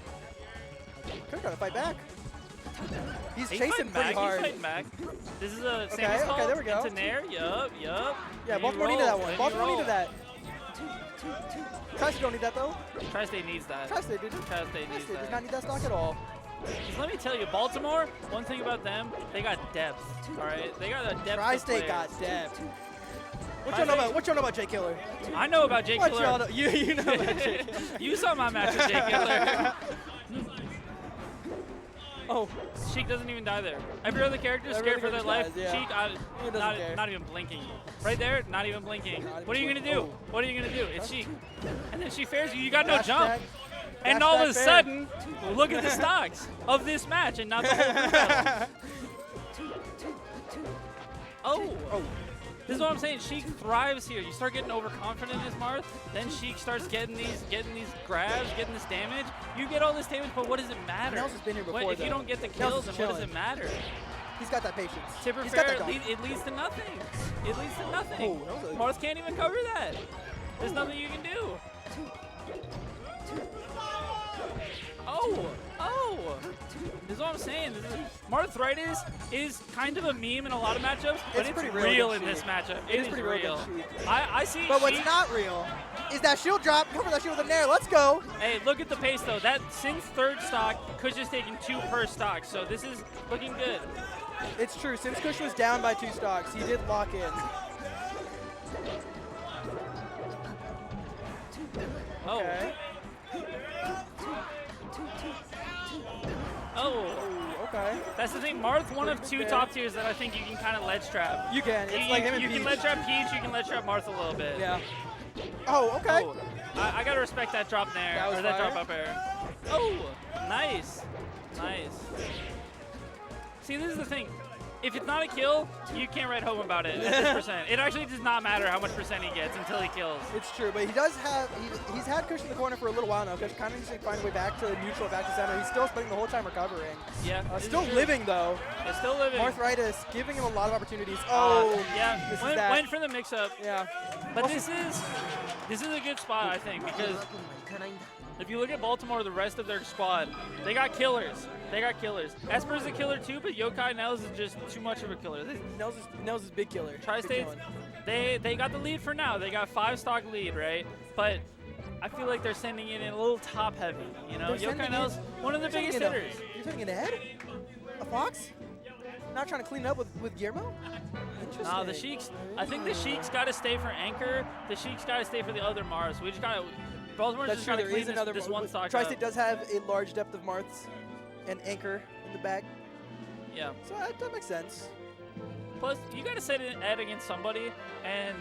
Kush gotta fight back. He's He's chasing fighting pretty back. hard. He's fighting back. This is a Okay, Samus okay, there we go. Into Nair. Yup. Yeah, Then Baltimore you needed that roll, one. then Baltimore you needed roll. that. Tri-State don't need that though. Tri-State needs that. Tri-State did. Tri-State needs Tri-State does that. not need that stock at all. Just let me tell you, Baltimore, one thing about them, they got depth, all right? They got a depth of Tri-State players. got depth. What you know about Jay Killer? I know about Jay What Killer. y'all know? You know about Jay. You saw my match with Jay Killer. Oh. Sheik doesn't even die there. Every other character is scared for their life. Dies, yeah. Sheik, not even blinking. Right there, not even blinking. What are you going to do? What are you going to do? It's Sheik. And then she fares you. You got no jump. And all of a sudden, look at the stocks of this match and not the whole group battle. Oh. This is what I'm saying. Sheik thrives here. You start getting overconfident as Marth, then Sheik starts getting these grabs, getting this damage. You get all this damage, but what does it matter? Nels has been here before, If you though. don't get the Nels kills, is then what does chilling. it matter? He's got that patience. Tipper He's got fair, that dog. it leads to nothing. It leads to nothing. Oh, that was a- Marth can't even cover that. There's nothing you can do. Oh! This is what I'm saying. Marthritis is kind of a meme in a lot of matchups, but it's pretty real against in this Sheik. matchup. It It is is pretty real real. against Sheik. I see But what's Sheik- not real is that shield drop. Cover that shield with a nair. Let's go. Hey, look at the pace though. That since third stock, Kush is taking 2 per stock, so this is looking good. It's true. Since Kush was down by 2 stocks, he did lock in. Oh. Okay. Oh. Okay. That's the thing. Marth's one of 2 top tiers that I think you can kind of ledge trap. You can. It's like him and you can Peach. ledge trap Peach. You can ledge trap Marth a little bit. Yeah. Oh, okay. Oh, I gotta respect that drop there, That was or that fire. drop up air. Oh, nice, nice. See, this is the thing. If it's not a kill, you can't write home about it at this percent. It actually does not matter how much percent he gets until he kills. It's true, but he does have, he's had Kush in the corner for a little while now. Kush kind of needs to find a way back to neutral, back to center. He's still spending the whole time recovering. Yeah. this is Still true. living, though. It's still living. Arthritis giving him a lot of opportunities. Oh, yeah. this is Went, that. went for the mix-up. Yeah. But this is a good spot, I think, because if you look at Baltimore, the rest of their squad, they got killers. They got killers. Esper's a killer too, but Yokai Nels is just too much of a killer. Nels is big killer. Tri-States, they got the lead for now. They got 5-stock lead, right? But I feel like they're sending it in a little top-heavy. You know, Yokai Nels, one of the biggest hitters. You're sending an Ed? A Fox? Not trying to clean it up with Guillermo? Interesting. Nah, the Sheiks. I think the Sheiks got to stay for Anchor. The Sheiks got to stay for the other Mars. We just got to. Baltimore's That's just true. trying to There is clean another this one stock Tri-State up. does have a large depth of Marths and Anchor in the back. Yeah. So that makes sense. Plus, you got to send an Ed against somebody, and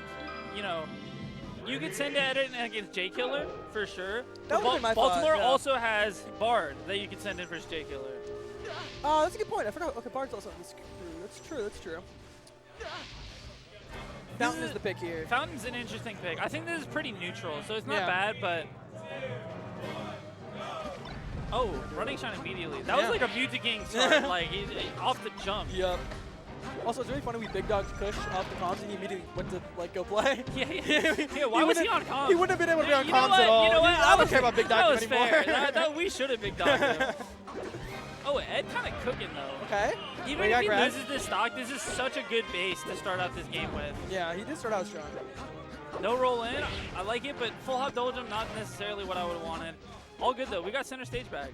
you know, you could send an Ed against J Killer for sure. That would be my Baltimore thought, yeah. also has Bard that you could send in versus J Killer. Oh, that's a good point. I forgot. Okay, Bard's also on this crew. That's true. That's true. Fountain is the pick here. Fountain's an interesting pick. I think this is pretty neutral, so it's not Yeah. bad, but. Oh, running shot immediately. That was Yeah. like a Music King start, like he off the jump. Yep. Also, it's really funny we big dogged Kush off the comms and he immediately went to like go play. Yeah. Why was he on comms? He wouldn't have been able to be on You know comms what? at all. You know what? I don't care about big that dogging was anymore. fair. that we should have big dogged him. Oh, Ed kind of cooking though. Okay. Even Wait, if got he grabbed. loses this stock, this is such a good base to start out this game with. Yeah, he did start out strong. No roll in, I like it, but full hop doldrum, not necessarily what I would have wanted. All good though, we got center stage back.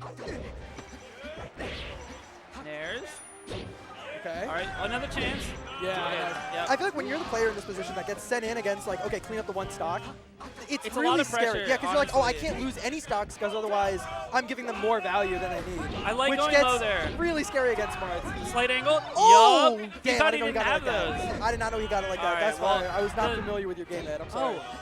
Nairs. Okay. All right, another chance. Yeah. Yeah. I feel like when you're the player in this position that gets sent in against like, okay, clean up the one stock, it's a really lot of scary. pressure, Yeah, because you're like, oh, I honestly. can't lose any stocks because otherwise I'm giving them more value than I need. I like which going gets low there. really scary against Marth. Slight angle. Oh, Yup. damn, He thought I he didn't know didn't got have it like those. that. I did not know he got it like that. All right, That's well, fine. I was not the- familiar with your game, Ed. I'm sorry. Oh.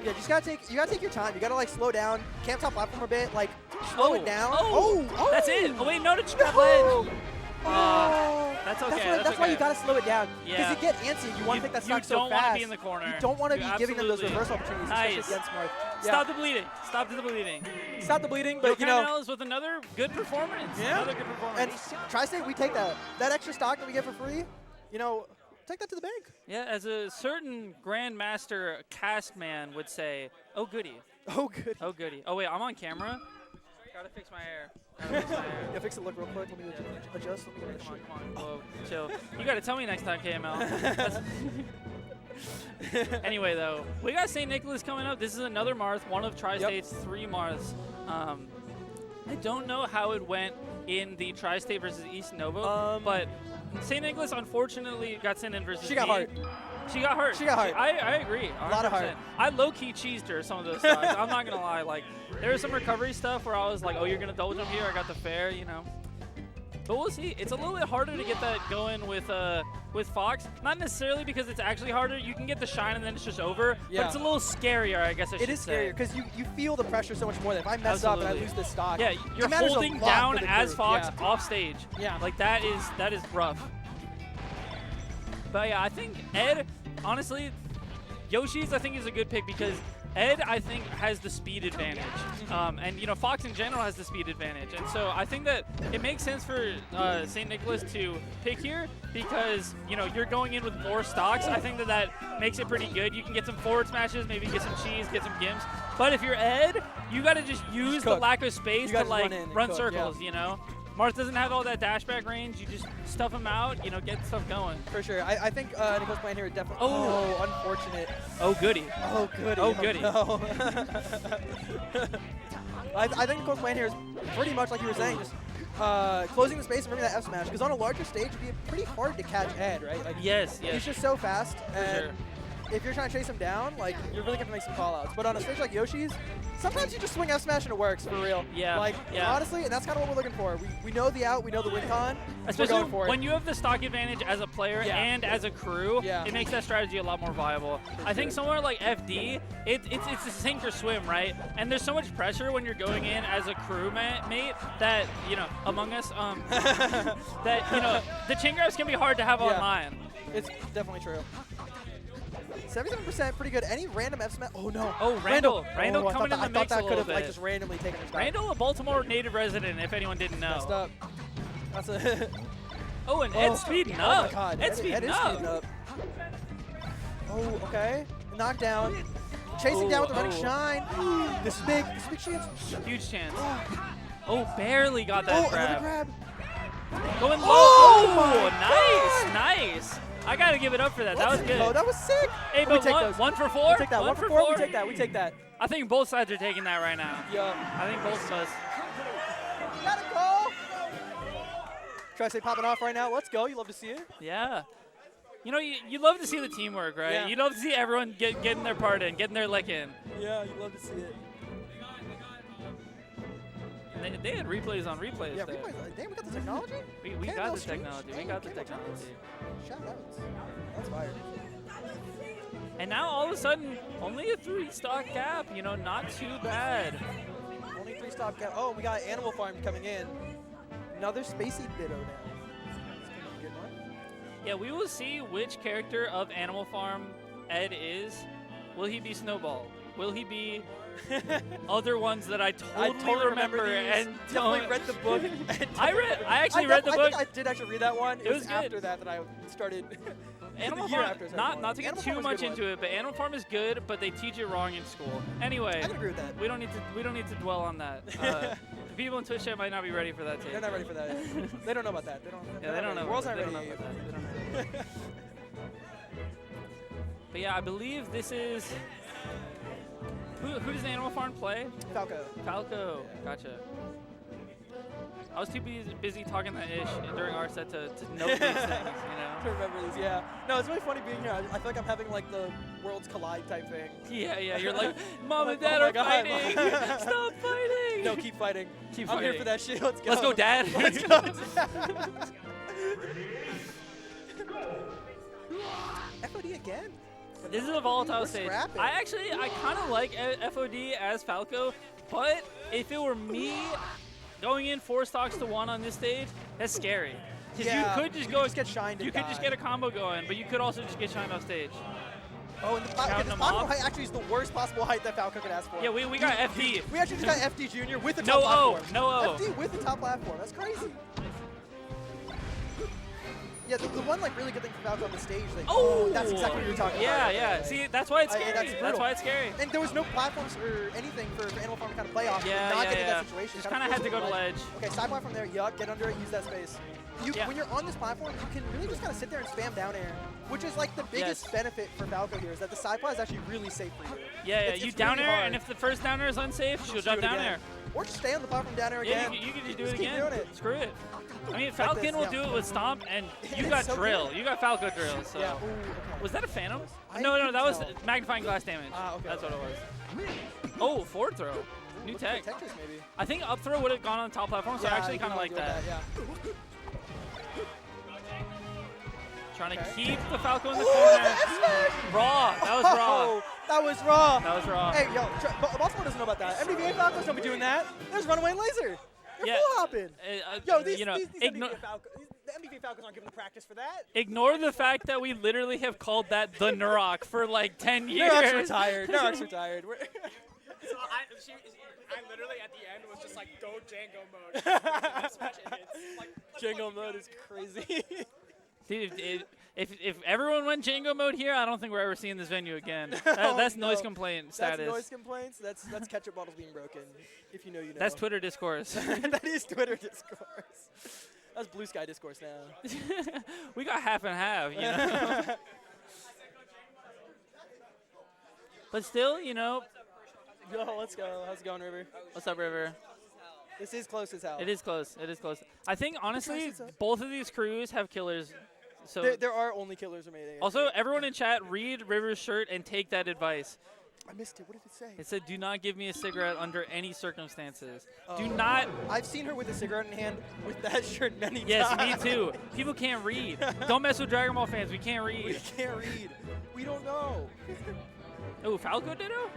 Yeah, you gotta take your time. You gotta like slow down, camp top platform a bit, like slow it down. Oh, that's it. Oh wait, no to trap ledge. That's okay. That's why you gotta slow it down. Because Yeah. you get antsy. You want to take that stock so You don't want fast. to be in the corner. You don't want to You be giving them those absolutely- reversal opportunities, Nice. especially against Marth. Yeah. Stop the bleeding. Stop the bleeding. Stop the bleeding, but you know. Nels with another good performance. Yeah. Another good performance. And Tri-State, we take that. That extra stock that we get for free, you know, take that to the bank. Yeah, as a certain Grandmaster cast man would say, oh goody. Oh goody. Oh goody. Oh wait, I'm on camera. Gotta fix my hair. Gotta fix my hair. Yeah, fix it look real quick. Let me adjust. Let me get Come on. Whoa, chill. You gotta tell me next time, KML. Anyway, though, we got St. Nicholas coming up. This is another Marth, one of Tri-State's 3 Marths. I don't know how it went in the Tri-State versus East Nova, but St. Nicholas unfortunately got sent in versus She got me. hurt. She got hurt. She got hurt. I agree. 100%. A lot of heart. I low-key cheesed her some of those stocks. I'm not gonna lie. Like there was some recovery stuff where I was like, oh, you're gonna double jump here. I got the fair, you know. But we'll see. It's a little bit harder to get that going with Fox. Not necessarily because it's actually harder. You can get the shine and then it's just over. Yeah. But it's a little scarier, I guess I should It is say. scarier because you feel the pressure so much more that if I mess up and I Absolutely. lose this stock, Yeah, it you're matters a holding lot down for the as group. Fox Yeah. off stage. Yeah. Like that is rough. But yeah, I think Ed, honestly, Yoshi's I think is a good pick because Ed I think has the speed advantage, and you know Fox in general has the speed advantage, and so I think that it makes sense for St. Nicholas to pick here because you know you're going in with more stocks. I think that makes it pretty good. You can get some forward smashes, maybe get some cheese, get some gimps. But if you're Ed, you got to just use the lack of space You to guys like run in and run cook, circles, yeah. you know. Marth doesn't have all that dashback range. You just stuff him out, you know, get stuff going. For sure. I think Nicholas playing here is definitely. Oh. Unfortunate. Oh, goody. Oh, goody. Oh, goody. No. I think Nicholas playing here is pretty much like you were saying, just closing the space and bringing that F smash. Because on a larger stage, it'd be pretty hard to catch Ed, right? Like, yes. He's just so fast. And sure. if you're trying to chase him down, like you're really gonna make some call outs. But on a stage like Yoshi's, sometimes you just swing F smash and it works for real. Yeah. Like yeah. honestly, and that's kind of what we're looking for. We know the out, we know the win con. Especially we're going for when it. you have the stock advantage as a player and as a crew, it makes that strategy a lot more viable. I think somewhere like FD, it's a sink or swim, right? And there's so much pressure when you're going in as a crew mate that, you know, Among Us, that, you know, the chain grabs can be hard to have online. It's definitely true. 77%, pretty good. Any random F smash? Oh no. Oh, Randall Oh, coming in the I thought mix that a could little have like bit. just randomly taken his back. Randall, a Baltimore native resident, if anyone didn't know. Messed up. That's a. Oh, and Ed's speeding Oh up. my God. Ed's speeding Ed is up. speeding up. Oh, okay. Knockdown. Chasing down with the running shine. This is big. This is a big chance. Huge chance. Oh, barely got that Oh, another grab. grab. Going low. Oh, Oh, nice. I got to give it up for that. That was good. Oh, that was sick. Hey, We but take one, those. 1 for 4? We take that. 1 for 4. We take that. We take that. I think both sides are taking that right now. Yeah. I think both of us. Got a call. Try to say popping off right now. Let's go. You love to see it. Yeah. You know, you love to see the teamwork, right? Yeah. You love to see everyone getting their part in, getting their lick in. Yeah, you love to see it. And they had replays on replays. Yeah, there. replays. Damn, we got the technology. We got the technology. We got the technology. Shout outs. That's fire. And now all of a sudden, only a 3-stock gap. You know, not too bad. Only 3-stop gap. Oh, we got Animal Farm coming in. Another Spacey Ditto now. That's gonna be a good one. Yeah, we will see which character of Animal Farm Ed is. Will he be Snowball? Will he be other ones that I totally remember these. and Definitely don't read the book. I actually read the book. I did actually read that one. It was good. after that I started. Animal the year Farm, after I started not to get Animal too Farm was a much good into it, but Animal Farm is good, but they teach it wrong in school. Anyway, I can agree with that. We don't need to dwell on that. The people in Twitch chat might not be ready for that take. They're not ready for that. They don't know about that. They don't. Yeah, they don't know. The world's not They ready don't know yet. about that. They don't know. But yeah, I believe this is. Who does Animal Farm play? Falco. Falco. Gotcha. I was too busy talking that ish during our set to know these things, you know? To remember these, yeah. No, it's really funny being here. I feel like I'm having like the worlds collide type thing. Yeah, you're like, Mom and Like, Dad oh are my God. fighting! Stop fighting! No, keep fighting. Keep I'm fighting. here for that shit. Let's go. Let's go, Dad. Let's go. FOD again? This is a volatile We're stage. scrapping. I kind of like FOD as Falco, but if it were me going in 4 stocks to 1 on this stage, that's scary. Because Yeah, you could just you go, could just get shined and you could just die. get a combo going, but you could also just get shined off stage. Oh, and the Counting this them platform off. height actually is the worst possible height that Falco could ask for. Yeah, we got FD. We actually just got FD Junior with the No top O, platform. no O. FD with the top platform. That's crazy. Yeah, the one like really good thing for Falco on the stage, like, Oh, that's exactly what you're talking about. Yeah. See, that's why it's scary. That's That's brutal. why it's scary. And there was no platforms or anything for Animal Farm to kind of play off. Yeah, not yeah, getting yeah. that situation. Just kinda had to go to ledge. Okay, side platform there. Yuck, get under it, use that space. When you're on this platform, you can really just kind of sit there and spam down air, which is like the biggest benefit for Falco here is that the side plat is actually really safe for you. Yeah, It's you really down air, hard. and if the first down air is unsafe, she'll do drop it down again. air. Or just stay on the platform down there Yeah, again. you can just do it keep again. doing it. Screw it. I mean, Falcon this, will yeah. do it with Stomp, and you It's got so Drill. good. You got Falco Drill. So. Yeah. Ooh, okay. Was that a Phantom? I No, couldn't that was tell. magnifying glass damage. Okay. That's what it was. Oh, forward throw. New tech. Tetris, maybe. I think up throw would have gone on the top platform, so I actually kind of like that. Yeah. Trying to keep the Falco in the corner. Raw. That was raw. Oh, that was raw. That was raw. Hey, yo, Baltimore doesn't know about that. MDVA Falcons don't be doing that. There's runaway and laser. They're Yeah. full hopping. Yo, these, you know, these MDVA Falcons, the MDVA Falcons aren't giving them practice for that. Ignore the fact that we literally have called that the Nurok for like 10 years. Nurok's retired. Nurok's retired. So I literally at the end was just like, go Django mode. This match hits. Like, Django mode is crazy. Dude, if everyone went Django mode here, I don't think we're ever seeing this venue again. That's noise complaint status. That's noise complaints. That's ketchup bottles being broken. If you know, you know. That's Twitter discourse. That is Twitter discourse. That's blue sky discourse now. We got half and half, you know. But still, you know. Yo, let's go. How's it going, River? What's up, River? This is close as hell. It is close. It is close. I think, honestly, both of these crews have killers. So there are only killers remaining. Also, everyone in chat, read River's shirt and take that advice. I missed it. What did it say? It said, do not give me a cigarette under any circumstances. Do not. I've seen her with a cigarette in hand with that shirt many Yes, times. me too. People can't read. Don't mess with Dragon Ball fans. We can't read. We can't read. We don't know. Oh, Falco Ditto?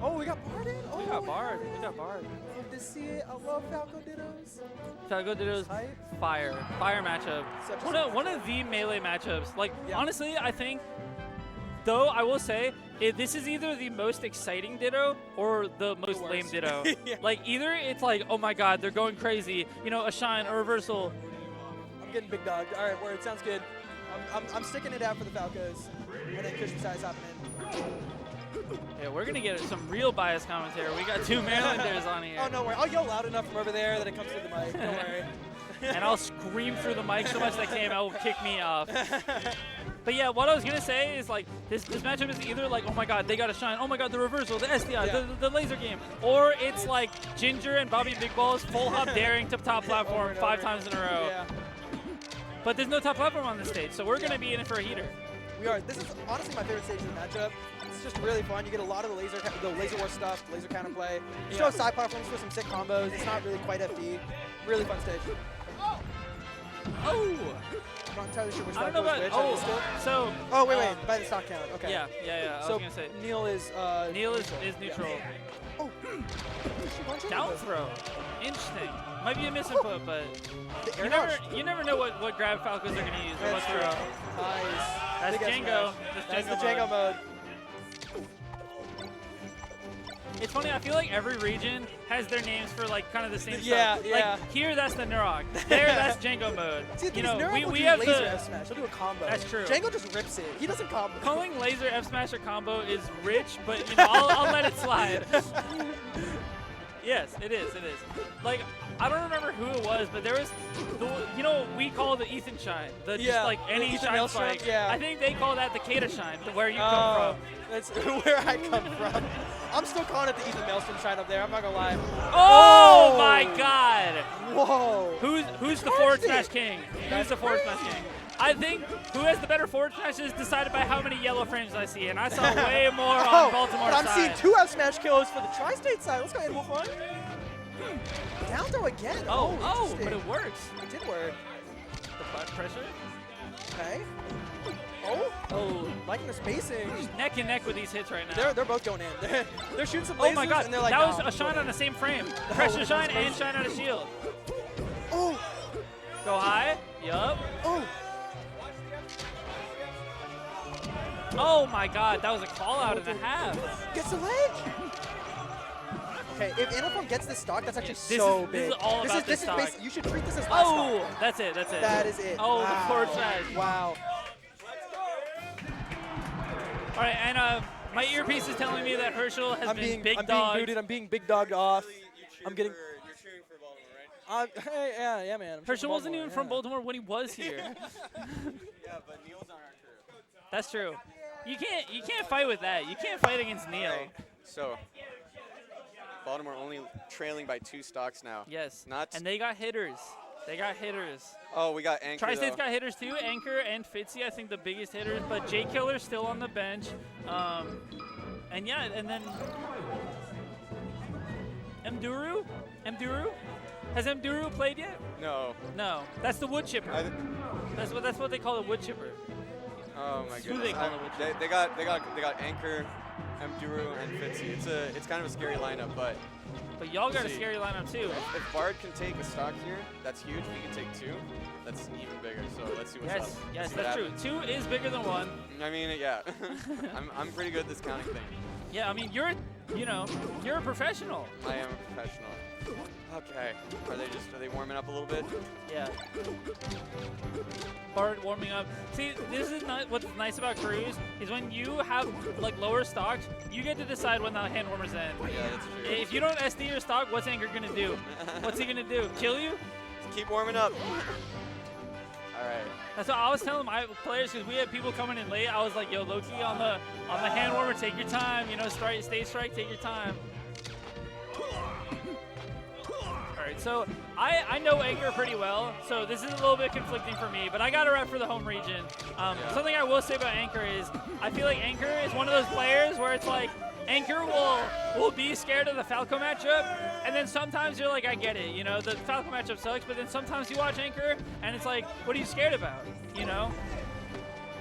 Oh, we got Bard in? Oh, We got Bard. We got Bard. Love to see it. I love Falco Dittos. Falco Ditto's fire. Fire matchup. One of the melee matchups. Like, honestly, I think, though, I will say, this is either the most exciting Ditto or the most lame Ditto. Yeah. Like, either it's like, oh my god, they're going crazy. You know, a shine, a reversal. I'm getting big dogged. All right, word. Sounds good. I'm sticking it out for the Falcos. And then Christian size hopping in. Yeah, we're going to get some real bias commentary. We got two Marylanders on here. Oh, no worry. I'll yell loud enough from over there that it comes through the mic. Don't worry. And I'll scream through the mic so much that KML will kick me off. But yeah, what I was going to say is like this matchup is either like, oh my god, they got to shine. Oh my god, the reversal, the SDI, the laser game. Or it's like Ginger and Bobby Big Balls full hop daring to top platform 5 times in a row. Yeah. But there's no top platform on this stage, so we're going to be in it for a heater. We are. This is honestly my favorite stage of the matchup. It's just really fun. You get a lot of the laser war stuff, laser counterplay. You show side platforms for some sick combos. It's not really quite FD. Really fun stage. Oh! I'm not entirely sure which I one don't know goes about. which. I missed it. So. Oh, wait. By the stock count. Okay. Yeah. I was so going to say. Neil is. Neil is neutral. Oh. Down throw. Interesting. Might be a misinput, but you never know what grab Falcons are going to use or what throw. Nice. That's Django. That's the Django mode. It's funny, I feel like every region has their names for like kind of the same Yeah, stuff. yeah. Like here, that's the Nurok. There, that's Django mode. See, you know, Nurok will we do have laser the. F smash. He'll do a combo. That's true. Django just rips it. He doesn't combo. Calling laser F smash a combo is rich, but you know, I'll let it slide. Yes, it is. It is. Like, I don't remember who it was, but there was, we call the Ethan Shine. Just like any Ethan shine Maelstrom, spike. yeah. I think they call that the Kata Shine, where you come from. That's where I come from. I'm still calling it the Ethan Maelstrom Shine up there. I'm not gonna lie. Oh my God! Whoa! Who's the forward smash king? Who's the forward smash king? I think who has the better forward smash is decided by how many yellow frames I see, and I saw way more on Baltimore but I'm side. seeing 2 F smash kills for the tri-state side. Let's go ahead, Wolf one. Down throw again. Oh, but it works. It did work. The butt pressure. Okay. Oh, liking the spacing. Neck and neck with these hits right now. They're both going in. They're shooting some lasers. Oh my God, and they're like, that no, was a shine on the same frame. Pressure shine and shine on a shield. Oh. Go high. Yup. Oh. Oh my God, that was a call out and a half. Gets the ledge. Okay, if Animalform gets this stock, that's actually This so is big. all about this stock. You should treat this as last Oh, stock. that's it. That's it. That is it. Oh, wow. the forward smash. Wow. All right, and my earpiece is telling me that Herschel has been big I'm dogged. being booted. I'm being big dogged off. I'm getting. You're cheering for Baltimore, right? Hey, yeah, man. Herschel wasn't even from Baltimore when he was here. Yeah, but Neil's on our crew. That's true. You can't fight with that. You can't fight against Neil. So Baltimore only trailing by 2 stocks now. Yes. Not. And they got hitters. They got hitters. Oh, we got Anchor. Tri-State's got hitters too. Anchor and Fitzy, I think the biggest hitters. But Jay Killer's still on the bench. And yeah, and then Mduru? Has Mduru played yet? No. No. That's the wood chipper. That's what they call a wood chipper. Oh my Who goodness. they call a wood chipper. They got Anchor, Mduru, and Fitzy. It's kind of a scary lineup, but y'all got a see. scary lineup too. If Bard can take a stock here, that's huge. If he can take 2, that's even bigger. So let's see what's up. Yes, See what that's true. happens. 2 is bigger than 1. I mean, yeah. I'm pretty good at this counting thing. Yeah, I mean you're a professional. I am a professional. Okay. Are they warming up a little bit? Yeah. Bard warming up. See, this is not what's nice about Cruise is when you have like lower stocks, you get to decide when the hand warmers end. Yeah, that's true. If you don't SD your stock, what's Anchor gonna do? What's he gonna do? Kill you? Just keep warming up. All right. That's what I was telling my players because we had people coming in late. I was like, yo, Loki on the hand warmer, take your time. You know, stage strike, take your time. All right, so I know Anchor pretty well, so this is a little bit conflicting for me, but I got to rep for the home region. Something I will say about Anchor is I feel like Anchor is one of those players where it's like Anchor will be scared of the Falco matchup, and then sometimes you're like, I get it, you know, the Falco matchup sucks, but then sometimes you watch Anchor, and it's like, what are you scared about, you know?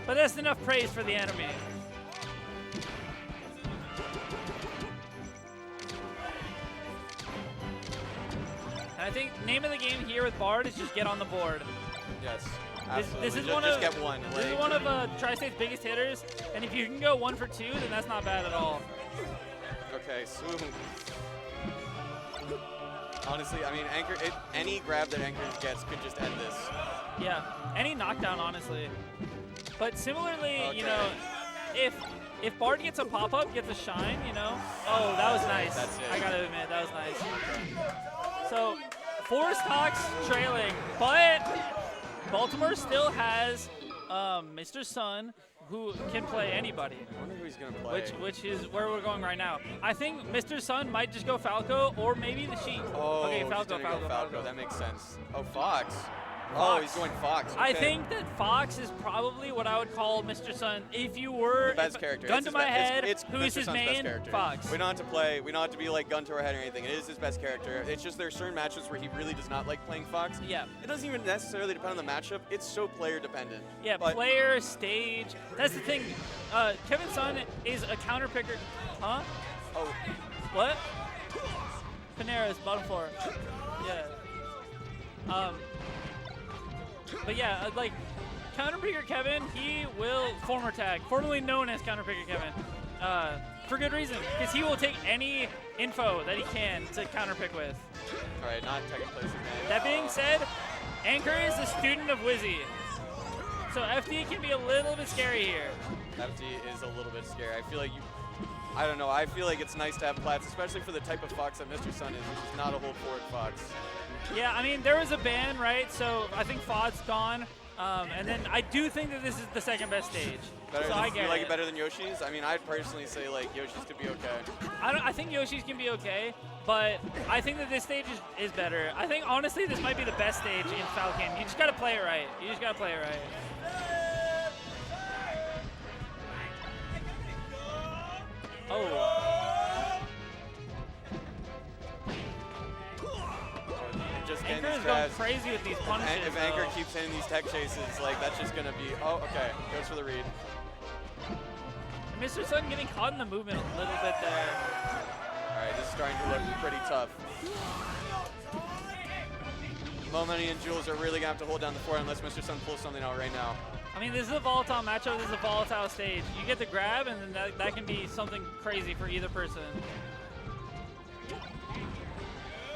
But that's enough praise for the enemy. And I think name of the game here with Bard is just get on the board. Yes. Absolutely. This is just, one just of get one. This is one of Tri-State's biggest hitters, and if you can go 1 for 2, then that's not bad at all. Okay, so honestly, I mean, any grab that Anchor gets could just end this. Yeah, any knockdown, honestly. But similarly, Okay. you know, if Bard gets a pop-up, gets a shine, you know. Oh, that was nice. That's it. I gotta admit, that was nice. So 4 stocks trailing, but Baltimore still has Mr. Sun, who can play anybody. I wonder who he's going to play. Which is where we're going right now. I think Mr. Sun might just go Falco or maybe the Sheik. Oh, okay, he's Falco, gonna go Falco. That makes sense. Oh, Fox. Oh, Fox. he's going Fox. Okay. I think that Fox is probably what I would call Mr. Sun. If you were The best character. gun It's to his my head, it's who is Mr. his Sun's best main? character. Fox. We don't have to play. We don't have to be like gun to our head or anything. It is his best character. It's just there's certain matches where he really does not like playing Fox. Yeah. It doesn't even necessarily depend on the matchup. It's so player dependent. Yeah, but player, stage. That's the thing. Kevin Sun is a counter picker. Huh? Oh. What? Panera's bottom 4. Yeah. But yeah, like counter picker Kevin, he will former tag, formerly known as counter picker Kevin, for good reason, because he will take any info that he can to counter pick with. All right, not taking place again. That being said, Anchor is a student of Wizzy, so FD can be a little bit scary here. FD is a little bit scary. I feel like I don't know. I feel like it's nice to have plats, especially for the type of Fox that Mr. Sun is, which is not a hold forward Fox. Yeah, I mean, there was a ban, right? So I think FOD's gone. And then I do think that this is the second best stage. You like it better than Yoshi's? I mean, I'd personally say like Yoshi's could be okay. I think Yoshi's can be okay, but I think that this stage is better. I think honestly this might be the best stage in Falcon. You just gotta play it right. You just gotta play it right. Oh. Just Anchor is going crazy with these punishes. If Anchor keeps hitting these tech chases, like that's just gonna be. Oh, okay. Goes for the read. Mr. Sun getting caught in the movement a little bit there. All right, this is starting to look pretty tough. Mo Money and Jules are really gonna have to hold down the fort unless Mr. Sun pulls something out right now. I mean, this is a volatile matchup. This is a volatile stage. You get the grab, and then that can be something crazy for either person.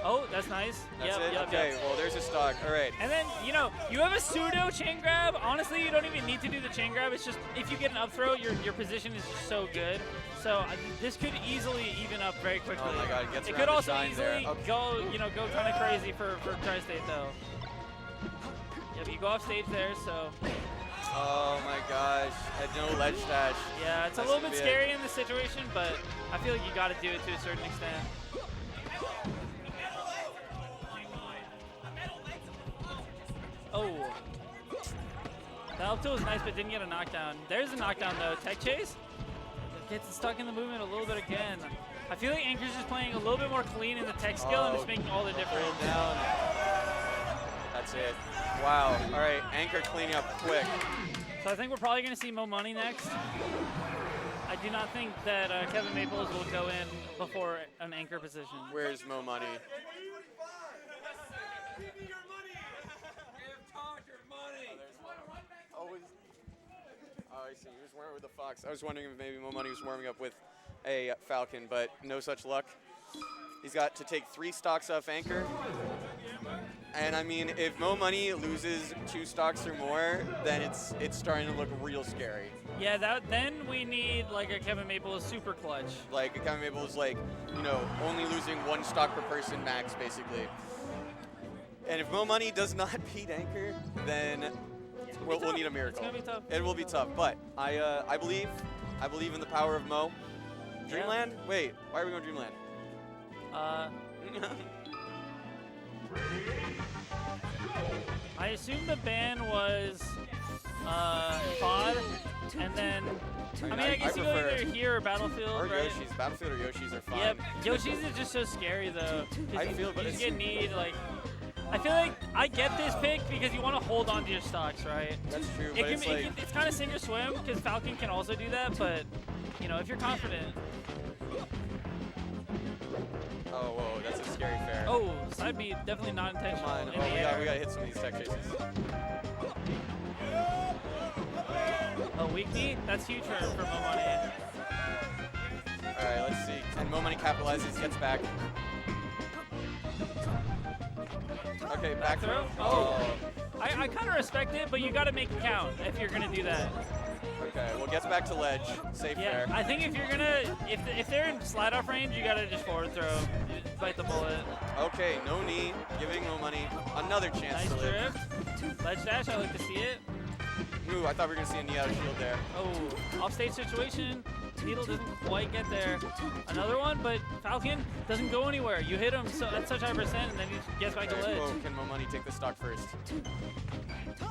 Oh, that's nice. That's it? Yep, Okay, yep. well, there's a stock. All right. And then, you know, you have a pseudo chain grab. Honestly, you don't even need to do the chain grab. It's just, if you get an up throw, your position is just so good. So this could easily even up very quickly. Oh my God, it gets It around could the also shine easily there. Okay. go kind of crazy for Tri-State, though. Yep, you go off stage there, so. Oh my gosh, had no ledge dash. Yeah, it's a little bit scary in this situation, but I feel like you got to do it to a certain extent. Oh. That up tilt was nice, but didn't get a knockdown. There's a knockdown, though. Tech chase. Gets stuck in the movement a little bit again. I feel like Anchor's just playing a little bit more clean in the tech skill, and it's making all the difference. Down. That's it. Wow. All right, Anchor cleaning up quick. So I think we're probably going to see Mo Money next. I do not think that Kevin Maples will go in before an Anchor position. Where's Mo Money? Oh, I see. He was warming with the Fox. I was wondering if maybe Mo Money was warming up with a Falcon, but no such luck. He's got to take 3 stocks off Anchor. And I mean, if Mo Money loses 2 stocks or more, then it's starting to look real scary. Yeah, then we need like a Kevin Maples super clutch. Like a Kevin Maples, like, you know, only losing 1 stock per person max, basically. And if Mo Money does not beat Anchor, then we'll need a miracle. It's gonna be tough. It will be tough, but I believe in the power of Mo. Dreamland? Yeah. Wait, why are we going Dreamland? I assume the ban was FOD, and then I mean I guess you go either here or Battlefield, or right? Yoshi's. Battlefield or Yoshi's are fine. Yep, Yoshi's is just so scary though. I feel, but you it's just get need like. I feel like I get this pick because you want to hold on to your stocks, right? That's true, but It's kind of sink or swim because Falcon can also do that, but you know if you're confident. Oh, whoa, that's a scary fair. Oh, side B, definitely not intentional. Come on, In the air. we gotta hit some of these tech chases. Oh, weak knee? That's huge for Mo Money. All right, let's see. And Mo Money capitalizes, gets back. Okay, back throw. Oh. I kind of respect it, but you got to make it count if you're going to do that. Okay, well, gets back to ledge. Safe there. I think if you're going to, if they're in slide off range, you got to just forward throw. Bite the bullet. Okay, no knee. Giving Mo Money another chance nice to live. drift. Ledge dash, I like to see it. Ooh, I thought we were going to see a knee out of shield there. Oh, offstage situation. Needle doesn't quite get there. Another one, but Falcon doesn't go anywhere. You hit him at such high percent, and then he gets back to ledge. Whoa, can Mo Money take the stock first?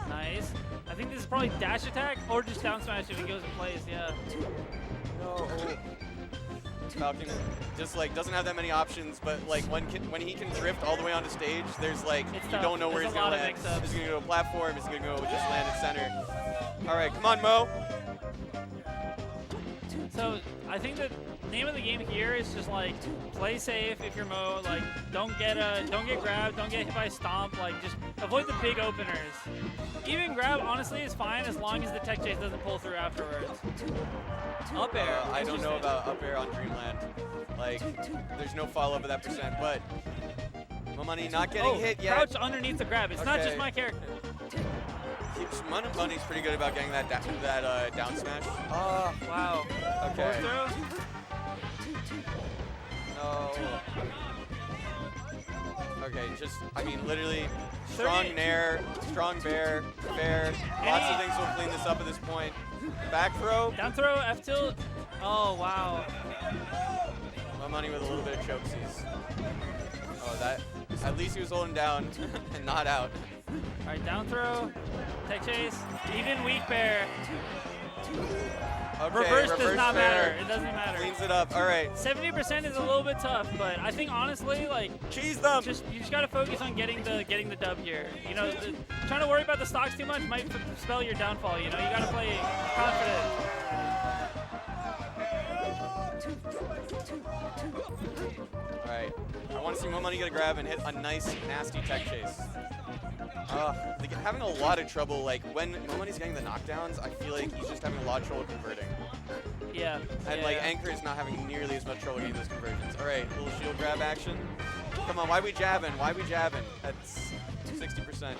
Nice. I think this is probably dash attack or just down smash if he goes in place, yeah. No. Falcon just like doesn't have that many options, but like when he can drift all the way onto stage, there's like you don't know where he's gonna land. Is he gonna go to a platform? Is he gonna go just land at center? All right, come on, Mo. So I think the name of the game here is just like play safe if you're Mo. Like don't get grabbed, don't get hit by a stomp. Like just avoid the big openers. Even grab honestly is fine as long as the tech chase doesn't pull through afterwards. Up air. I don't know about up air on Dreamland. Like there's no follow up at that percent, but Mo Money not getting hit yet. Crouch underneath the grab. It's not just my character. Mo Money's pretty good about getting that down smash. Oh, wow. Okay. Forward throw? No. Okay, just, I mean, literally, strong nair, strong bear, fair. Lots of things will clean this up at this point. Back throw. Down throw, F tilt. Oh, wow. Mo Money with a little bit of choke seize. Oh, that, at least he was holding down and not out. All right, down throw, tech chase, even weak bear. Okay, reverse does not bear. matter. It doesn't matter. Cleans it up. All right. 70% is a little bit tough, but I think honestly, like, cheese them. You just gotta focus on getting the dub here. You know, trying to worry about the stocks too much might spell your downfall. You know, you gotta play confident. All right. I want to see Mo Money get a grab and hit a nice, nasty tech chase. Like having a lot of trouble, like when Mo Money's getting the knockdowns, I feel like he's just having a lot of trouble converting. Yeah. And like Anchor is not having nearly as much trouble getting those conversions. All right, little shield grab action. Come on, why we jabbing? Why we jabbing? That's 60%.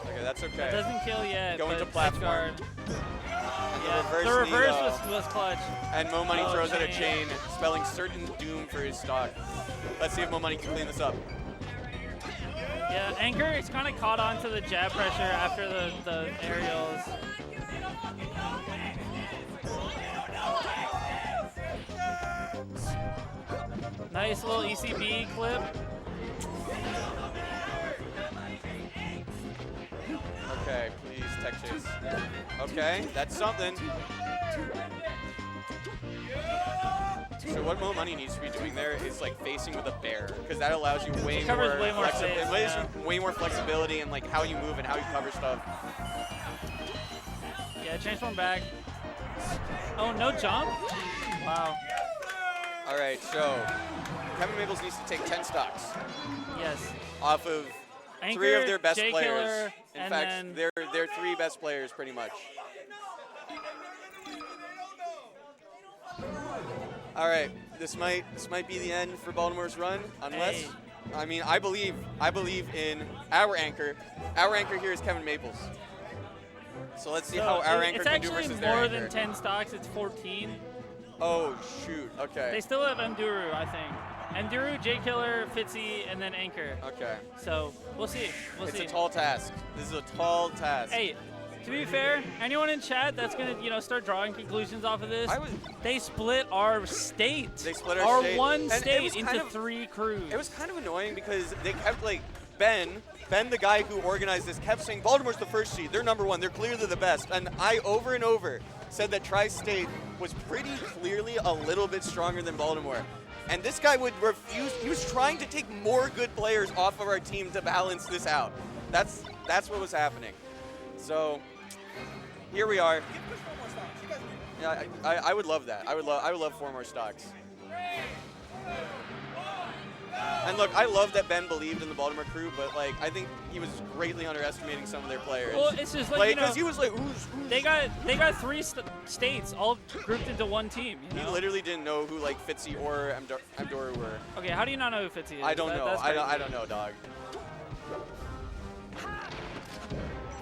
Okay, that's okay. That doesn't kill yet. Going to platform. And yeah, the reverse was clutch. And Mo Money throws out a chain, spelling certain doom for his stock. Let's see if Mo Money can clean this up. Yeah, Anchor is kind of caught on to the jab pressure after the aerials. Nice little ECB clip. Okay, please, tech chase. Okay, that's something. So what Mo Money needs to be doing there is like facing with a bear, because that allows you way more, way more flexibility in like how you move and how you cover stuff. Yeah, transform back. Oh, no jump? Wow. All right, so Kevin Maples needs to take 10 stocks. Yes. Off of Anchor, 3 of their best J players. Killer, In and fact, then they're 3 best players pretty much. All right, this might be the end for Baltimore's run, unless I mean I believe in our anchor. Our anchor here is Kevin Maples. So let's see how our anchor can do versus their anchor. It's actually more than 10 stocks. It's 14. Oh shoot! Okay. They still have Enduru, I think. Enduru, J Killer, Fitzy, and then Anchor. Okay. So we'll see. It's a tall task. This is a tall task. Hey, to be fair, anyone in chat that's gonna start drawing conclusions off of this, they split our state. They split our state. one And state into 3 crews. It was kind of annoying because they kept like Ben, the guy who organized this, kept saying Baltimore's the first seed. They're number 1. They're clearly the best. And I over and over said that Tri-State was pretty clearly a little bit stronger than Baltimore. And this guy would refuse. He was trying to take more good players off of our team to balance this out. That's what was happening. So here we are. Yeah, I would love that. I would love 4 more stocks. And look, I love that Ben believed in the Baltimore crew, but like I think he was greatly underestimating some of their players. Well, it's just like because he was like, who's they got 3 states all grouped into one team. You know? He literally didn't know who like Fitzy or Amdoru were. Okay, how do you not know who Fitzy is? I don't know. I don't know, dog.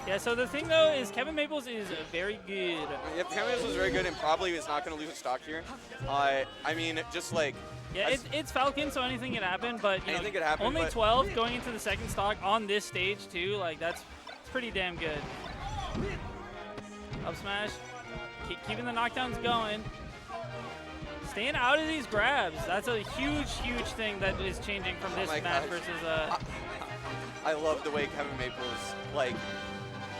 Yeah, so the thing though is Kevin Maples is very good. Yeah, Kevin Maples was very good and probably is not going to lose a stock here. I mean, just like. Yeah, it's Falcon, so anything can happen, but anything could happen. Only 12 going into the second stock on this stage too. Like it's pretty damn good. Up smash, keeping the knockdowns going. Staying out of these grabs. That's a huge thing that is changing from this match versus. I love the way Kevin Maples like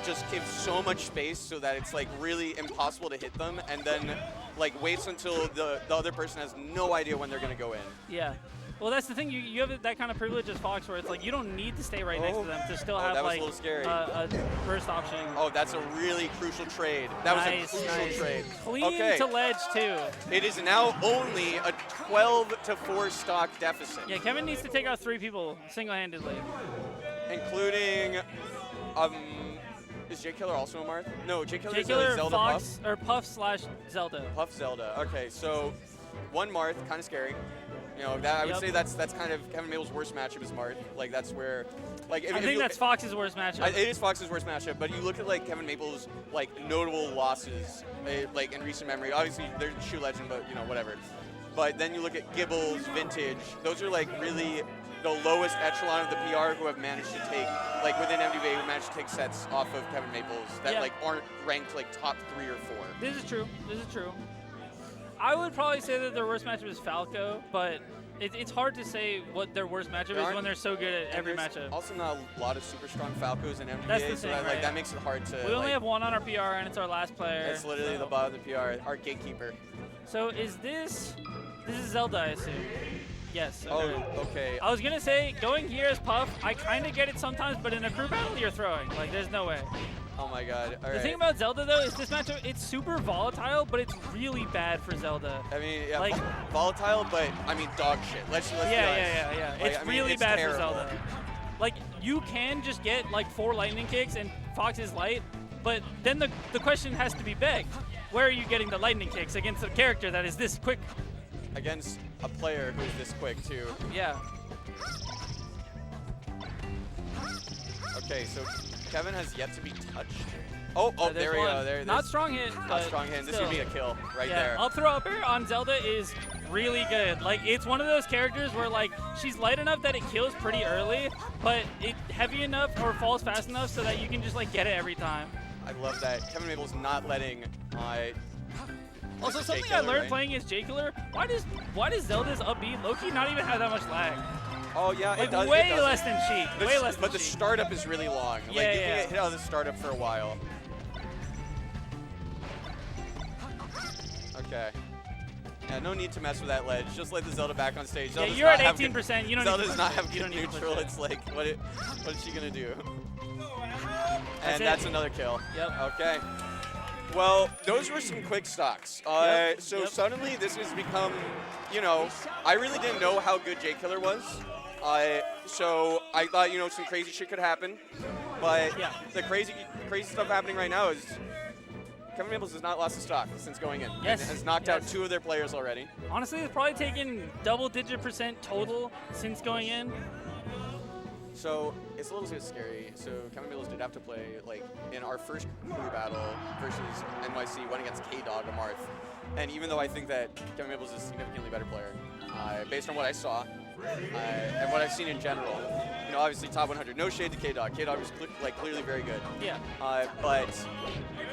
just gives so much space so that it's like really impossible to hit them, and then like waits until the other person has no idea when they're gonna go in. Yeah. Well, that's the thing. You have that kind of privilege as Fox, where it's like you don't need to stay right next to them to still have that was like a little scary. A first option. Oh, that's a really crucial trade. That was a crucial trade. Clean to ledge too. It is now only a 12-4 stock deficit. Yeah, Kevin needs to take out 3 people single-handedly, including is J Killer also a Marth? No, J Killer is Zelda Fox, Puff. or Puff/Zelda. Puff Zelda. Okay, so 1 Marth, kind of scary. You know, that I would say that's kind of Kevin Maples' worst matchup is Marth. Like that's where, like I think that's Fox's worst matchup. It is Fox's worst matchup, but you look at like Kevin Maples' like notable losses, like in recent memory. Obviously, there's Shoe Legend, but you know whatever. But then you look at Gibbles, Vintage. Those are like really the lowest echelon of the PR who have managed to take, like within MDBA, who managed to take sets off of Kevin Maples that like aren't ranked like top 3 or 4. This is true. I would probably say that their worst matchup is Falco, but it's hard to say what their worst matchup is when they're so good at every matchup. Also, not a lot of super strong Falcos in MDBA, That's the so thing, that, right? that makes it hard to. We only have 1 on our PR, and it's our last player. It's literally the bottom of the PR, our gatekeeper. So is this is Zelda, I assume? Yes. Okay. Oh, okay. I was gonna say going here as Puff, I kind of get it sometimes, but in a crew battle, you're throwing. Like, there's no way. Oh my God! All the right. thing about Zelda though is this matchup, it's super volatile, but it's really bad for Zelda. I mean, yeah, like volatile, but I mean dog shit. Let's be honest. Yeah. Like, It's I mean, really it's bad terrible. for Zelda. Like you can just get like 4 lightning kicks and Fox is light, but then the question has to be begged: where are you getting the lightning kicks against a character that is this quick? Against a player who's this quick too. Yeah. Okay, so Kevin has yet to be touched. Oh, there we go. There. Not strong hit. Not strong hit. This would be a kill right there. Up throw up air on Zelda is really good. Like it's one of those characters where like she's light enough that it kills pretty early, but it heavy enough or falls fast enough so that you can just like get it every time. I love that Kevin Maples not letting Also, versus something Jake I Killer, learned right? playing as J Killer, why does Zelda's up B low-key not even have that much lag? Oh yeah, Like it does. way it doesn't. less than Sheik. Way less than But the Sheik. startup is really long. Yeah, Like you yeah. can get hit out of the startup for a while. Okay. Yeah, no need to mess with that ledge. Just let the Zelda back on stage. Yeah, Zelda's you're not at have good- 18%. You don't Zelda need to does push not it. have You good don't need to push neutral. it. It's like, what is she gonna do? That's And it. that's another kill. Yep. Okay. Well, those were some quick stocks. Yep. So Yep. suddenly this has become, you know, I really didn't know how good J Killer was. So I thought, you know, some crazy shit could happen. But Yeah. the crazy stuff happening right now is Kevin Maples has not lost a stock since going in. Yes, And has knocked out yes. 2 of their players already. Honestly, it's probably taken double-digit % total since going in. So it's a little bit scary. So Kevin Maples did have to play, like, in our first crew battle versus NYC, went against K-Dog and Marth. And even though I think that Kevin Maples is a significantly better player, based on what I saw and what I've seen in general, you know, obviously top 100. No shade to K-Dog. K-Dog was clearly very good. Yeah. But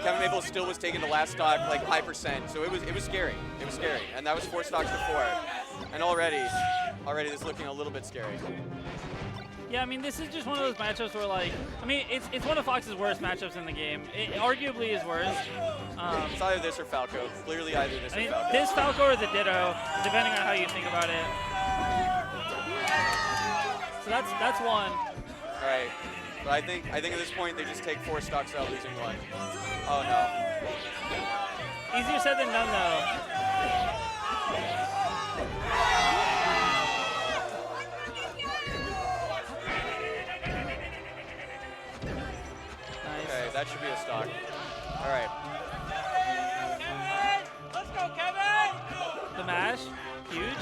Kevin Maples still was taking the last stock like high percent, so it was scary. It was scary, and that was 4 stocks before, and already this is looking a little bit scary. Yeah, I mean, this is just one of those matchups where, like, I mean, it's one of Fox's worst matchups in the game. It arguably is worse. It's either this or Falco. Clearly either this I mean, or Falco. this Falco or the Ditto, depending on how you think about it. So that's one. All right, but I think at this point they just take 4 stocks out, losing 1. Oh no. Easier said than done, though. Okay, that should be a stock. All right. Let's go, Kevin! The mash, huge.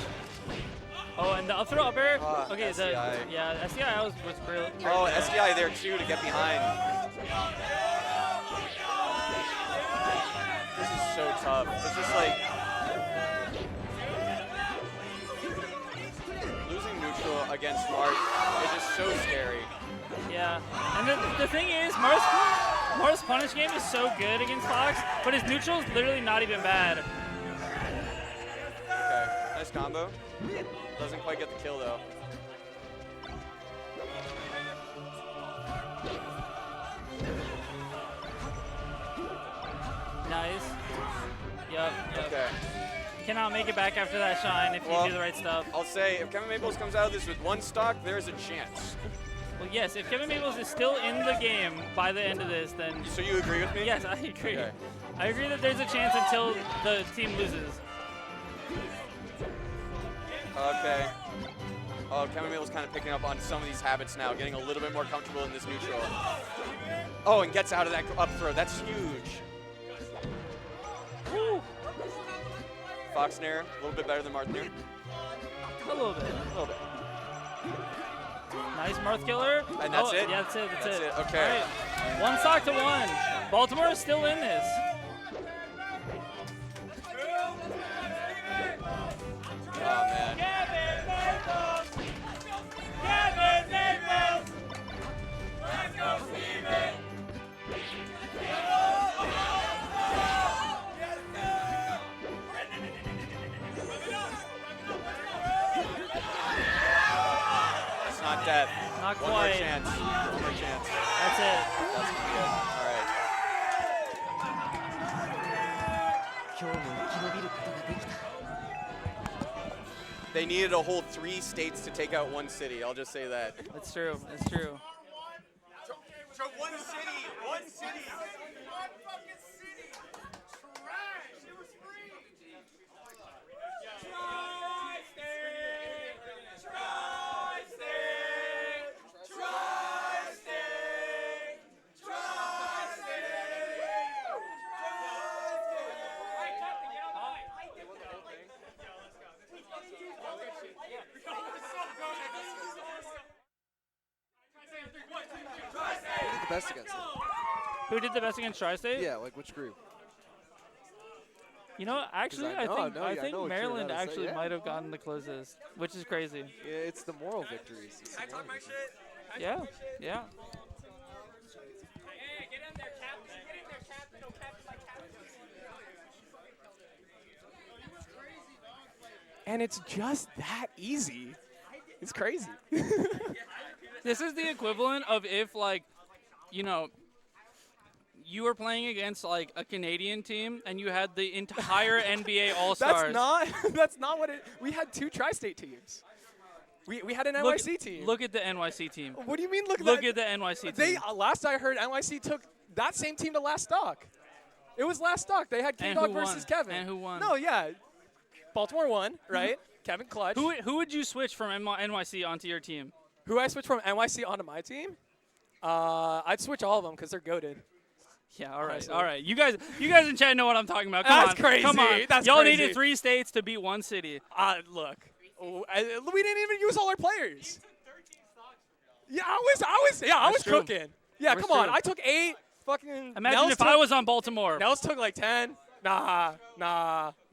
Oh, and the up throw upper. Okay, SDI. Yeah, SDI was brilliant. Oh, SDI there too to get behind. This is so tough. It's just like losing neutral against Marth is just so scary. Yeah, and the thing is, Marth's punish game is so good against Fox, but his neutral is literally not even bad. Okay, nice combo. Doesn't quite get the kill though. Nice. Yep. Okay. Cannot make it back after that shine if you do the right stuff. I'll say if Kevin Maples comes out of this with 1 stock, there's a chance. Well, yes, if Kevin Maples is still in the game by the end of this, then... So you agree with me? Yes, I agree. Okay. I agree that there's a chance until the team loses. Okay. Oh, Kevin Maples kind of picking up on some of these habits now, getting a little bit more comfortable in this neutral. Oh, and gets out of that up throw. That's huge. Woo. Fox Nair, a little bit better than Marth Nair. A little bit. A little bit. Nice Marth killer. And that's it? Yeah, that's it. That's it. Okay. All right. 1 stock to 1. Baltimore is still in this. Oh, man. It's not death. Not One more quite. chance. One more chance. That's it. That's good. All right. 今日も生き延びることができた。 They needed a whole 3 states to take out 1 city. I'll just say that. That's true. That's true. So 1 city. 1 city. Who did the best against them? Who did the best against Tri-State? Yeah, like which group? You know, actually, I know- I I think know what you're Maryland about to say, actually yeah. might have gotten the closest, which is crazy. Yeah, it's the moral victories. It's the moral victories. Yeah, yeah. and it's just that easy. It's crazy. This is the equivalent of if, like, you know, you were playing against like a Canadian team and you had the entire NBA All-Stars. That's not what it. We had 2 tri-state teams. We had an NYC team. Look at the NYC team. What do you mean? Look at the NYC team. Last I heard, NYC took that same team to last stock. It was last stock. They had K-Dog versus Kevin. And who won? No, yeah, Baltimore won, right? Kevin Clutch. Who would you switch from NYC onto your team? Who I switch from NYC onto my team? I'd switch all of them because they're goated. Yeah, all right, all right. You guys in chat know what I'm talking about. Come on, That's crazy. Come on. That's Y'all crazy. needed 3 states to beat 1 city. Look, we didn't even use all our players. Yeah, I was true. cooking. Yeah, That's come on. true. I took 8 fucking. Imagine if I was on Baltimore. Nels took like 10. Nah.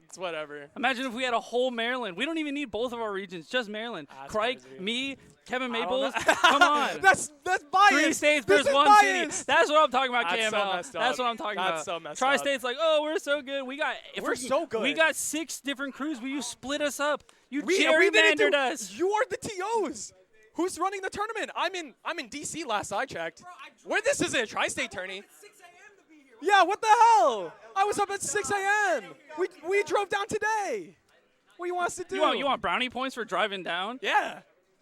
It's whatever. Imagine if we had a whole Maryland. We don't even need both of our regions, just Maryland. Craig, me, Kevin Maples. Come on. That's biased. 3 states This versus is 1 biased. city. That's what I'm talking about, That's KML. so messed up. That's what I'm talking about. That's so messed Tri-State's like, oh, we're so good. We're so good. We got 6 different crews, but you split us up. You We didn't gerrymandered do- us. You are the TOs. Who's running the tournament? I'm in DC last I checked. Where this is a tri-state tourney. Yeah, what the hell? I was up at 6 a.m. We drove down today. What do you want us to do? You want brownie points for driving down? Yeah.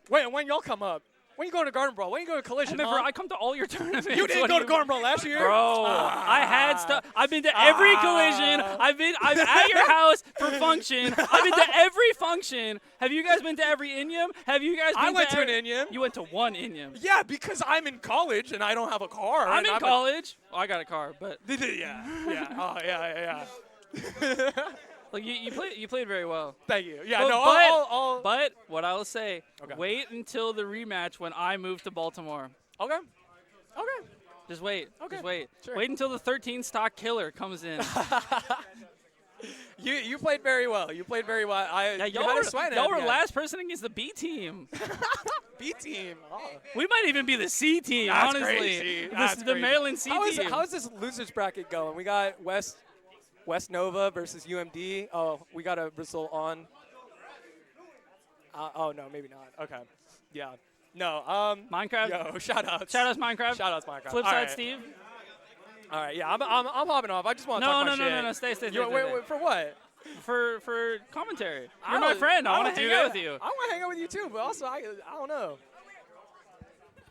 When y'all come up? When you go to Garden Brawl? When you go to Collision? I come to all your tournaments. You didn't go to Garden Brawl last year? Bro, I had stuff. I've been to every collision. I'm at your house for function. I've been to every function. Have you guys been to every Inyum? Have you guys been I went to an every- Inyum. You went to one Inyum. Yeah, because I'm in college and I don't have a car. I'm and in college. Oh, I got a car, but Yeah. Oh, yeah. like you played very well. Thank you. Yeah, but, no, but what I will say, Okay. wait until the rematch when I move to Baltimore. Okay. Just wait. Okay. Just wait. Sure. Wait until the 13 stock killer comes in. You played very well. You played very well. Y'all were last person against the B team. B team. Oh. We might even be the C team, That's honestly. crazy. The That's crazy. Maryland C team. How is this losers bracket going? We got West Nova versus UMD. Oh, we got a result on. Oh no, maybe not. Okay. Yeah. No. Minecraft. Yo, shout outs. Shout outs Minecraft. Shout outs Minecraft. Flip All side right. Steve. All right. Yeah. I'm hopping off. I just want to talk my shit. No. Stay. Wait, for what? For commentary. I You're my don't- friend. I want don't to do hang out that. with you. I want to hang out with you too, but also I don't know.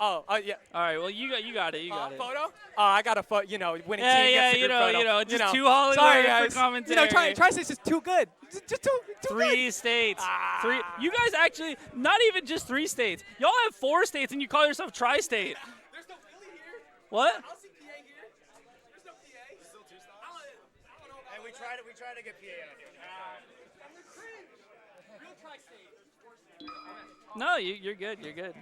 Oh, yeah. All right. Well, you got it. You got it. Photo? I got a photo. You know, winning Yeah, team yeah, gets a group photo. just too Hollywood Sorry, for guys. commentary. You know, Tri-State's just too good. Just too 3 good. states. 3. You guys actually, not even just 3 states. Y'all have 4 states, and you call yourself tri-state. There's no Philly here. What? I don't see PA here. There's no PA. There's still 2 stops. I don't know about Hey, we tried to get PA on here. Real Tri-State. No, you're good. You're good.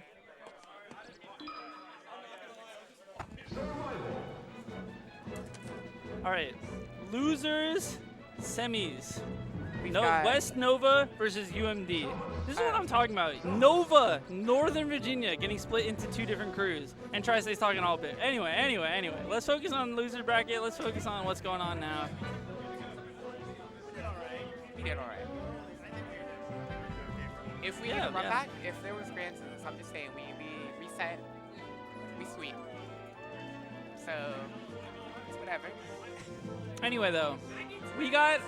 All right, losers, semis. No, got- West Nova versus UMD. This is what I'm talking about. Nova, Northern Virginia, getting split into 2 different crews, and Tri-State's talking all bit. Anyway. Let's focus on the loser bracket. Let's focus on what's going on now. We did all right. If we Yeah, did a run yeah. back, if there was grants, I'm just saying we reset, we sweep. So it's whatever. Anyway, though, we got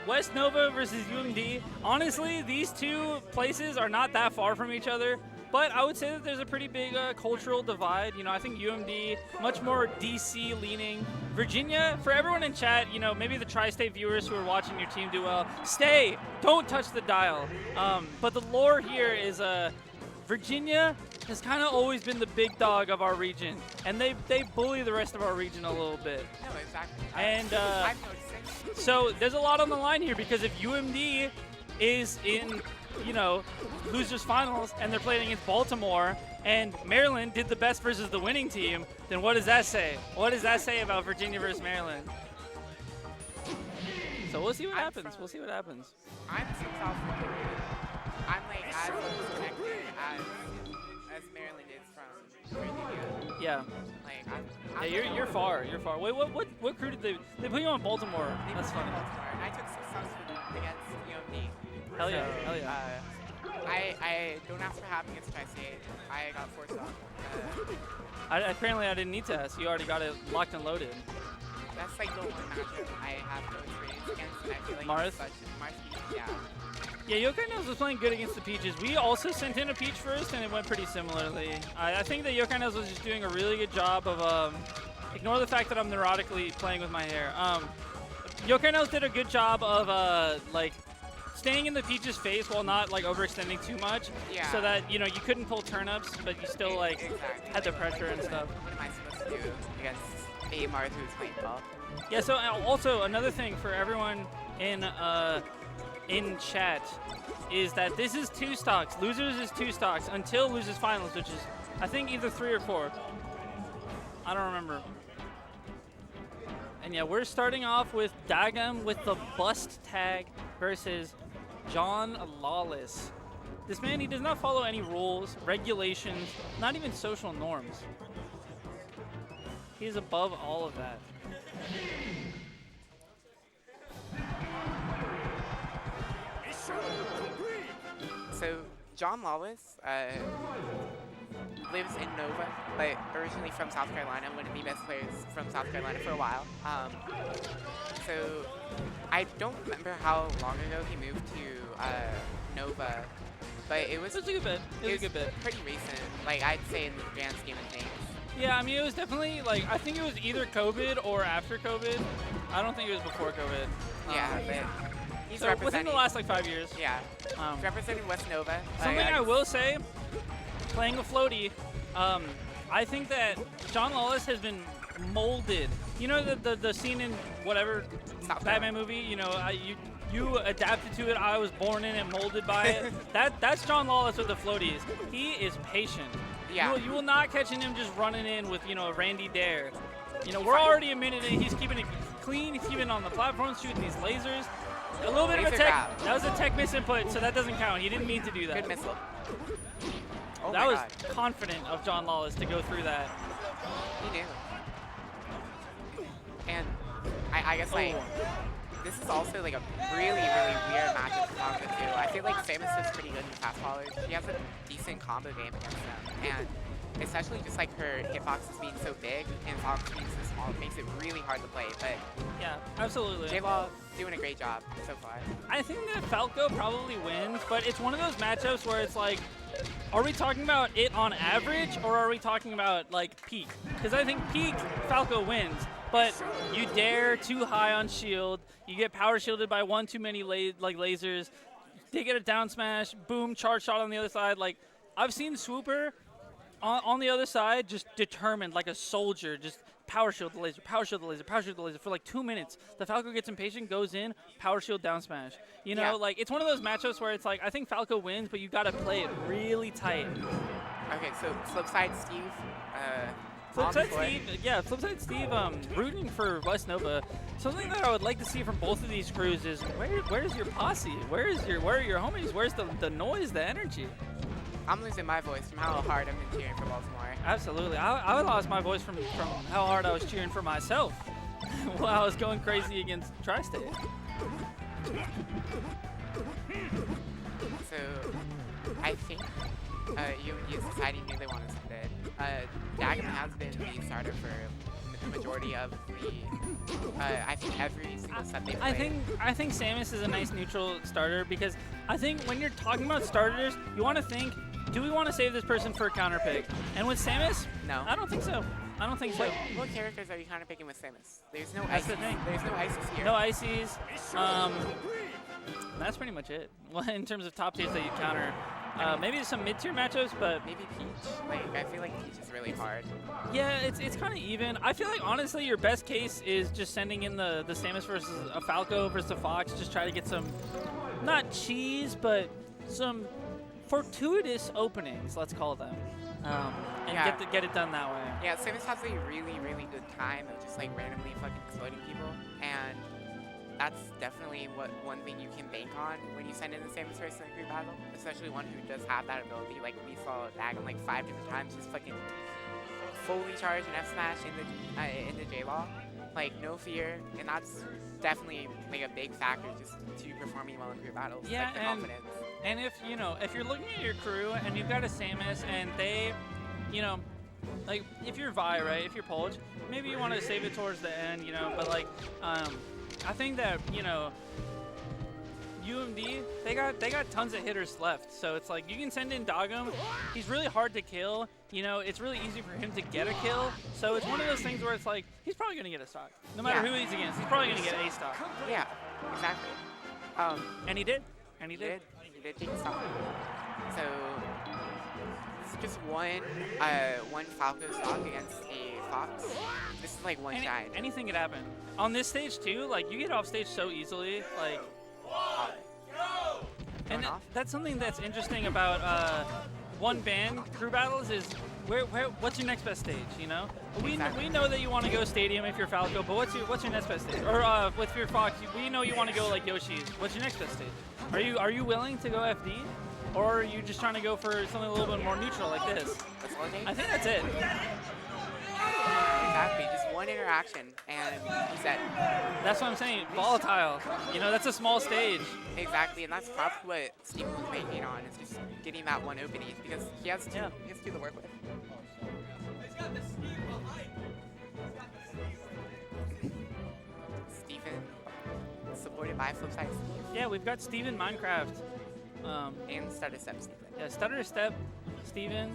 West Nova versus UMD. Honestly, these 2 places are not that far from each other, but I would say that there's a pretty big cultural divide. You know, I think UMD, much more DC leaning. Virginia, for everyone in chat, you know, maybe the Tri-State viewers who are watching your team do well, stay, don't touch the dial. But the lore here is Virginia has kind of always been the big dog of our region, and they bully the rest of our region a little bit. No, exactly. And I've noticed it. so there's a lot on the line here, because if UMD is in, you know, losers finals and they're playing against Baltimore, and Maryland did the best versus the winning team, then what does that say? What does that say about Virginia versus Maryland? So we'll see what happens. We'll see what happens. I'm from South Florida. I'm like as disconnected as Maryland is from Virginia. Yeah. Like Yeah, you're far. You're far. Wait, what crew did they put you on Baltimore? That's funny. Baltimore, and I took 6 subs against UMD. Hell yeah, So, hell yeah. I don't ask for half against Tri-State. I got 4 stock. Apparently I didn't need to ask. You already got it locked and loaded. That's like the one matchup I have no experience against, and I feel like Marth? it's such Marth, yeah. Yeah, Yokai Nose was playing good against the Peaches. We also sent in a Peach first, and it went pretty similarly. I think that Yokai Nose was just doing a really good job of, ignore the fact that I'm neurotically playing with my hair. Yokai Nose did a good job of, like, staying in the Peach's face while not, like, overextending too much. Yeah. So that, you know, you couldn't pull turnips, but you still, like, had the pressure and stuff. What am I supposed to do against a Marth who's playing well? Yeah, so also another thing for everyone in chat is that this is 2 stocks. Losers is 2 stocks until losers finals, which is I think either 3 or 4. I don't remember. And yeah, we're starting off with Dagam with the bust tag versus John Lawless. This man, he does not follow any rules, regulations, not even social norms. He is above all of that. So John Lawless lives in Nova, but originally from South Carolina, one of the best players from South Carolina for a while. So I don't remember how long ago he moved to Nova, but it was a good bit. It was a good bit. Pretty recent, like I'd say in the grand scheme of things. Yeah, I mean, it was definitely, like, I think it was either COVID or after COVID. I don't think it was before COVID. Yeah, but he's so representing. within the last, like, 5 years. Yeah, he's representing West Nova. Something I will say, playing a floaty, I think that John Lawless has been molded. You know the scene in whatever Batman movie, you know, you adapted to it, I was born in it, molded by it. That's John Lawless with the floaties. He is patient. Yeah. You will not catch him just running in with, you know, a Randy Dare. You know, we're already a minute in. He's keeping it clean. He's keeping it on the platform, shooting these lasers. A little bit of a Laser tech. grab. That was a tech misinput, so that doesn't count. He didn't mean to do that. Good missile. Oh that my was God. confident of John Lawless to go through that. He knew. And I guess like this is also like a really weird matchup to talk with too. I feel like Samus is pretty good in fast followers. She has a decent combo game against them, and especially just like her hitboxes being so big and Fox being so small, it makes it really hard to play. But yeah, absolutely. J-Law doing a great job so far. I think that Falco probably wins, but it's one of those matchups where it's like, are we talking about it on average, or are we talking about like peak? Because I think peak, Falco wins, but you dare too high on shield, you get power shielded by one too many lasers, they get a down smash, boom, charge shot on the other side. Like, I've seen Swooper on the other side just determined like a soldier, just power shield the laser, power shield the laser, power shield the laser for like 2 minutes. The Falco gets impatient, goes in, power shield down smash. You know, like it's one of those matchups where it's like, I think Falco wins, but you got to play it really tight. Okay, so Flipside Steve. Flipside Steve, yeah, Flipside Steve, rooting for West Nova. Something that I would like to see from both of these crews is where's your posse? Where are your homies? Where's the noise, the energy? I'm losing my voice from how hard I've been cheering for Baltimore. Absolutely. I lost my voice from how hard I was cheering for myself while I was going crazy against Tri-State. So, I think UMD's deciding who they want to send in. Dagam has been the starter for the majority of the, I think every single set they play. I think Samus is a nice neutral starter because I think when you're talking about starters, you want to think, do we want to save this person for a counter pick? And with Samus, no, I don't think so. I don't think so. What characters are you counter picking with Samus? There's no That's ices. the thing. There's no ices here. No ices. That's pretty much it. Well, in terms of top tiers that you counter, maybe some mid-tier matchups, but maybe Peach. Like I feel like Peach is really hard. Yeah, it's kind of even. I feel like honestly, your best case is just sending in the Samus versus a Falco versus a Fox. Just try to get some, not cheese, but some fortuitous openings. Let's call them, and get it done that way. Yeah, Samus has a really good time of just like randomly fucking exploding people, and that's definitely one thing you can bank on when you send in the Samus versus a group battle, especially one who does have that ability. Like we saw Dagam like 5 different times just fucking fully charge and F smash in the J-Law, like no fear, and definitely like a big factor just to performing well in group battles. Yeah, like the and confidence. and if you're looking at your crew and you've got a Samus and they, like if you're Vi, right? If you're Polish, maybe you want to save it towards the end, But like, I think that UMD, they got tons of hitters left, so it's like you can send in Dogum. He's really hard to kill. It's really easy for him to get a kill. So it's one of those things where it's like he's probably gonna get a stock, no matter who he's against. He's probably gonna get a stock. Yeah, exactly. And he did. And he did. He did take a stock. So it's just one Falco stock against a Fox. This is like one shine. Anything could happen on this stage too. Like you get off stage so easily. Like. And that's something that's interesting about one band crew battles is what's your next best stage? We know that you want to go Stadium if you're Falco, but what's your next best stage? Or with your Fox, we know you want to go like Yoshi's. What's your next best stage? Are you willing to go FD, or are you just trying to go for something a little bit more neutral like this? I think that's it. Exactly, just one interaction and he's set. That's what I'm saying, volatile. That's a small stage. Exactly, and that's probably what Steven was banking on, is just getting that one opening because he has two to work with. Steven, supported by Flipside Steve. Yeah, we've got Steven Minecraft. And Stutter Step Steven. Yeah, Stutter Step Steven.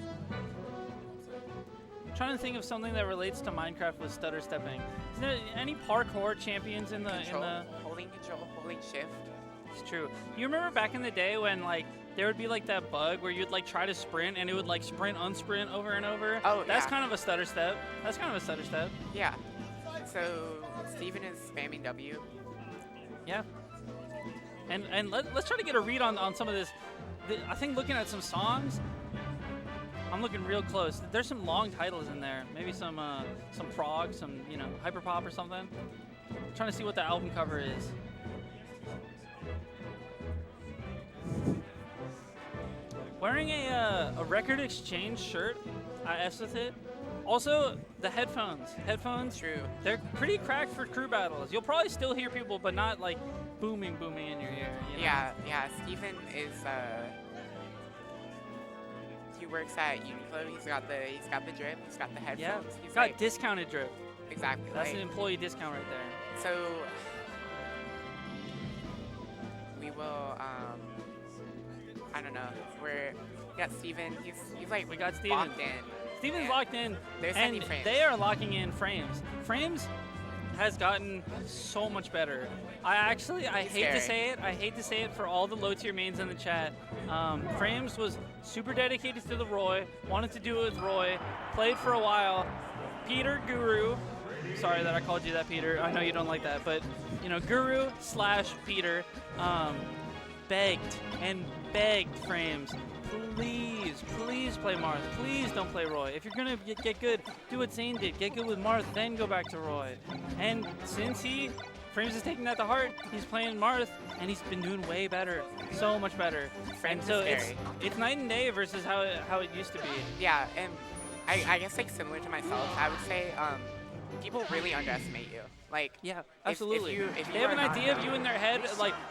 Trying to think of something that relates to Minecraft with stutter stepping. Is there any parkour champions in the holding control, holding shift? It's true. You remember back in the day when there would be that bug where you'd try to sprint and it would sprint unsprint over and over? Oh, that's kind of a stutter step. That's kind of a stutter step. Yeah. So Steven is spamming W. Yeah. And let's try to get a read on some of this. I think looking at some songs, I'm looking real close. There's some long titles in there. Maybe some prog, some hyperpop or something. I'm trying to see what the album cover is. Wearing a Record Exchange shirt, I F's with it. Also, the headphones. True. They're pretty cracked for crew battles. You'll probably still hear people, but not booming in your ear. Yeah. Steven is. He works at Uniqlo. He's got the drip. He's got the headphones. Yeah. He's got discounted drip. Exactly. That's an employee discount right there. So we will. I don't know. We got Steven. He's we got Steven. Locked in. Steven's locked in, they're and sending frames. they are locking in frames. Frames has gotten so much better. I hate to say it. I hate to say it for all the low-tier mains in the chat. Frames was super dedicated to the Roy, wanted to do it with Roy, played for a while. Peter Guru, sorry that I called you that, Peter. I know you don't like that, but Guru / Peter begged Frames, please play Marth. Please don't play Roy. If you're gonna get good, do what Zane did. Get good with Marth, then go back to Roy. And since Frames is taking that to heart, he's playing Marth, and he's been doing way better, so much better. Frames and so is scary. it's night and day versus how it used to be. Yeah, and I guess similar to myself, I would say people really underestimate you. Yeah, absolutely. If they have an idea of you in their head,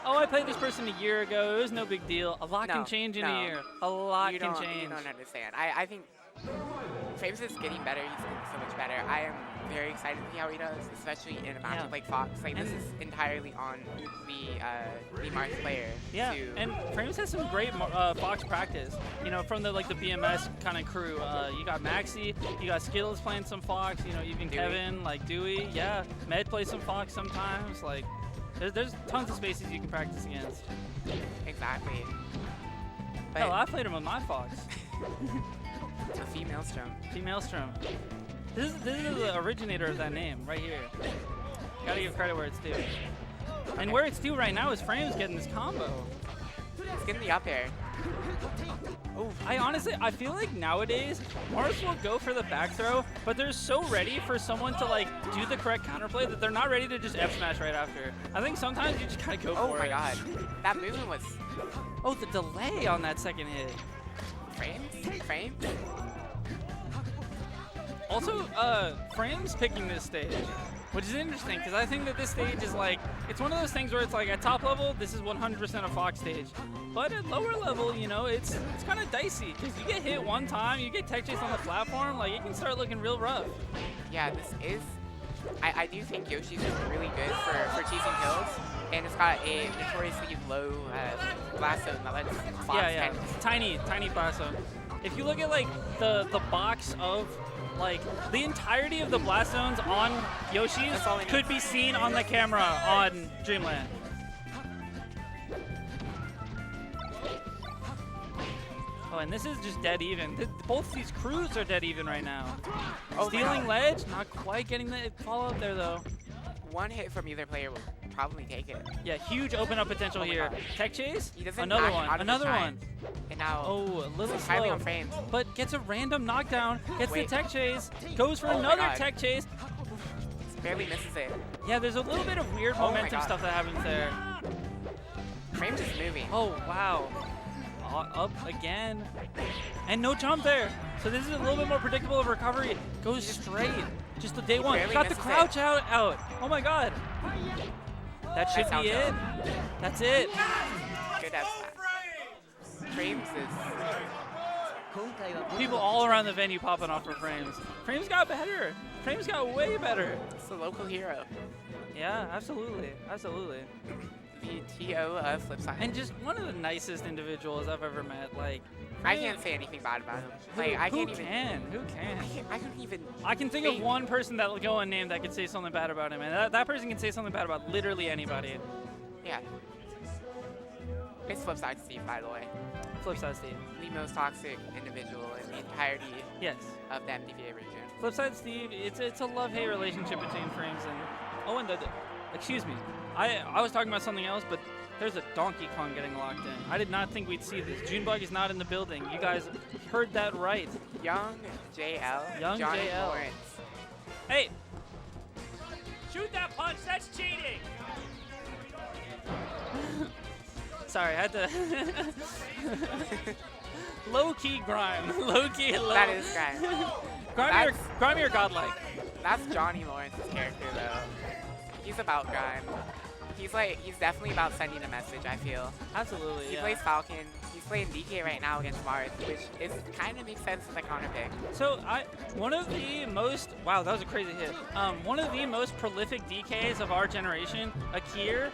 oh, I played this person a year ago. It was no big deal. A lot can change in a year. A lot can change. You don't understand. I think Frames is getting better. He's getting so much better. I am very excited to see how he does, especially in a matchup like Fox. This is entirely on the Mars player. Yeah, and Frames has some great Fox practice. From the BMS kind of crew. You got Maxi, you got Skittles playing some Fox. Even Dewey. Kevin, Dewey. Yeah, Med plays some Fox sometimes. There's tons of spaces you can practice against. Exactly. Hell, I played him with my Fox. It's a female strum. Female strum. This is the originator of that name right here. Gotta give credit where it's due. And where it's due right now is Frames getting this combo. He's getting the up air. Oh, I feel like nowadays Mars will go for the back throw, but they're so ready for someone to do the correct counterplay that they're not ready to just F smash right after. I think sometimes you just gotta go for it. Oh my god, that movement was. Oh, the delay on that second hit. Frames. Also, Frames picking this stage. which is interesting because I think that this stage is like, it's one of those things where it's like at top level, this is 100% a Fox stage. But at lower level, you know, it's kind of dicey because you get hit one time, you get tech chase on the platform, like it can start looking real rough. Yeah, this is, I do think Yoshi's is really good for chasing kills. And it's got a notoriously low blast zone that lets Fox Yeah, tiny blast zone. If you look at like the box of like the entirety of the blast zones on Yoshi's could be seen on the camera on Dreamland. Oh, and this is just dead even. Both these crews are dead even right now. Stealing ledge, not quite getting the follow-up there though. One hit from either player will probably take it. Yeah, huge open up potential here. God. Tech chase, He doesn't another back one, out of another the one. time. And now, a little it's highly slow, on frames. but gets a random knockdown, gets Wait. the tech chase, goes for Oh my another God. tech chase. Barely misses it. Yeah, there's a little bit of weird Oh my momentum God. stuff that happens there. Frames is moving. Oh, wow. Up again. And no jump there. So this is a little bit more predictable of recovery. Goes straight. Just the day one. barely Got the misses crouch it. out. Oh my God. That should That be it. sounds That's it. Good as that. Frames is... People all around the venue popping off for Frames. Frames got better. Frames got way better. It's the local hero. Yeah, absolutely. Absolutely. The TO of Flipside. And just one of the nicest individuals I've ever met. Like, I can't say anything bad about him. Like, I Who can't even... can? I couldn't even... I can think of one person that will go unnamed that could say something bad about him, and that person can say something bad about literally anybody. Yeah. It's Flipside Steve, by the way. Flipside Steve. The most toxic individual in the entirety of the MDVA region. Flipside Steve, it's a love-hate relationship between Frames and excuse me. I was talking about something else, but there's a Donkey Kong getting locked in. I did not think we'd see this. Junebug is not in the building. You guys heard that right. Young JL. Young Johnny JL. Lawrence. Hey! Shoot that punch, that's cheating! Sorry, I had to... Low-key grime. Low-key low. That is grime. Grimy or godlike? That's Johnny Lawrence's character, though. He's about grime. He's definitely about sending a message, I feel. Absolutely, He yeah. plays Falcon. He's playing DK right now against Mars, which is kind of makes sense as a counter pick. So one of the most, wow, that was a crazy hit. One of the most prolific DKs of our generation, Akir,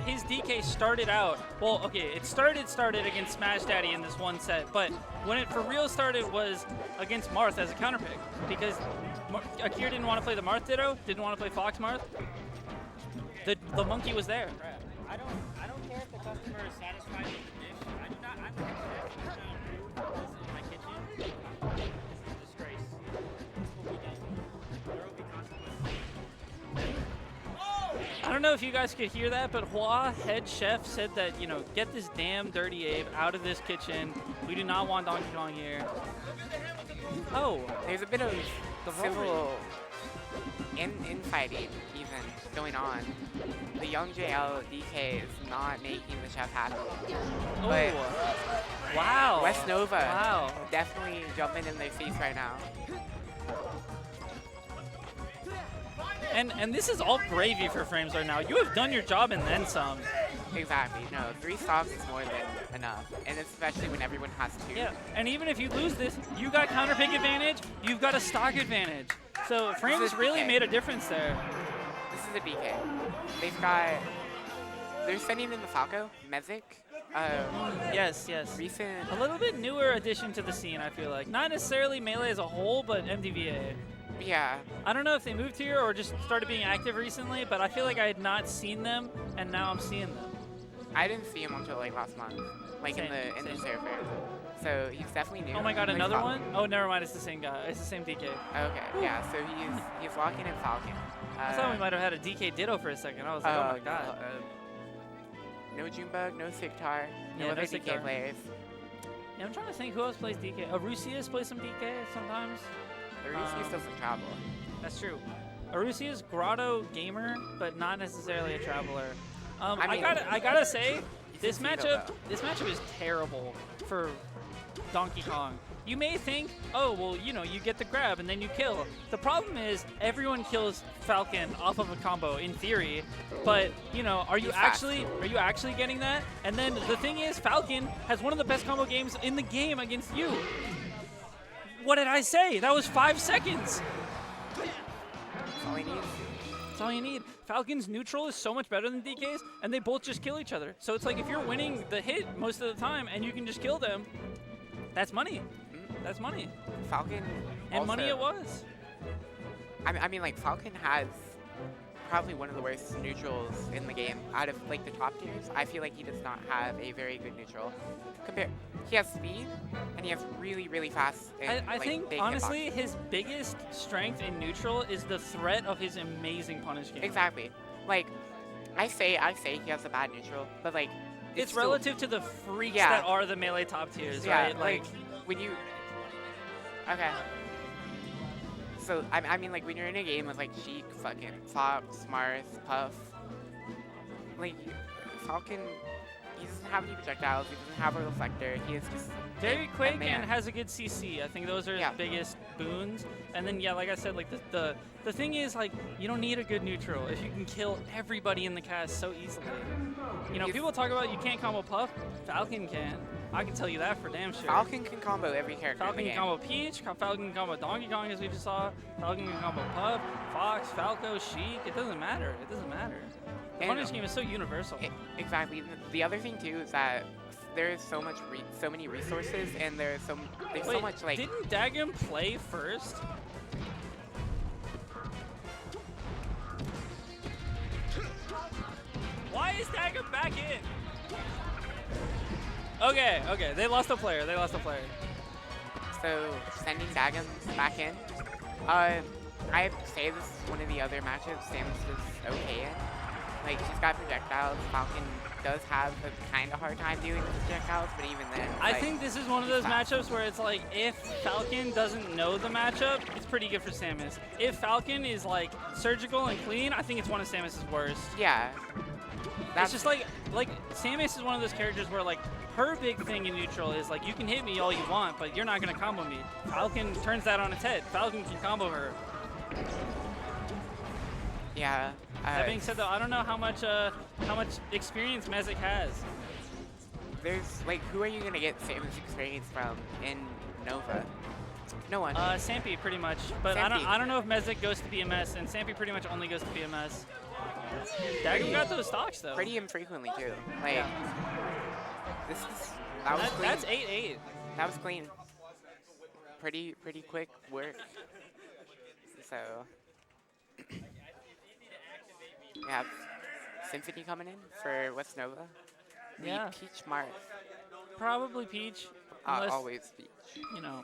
his DK started out, well, okay, it started against Smash Daddy in this one set, but when it for real started was against Marth as a counter pick, because Akir didn't want to play the Marth Ditto, didn't want to play Fox Marth. The monkey was there. I don't care if the customer is satisfied with the dish. I do not. I'm not this in my kitchen. This is a disgrace. This will be done. There will be consequences. I don't know if you guys could hear that, but Hua, head chef, said that, you know, get this damn dirty Abe out of this kitchen. We do not want Donkey Kong here. Oh, There's a bit of rivalry. civil infighting even going on. The young JL DK is not making the chef happy. But wow. West Nova Wow. definitely jumping in their face right now. And this is all gravy for Frames right now. You have done your job and then some. Exactly. No, 3 stocks is more than enough, and especially when everyone has 2. Yeah, and even if you lose this, you got counter pick advantage, you've got a stock advantage. So Frames is really DK. made a difference there. This is a DK. They're sending in the Falco, Mezik. Yes. Recent. A little bit newer addition to the scene, I feel like. Not necessarily Melee as a whole, but MDVA. Yeah. I don't know if they moved here or just started being active recently, but I feel like I had not seen them, and now I'm seeing them. I didn't see him until like last month, like in the server. So he's definitely new. Oh my god, Like another Falcon. one? Oh, never mind, it's the same guy. It's the same DK. Okay, yeah, so he's locking in Falcon. I thought we might have had a DK Ditto for a second. I was like, oh my god. No Junebug, no Sigtar, no Yeah, other no DK Sigtar. players. Yeah, I'm trying to think who else plays DK. Arusius plays some DK sometimes. Arusius doesn't travel. That's true. Arusius Grotto gamer, but not necessarily a traveler. I mean, I gotta say, this see though, matchup is terrible for Donkey Kong. you may think, oh, well, you know, you get the grab and then you kill. The problem is everyone kills Falcon off of a combo in theory, but you know, are you actually getting that? And then the thing is, Falcon has one of the best combo games in the game against you. What did I say? That was 5 seconds. That's all he needs. That's all you need. Falcon's neutral is so much better than DK's, and they both just kill each other. So it's like if you're winning the hit most of the time and you can just kill them, that's money. That's money. Falcon. And also, money it was. I mean, like, Falcon has probably one of the worst neutrals in the game. Out of, like, the top tiers, I feel like he does not have a very good neutral. He has speed, and he has really, really fast. And, I like, think, big honestly, hitboxes. his biggest strength in neutral is the threat of his amazing punish game. Exactly. Like, I say he has a bad neutral, but, like, It's still, relative to the freaks Yeah. that are the melee top tiers, yeah, right? like, when you... Okay. So, I mean, like, when you're in a game with, like, Sheik, fucking Fox, Marth, Puff, like, Falcon, he doesn't have any projectiles, he doesn't have a reflector, he is just very a quick man. and has a good CC. I think those are his biggest boons. And then, yeah, like I said, like the thing is, like, you don't need a good neutral if you can kill everybody in the cast so easily. You know, people talk about you can't combo Puff. Falcon can. I can tell you that for damn sure. Falcon can combo every character Falcon in the can game. combo Peach. Falcon can combo Donkey Kong, as we just saw. Falcon can combo Puff, Fox, Falco, Sheik. It doesn't matter. It doesn't matter. The And- punish game is so universal. Exactly. The other thing too is that there is so many resources, and there's so Wait, much like. didn't Dagum play first? Why is Dagum back in? Okay, they lost a player. So sending Dagum back in. I say this is one of the other matchups Samus is okay in. Like, she's got projectiles. Falcon does have a kind of hard time dealing with projectiles, but even then, I like, think this is one of those matchups where it's like, if Falcon doesn't know the matchup, it's pretty good for Samus. If Falcon is like surgical and clean, I think it's one of Samus's worst. Yeah. It's just like Samus is one of those characters where like her big thing in neutral is like, you can hit me all you want, but you're not gonna combo me. Falcon turns that on its head. Falcon can combo her. Yeah. That being said, though, I don't know how much experience Mezek has. There's like, who are you gonna get Samus experience from in Nova? No one. Sampy pretty much, but Sampy. I don't know if Mezek goes to BMS, and Sampy pretty much only goes to BMS. Dagum got those stocks though. Pretty infrequently too. Like, that was clean. That's 8-8. That was clean. Pretty quick work. So. We have Symphony coming in for West Nova. Yeah. Peach Marth. Probably Peach. Unless, always Peach. You know.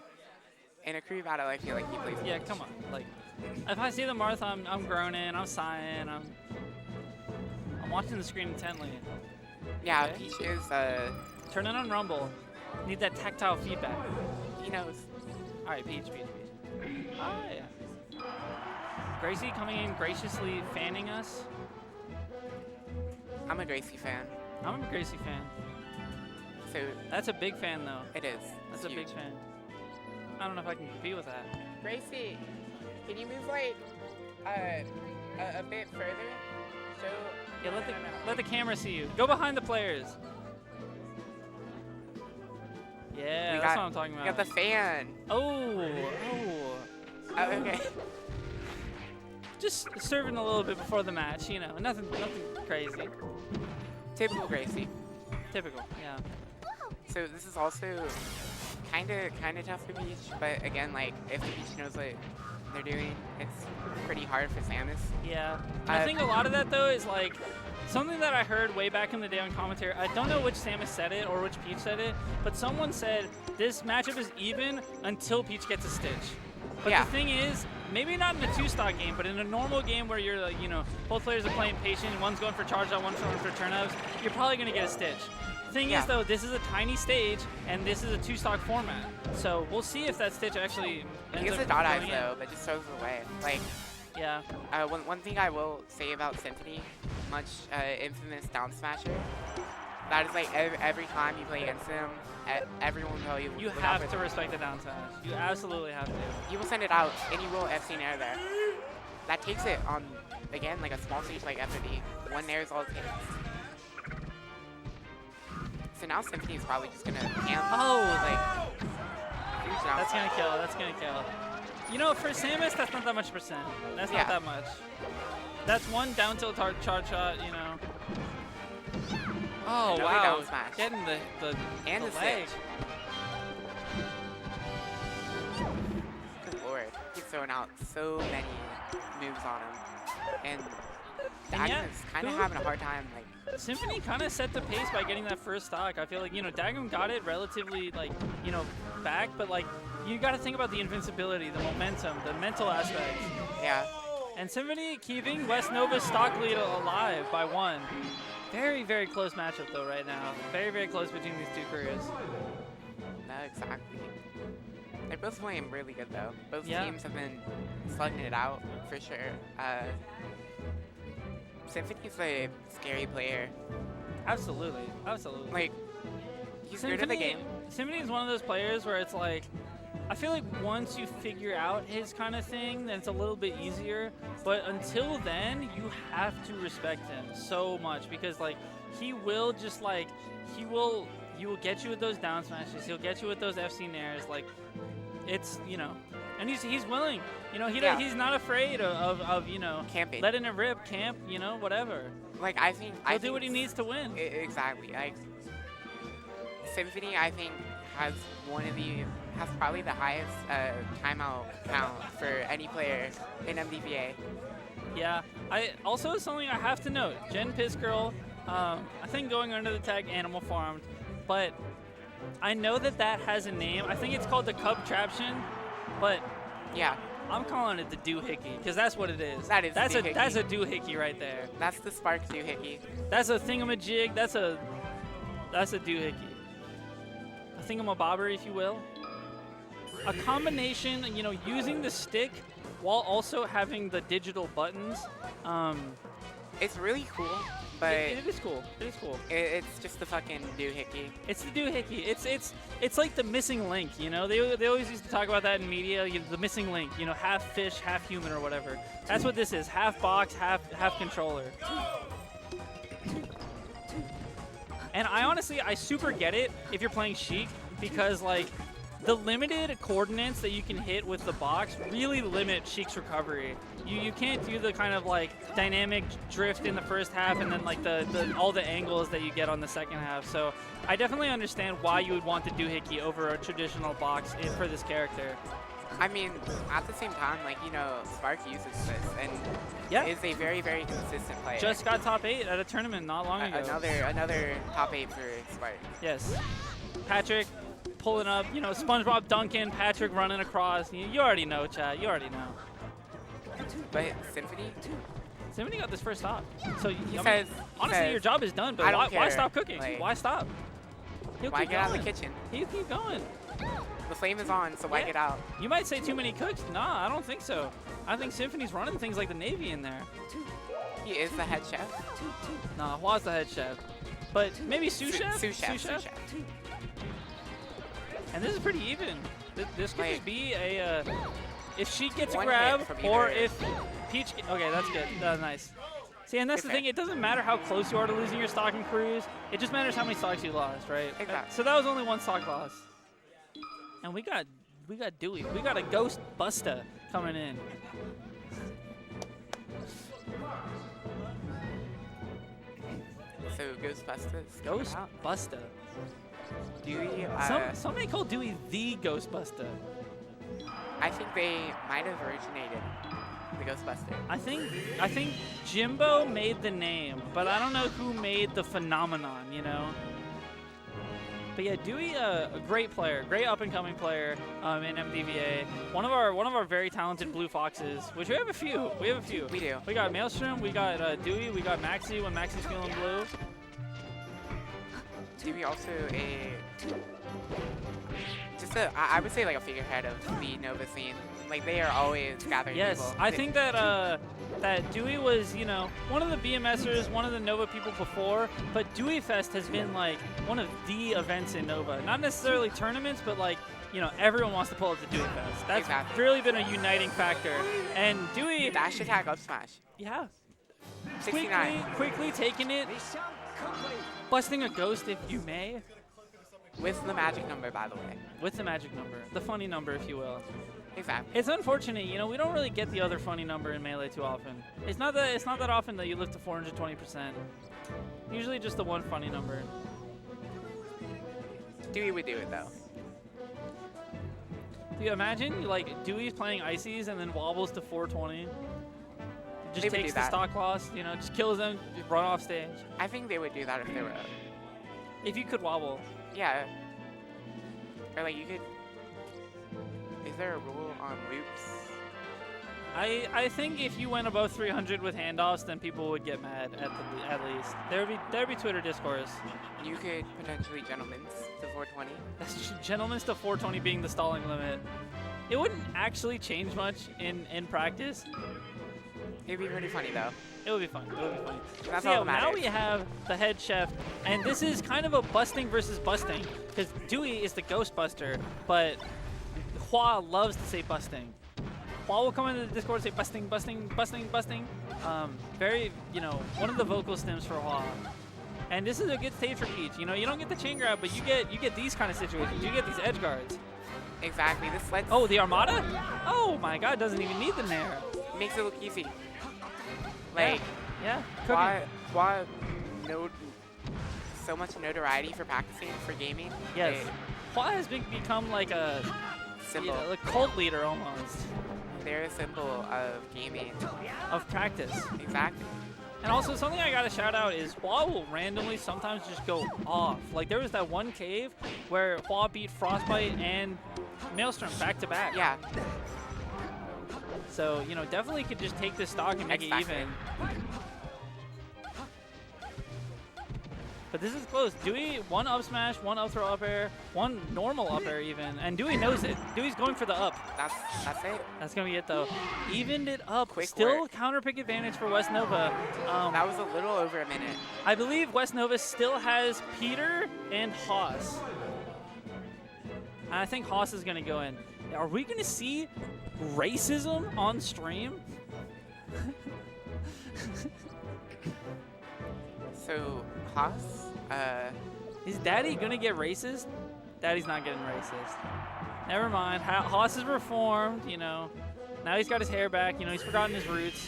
In a crew battle, I feel like he plays Yeah, Peach. come on. Like, if I see the Marth, I'm groaning, I'm sighing, I'm watching the screen intently. Yeah, Okay. Peach is Turn it on Rumble. Need that tactile feedback. He knows. All right, Peach. Oh yeah. Gracie coming in graciously fanning us. I'm a Gracie fan. I'm a Gracie fan. So that's a big fan though. It is. That's It's a big huge. fan. I don't know if I can compete with that. Gracie, can you move like a bit further? So Yeah, let the camera see you. Go behind the players. Yeah, We that's got- what I'm talking about. We got the fan. Oh. Okay. Just serving a little bit before the match, you know, nothing crazy. Typical Gracie. Typical, yeah. So this is also kind of tough for Peach, but again, like, if Peach knows what they're doing, it's pretty hard for Samus. Yeah. I think a lot of that, though, is like something that I heard way back in the day on commentary. I don't know which Samus said it or which Peach said it, but someone said this matchup is even until Peach gets a Stitch. But Yeah. the thing is, maybe not in a two-stock game, but in a normal game where you're, like, you know, both players are playing patient, one's going for charge out, one's going for turn-ups, you're probably going to get a Stitch. The thing is, though, this is a tiny stage, and this is a two-stock format. So we'll see if that Stitch actually He ends gets up the dot eyes going in. though, but just throws it away. Like, yeah. One thing I will say about Symphony, much infamous down smasher, That is like every time you play against him, everyone will tell you. You look out have for to him. respect the down smash. You absolutely have to. You will send it out, and you will FC Nair there. That takes it on, again, like a small stage like FD. One Nair is all it takes. So now Symphony is probably just gonna camp. Oh, like huge down That's gonna smash. kill. That's gonna kill. You know, for Samus, that's not that much percent. That's Yeah. not that much. That's one down tilt charge shot. You know. Oh Another wow! down smash. Getting the And the leg. switch. Good lord, he's throwing out so many moves on him, and Dagum yeah, is kind of who- having a hard time. Like Symphony kind of set the pace by getting that first stock. I feel like, you know, Dagum got it relatively, like, you know, back, but, like, you got to think about the invincibility, the momentum, the mental aspect. Yeah. And Symphony keeping West Nova's stock lead alive by 1. Very, very close matchup, though, right now. Very, very close between these two careers. no, exactly. They're both playing really good though. Both Yeah. teams have been slugging it out for sure. Symphony's a scary player. Absolutely, absolutely. Like, he's good at the game. Symphony is one of those players where it's like, I feel like once you figure out his kind of thing, then it's a little bit easier. But until then, you have to respect him so much because, like, he will just, like, he will get you with those down smashes. He'll get you with those FC Nairs. Like, it's, you know, and he's willing. You know, he's not afraid of you know, camping, letting it rip, camp, you know, whatever. Like, I think He'll do what he needs to win. Exactly. Like, Symphony, I think, has probably the highest timeout count for any player in MDVA. Yeah, also something I have to note, Jen Pissgirl, I think going under the tag Animal Farmed, but I know that has a name. I think it's called the Cub Traption, but yeah, I'm calling it the doohickey because that's what it is. That's a doohickey right there. That's the Spark doohickey. That's a thingamajig. That's a doohickey. A thingamabobber, if you will. A combination, you know, using the stick while also having the digital buttons. It's really cool, but it is cool. It is cool. It's just the fucking doohickey. It's the doohickey. It's like the missing link. You know, they always used to talk about that in media. You know, the missing link. You know, half fish, half human, or whatever. That's what this is. Half box, half controller. And I super get it if you're playing Sheik because, like, the limited coordinates that you can hit with the box really limit Sheik's recovery. You can't do the kind of, like, dynamic drift in the first half and then, like, all the angles that you get on the second half. So I definitely understand why you would want the doohickey over a traditional box for this character. I mean, at the same time, like, you know, Spark uses this and is a very, very consistent player. Just got top 8 at a tournament not long ago. Another top 8 for Spark. Yes. Patrick pulling up, you know, SpongeBob Duncan, Patrick running across. You already know, Chad. You already know. But Symphony got this first stop. So he says, honestly, your job is done, but why stop cooking? Like, why stop? Why get out of the kitchen? He'll keep going. The flame is on, so why get out? You might say too many cooks. Nah, I don't think so. I think Symphony's running things like the Navy in there. He is the head chef. Nah, Hua's the head chef. But maybe sous chef? Sous chef. And this is pretty even. This could just be a, if she gets a One grab, hit from or either. if Peach, okay, that's good, that's nice. See, and that's the thing, it doesn't matter how close you are to losing your stock in Cruise, it just matters how many stocks you lost, right? Exactly. So that was only one stock loss. And we got Dewey, we got a Ghost Busta coming in. So Ghostbusters. Ghost Busta. Dewey. Some may call Dewey the Ghostbuster. I think they might have originated the Ghostbuster. I think Jimbo made the name, but I don't know who made the phenomenon, you know? But yeah, Dewey, a great player, great up-and-coming player in MDVA. One of our very talented Blue Foxes, which we have a few. We do. We got Maelstrom, we got Dewey, we got Maxi when Maxi's feeling blue. Dewey also just I would say like a figurehead of the Nova scene. Like they are always gathering Yes, people. I think that that Dewey was, one of the BMSers, one of the Nova people before, but Dewey Fest has been like one of the events in Nova. Not necessarily tournaments, but like, everyone wants to pull up to Dewey Fest. That's really been a uniting factor. And Dewey... Dash attack up smash. Yeah. 69. Quickly taking it. Busting a ghost, if you may. With the magic number, by the way. With the magic number. The funny number, if you will. Exactly. It's unfortunate, we don't really get the other funny number in Melee too often. It's not that often that you live to 420%. Usually just the one funny number. Dewey would do it though. Do you imagine Dewey's playing Ices and then wobbles to 420? Just They would takes do the that. stock loss, just kills them, run off stage. I think they would do that if they were. If you could wobble. Yeah. Or like you could. Is there a rule on loops? I think if you went above 300 with handoffs, then people would get mad at least. There'd be Twitter discourse. You could potentially gentlemen's to 420. That's gentlemen's to 420 being the stalling limit. It wouldn't actually change much in practice. It'd be pretty funny though. It would be fun. It would be fun. That's So all yeah, that now matters. we have the head chef, and this is kind of a busting versus busting, because Dewey is the ghost buster, but Hua loves to say busting. Hua will come into the Discord and say busting, busting, busting, busting. Very, one of the vocal stems for Hua. And this is a good stage for Peach. You don't get the chain grab, but you get these kind of situations. You get these edge guards. Exactly. This lets. Oh, the Armada? Oh my God, doesn't even need the Nair. Makes it look easy. Like. Yeah. Why so much notoriety for practicing, for gaming. Yes. Hua has become like a symbol, a cult leader almost. They're a symbol of gaming. Of practice. Exactly. And also something I gotta shout out is Hua will randomly sometimes just go off. Like there was that one cave where Hua beat Frostbite and Maelstrom back to back. Yeah. So, definitely could just take this stock and make it even. But this is close. Dewey, one up smash, one up throw up air, one normal up air even, and Dewey knows it. Dewey's going for the up. That's it. That's gonna be it though. Evened it up. Quick Still work. counter pick advantage for West Nova. That was a little over a minute. I believe West Nova still has Peter and Haas. And I think Haas is gonna go in. Are we gonna see racism on stream? So, Haas, is Daddy gonna get racist? Daddy's not getting racist. Never mind. Haas is reformed, Now he's got his hair back, he's forgotten his roots.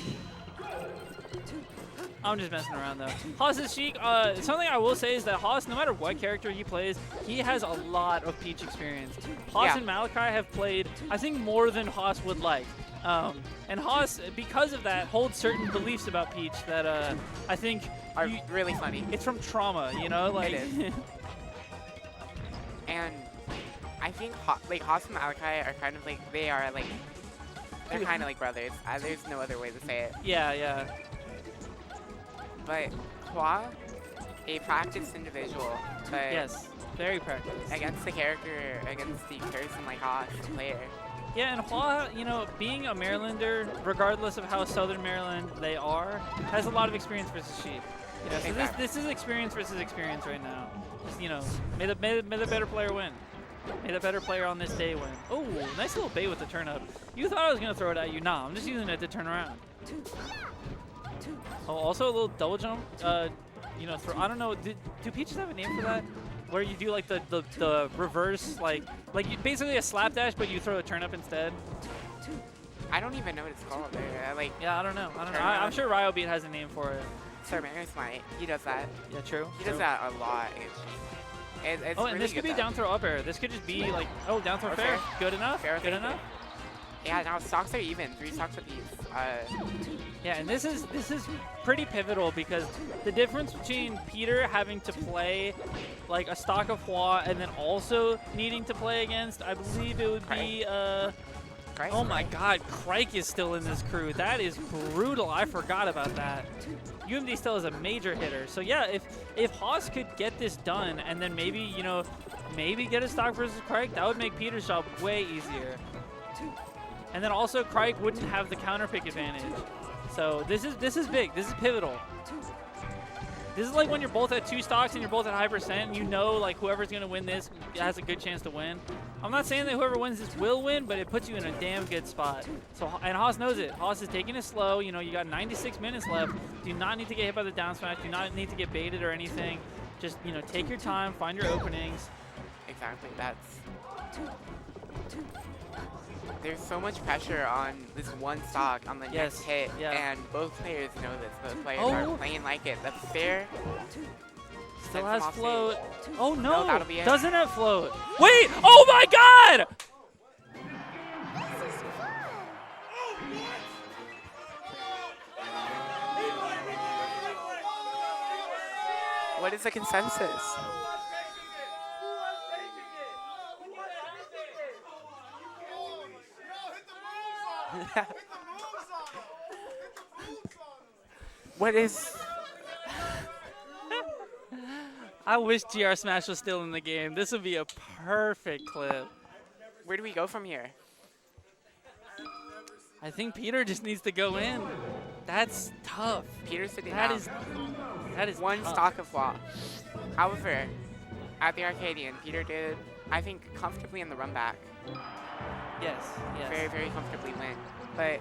I'm just messing around though. Haas is chic. Something I will say is that Haas, no matter what character he plays, he has a lot of Peach experience. Haas and Malachi have played, I think, more than Haas would like. And Haas, because of that, holds certain beliefs about Peach that I think are really funny. It's from trauma, Like. It is. And I think Haas and Malachi are kind of like they're kind of like brothers. There's no other way to say it. Yeah. But Hua, a practiced individual, but yes, very practiced against the character, against the person like Haas player. Yeah, and Hua, being a Marylander, regardless of how Southern Maryland they are, has a lot of experience versus Sheep. So this is experience versus experience right now. Just, may the better player win. May the better player on this day win. Oh, nice little bait with the turn up. You thought I was gonna throw it at you? Nah, I'm just using it to turn around. Oh, also a little double jump. I don't know. Do Peaches have a name for that? Where you do like the reverse, like basically a slapdash, but you throw a turn up instead. I don't even know what it's called. Yeah, I don't know. I'm sure Ryobeat has a name for it. Sir Maris might. He does that. Yeah, true. He does that a lot. It's and really this could be good down throw up air. This could just be like, down throw fair. Good enough. Good enough. Yeah, now stocks are even. 3 stocks apiece. Yeah, and this is pretty pivotal because the difference between Peter having to play like a stock of Hua and then also needing to play against, I believe it would be oh my God, Crike is still in this crew. That is brutal. I forgot about that. UMD still is a major hitter. So yeah, if Haas could get this done and then maybe, maybe get a stock versus Crike. That would make Peter's job way easier. And then also Crike wouldn't have the counter pick advantage. So this is big. This is pivotal. This is like when you're both at 2 stocks and you're both at high percent, and you know like whoever's gonna win this has a good chance to win. I'm not saying that whoever wins this will win, but it puts you in a damn good spot. So, and Haas knows it. Haas is taking it slow. You know, you got 96 minutes left. Do not need to get hit by the down smash. Do not need to get baited or anything. Just, you know, take your time, find your openings. Exactly. There's so much pressure on this one stock on the next hit, and both players know this. Both players are playing like it. The fair still has float. Oh no, no, that'll be it. Doesn't have float. Wait, oh my god! What is the consensus? What is... I wish GR Smash was still in the game. This would be a perfect clip. Where do we go from here? I think Peter just needs to go in. That's tough. Peter's sitting That down. That is one tough. stock of flaw. However, at the Arcadian, Peter did, I think, comfortably in the run back. Yes. Very, very comfortably win. But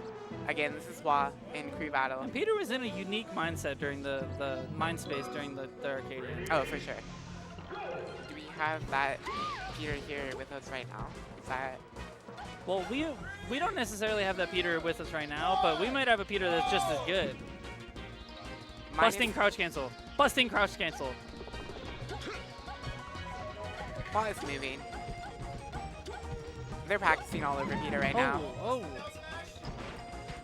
again, this is Wah in crew battle. And Peter was in a unique mindset during the mind space during the Arcadian. Oh, for sure. Do we have that Peter here with us right now? Is that... Well, we don't necessarily have that Peter with us right now, but we might have a Peter that's just as good. Busting crouch cancel. Busting crouch cancel. Wah is moving. They're practicing all over Peter right now. Oh.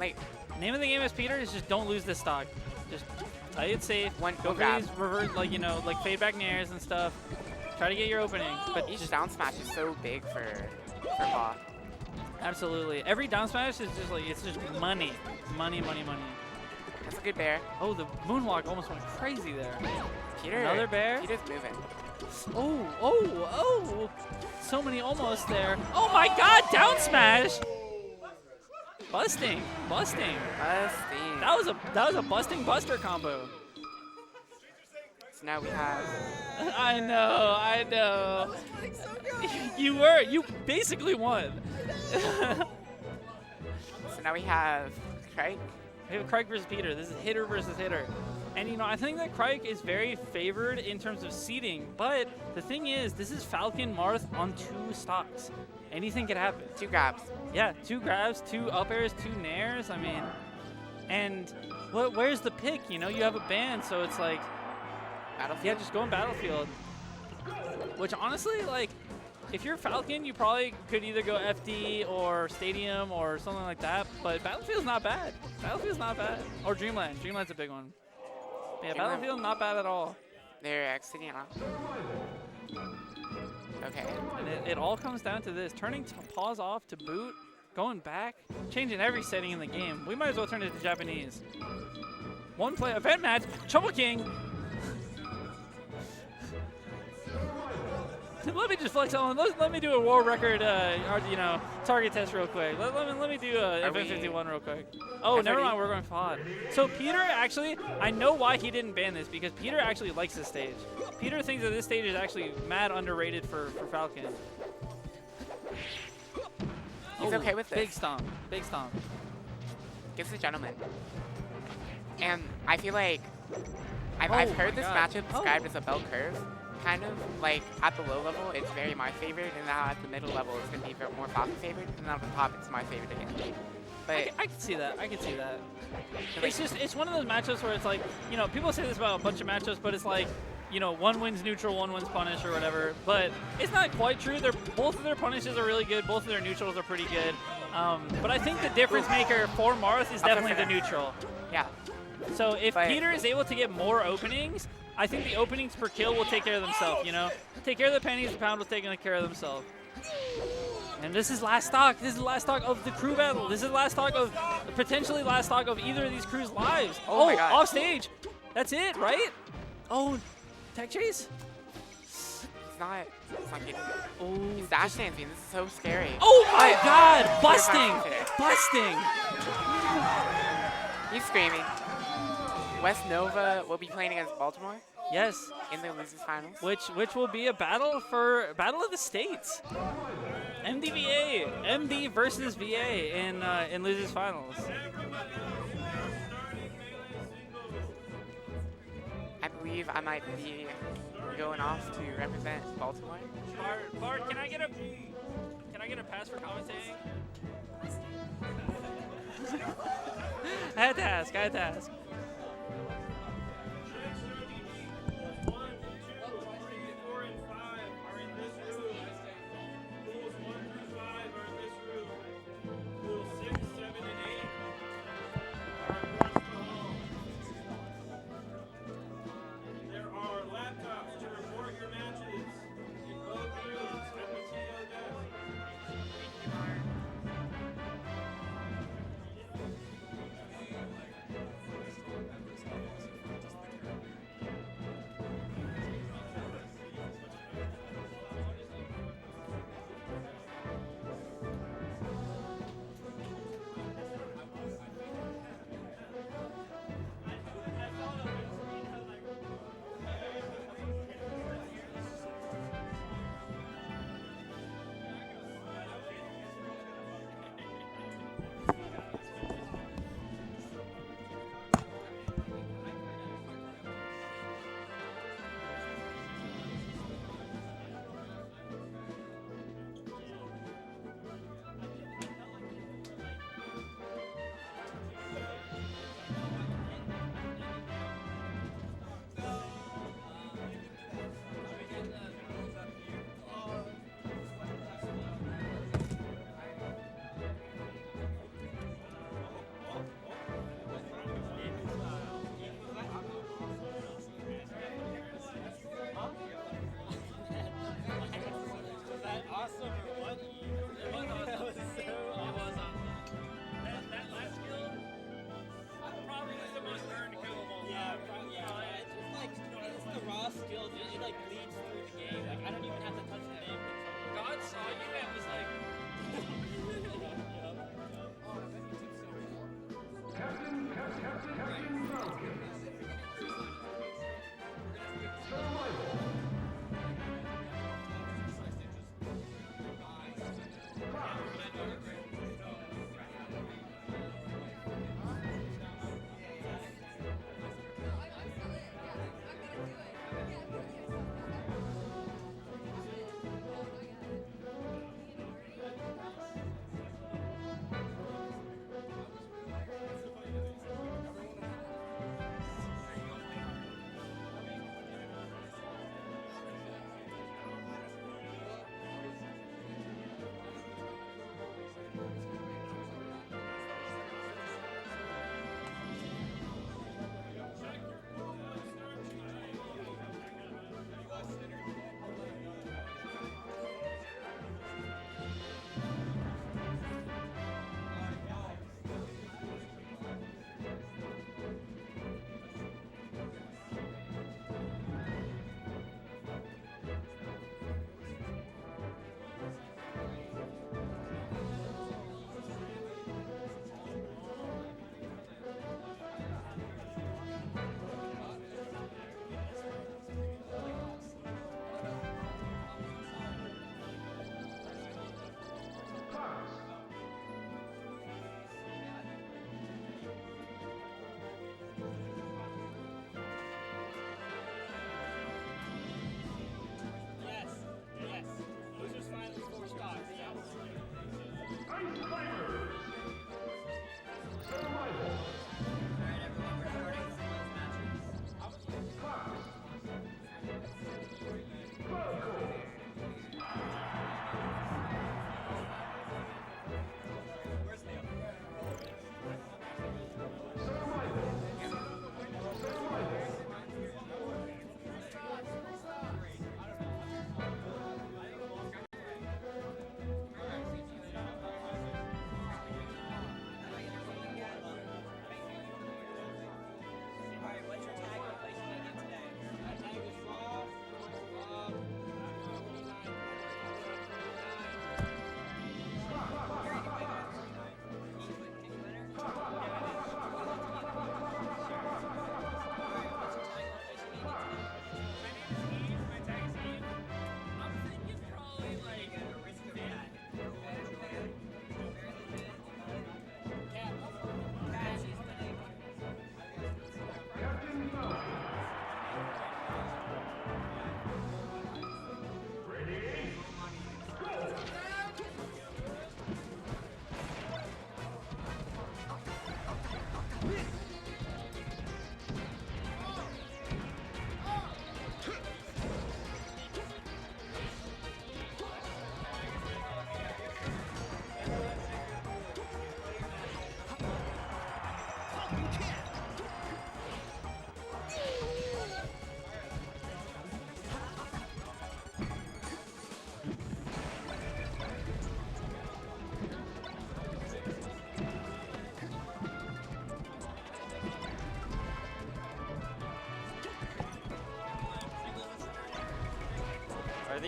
Like, name of the game is Peter is just don't lose this stock. Just play it safe. Go for grab. these reverse, like, you know, like fade back nairs and stuff. Try to get your opening. But each down smash is so big for Wah. Absolutely. Every down smash is just like, it's just money. Money. That's a good bear. Oh, the moonwalk almost went crazy there. Peter. Another bear. Peter's moving. Oh. So many almost there. Oh my god, down smash. Busting. That was a busting buster combo. So now we have... I know. You basically won. So now we have Crike. We have Crike versus Peter. This is hitter versus hitter. And, you know, I think that Crike is very favored in terms of seeding. But the thing is, this is Falcon Marth on 2 stocks. Anything could happen. 2 grabs. Yeah, 2 grabs, 2 up airs, 2 nairs. I mean, and where's the pick? You know, you have a ban, so it's like, Battlefield? Yeah, just go in Battlefield. Which honestly, like, if you're Falcon, you probably could either go FD or Stadium or something like that. But Battlefield's not bad. Or Dreamland. Dreamland's a big one. Yeah, Battlefield not bad at all. They're exiting out. Okay. And it all comes down to this. Turning pause off to boot, going back, changing every setting in the game. We might as well turn it to Japanese. 1 play event match, Trouble King. Let me just flex on. Let me do a world record, target test real quick. Let me do a FM51 real quick. Oh, never mind. We're going FOD. So Peter actually, I know why he didn't ban this, because Peter actually likes this stage. Peter thinks that this stage is actually mad underrated for Falcon. He's okay with this. Big stomp. Gives the gentleman. And I feel like I've heard this matchup described as a bell curve. Kind of like at the low level, it's very my favorite, and now at the middle level, it's gonna be more Falcon favorite, and then at the top, it's my favorite again. But I can see that. It's one of those matchups where it's like, you know, people say this about a bunch of matchups, but it's like, you know, one wins neutral, one wins punish or whatever. But it's not quite true. Both of their punishes are really good. Both of their neutrals are pretty good. But I think the difference maker for Marth is definitely the neutral. Yeah. So if Peter is able to get more openings, I think the openings per kill will take care of themselves, you know? Take care of the pennies, the pound will take care of themselves. And this is last stock. This is the last stock of the crew battle. This is the last stock of, potentially last stock of either of these crews' lives. Oh my God. Off stage. That's it, right? Oh, tech chase? not getting it. He's dash dancing. This is so scary. Oh my But- God! You're Busting! fine there. Busting! He's screaming. West Nova will be playing against Baltimore. Yes. In the losers finals. Which will be a battle of the states. MDVA, MD versus VA in losers finals. I believe I might be going off to represent Baltimore. Bart, can I get a pass for commentating? I had to ask.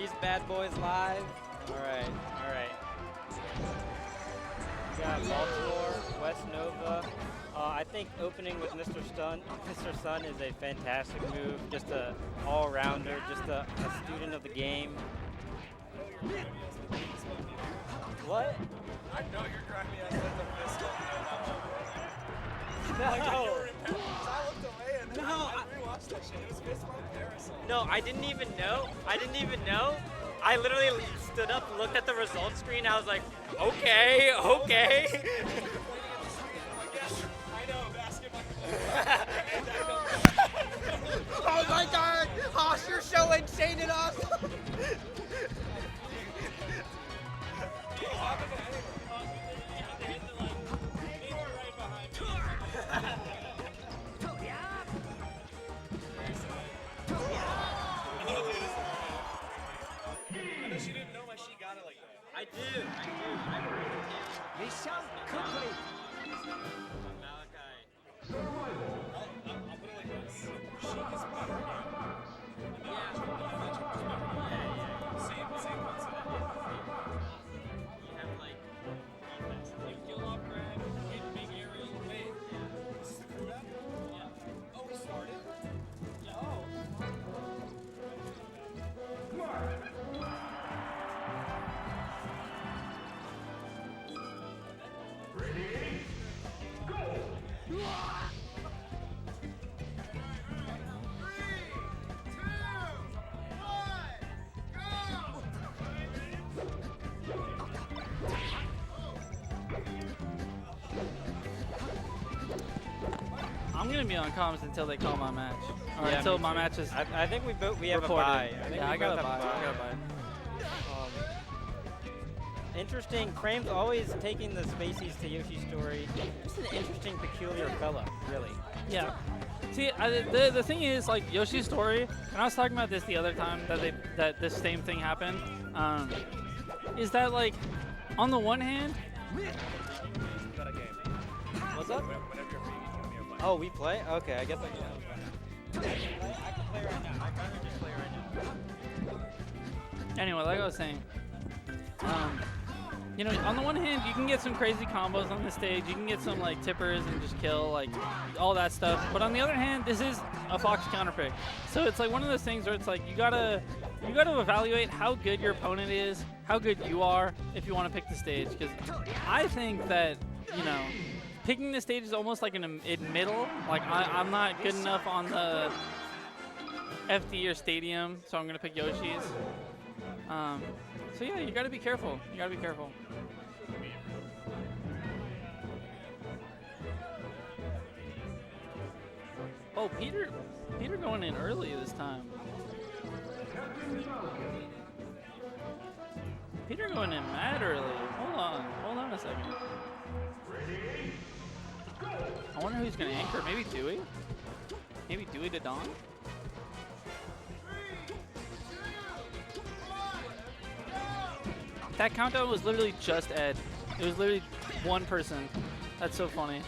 these bad boys live. All right, all right. We got Baltimore, West Nova. I think opening with Mr. Sun is a fantastic move. Just a all-rounder, just a student of the game. What? I know you're driving me as a pistol. No. Like, I looked away and then I rewatched that shit. It was fist bump parasol. No, I didn't even know. I literally stood up, looked at the results screen. I was like, okay. I know, basketball. Oh my God! Hosh, you're so insane and awesome. She didn't know my she got it like that. I do. Mission complete. I'll put it like this. She is better now. Same concept. You have like defense. You kill off grab, hit big aerial. Wait, this is the crew back? Yeah. Oh, we started? Yeah. Oh. I'm gonna be on comms until they call my match, or until my match is. I think we have reported. a bye. I got a bye. Interesting. Frame's always taking the spacies to Yoshi's story. Just an interesting, peculiar fella, really. Yeah. See, the thing is, like Yoshi's story, and I was talking about this the other time that this same thing happened. Is that like, on the one hand, what's up? Oh, we play? Okay, I guess I can. I can play right now. I can just play right now. anyway, like I was saying, you know, on the one hand, you can get some crazy combos on the stage. You can get some like tippers and just kill, like all that stuff. But on the other hand, this is a Fox counterpick, so it's like one of those things where it's like you gotta evaluate how good your opponent is, how good you are, if you want to pick the stage. Because I think that, you know, picking the stage is almost like in middle. Like I'm not good enough on the FD or Stadium, so I'm gonna pick Yoshi's. So yeah, you gotta be careful. You gotta be careful. Oh, Peter going in early this time. Peter going in mad early. Hold on a second. I wonder who's gonna anchor. Maybe Dewey? Maybe Dewey to Dawn? That countdown was literally just Ed. It was literally one person. That's so funny.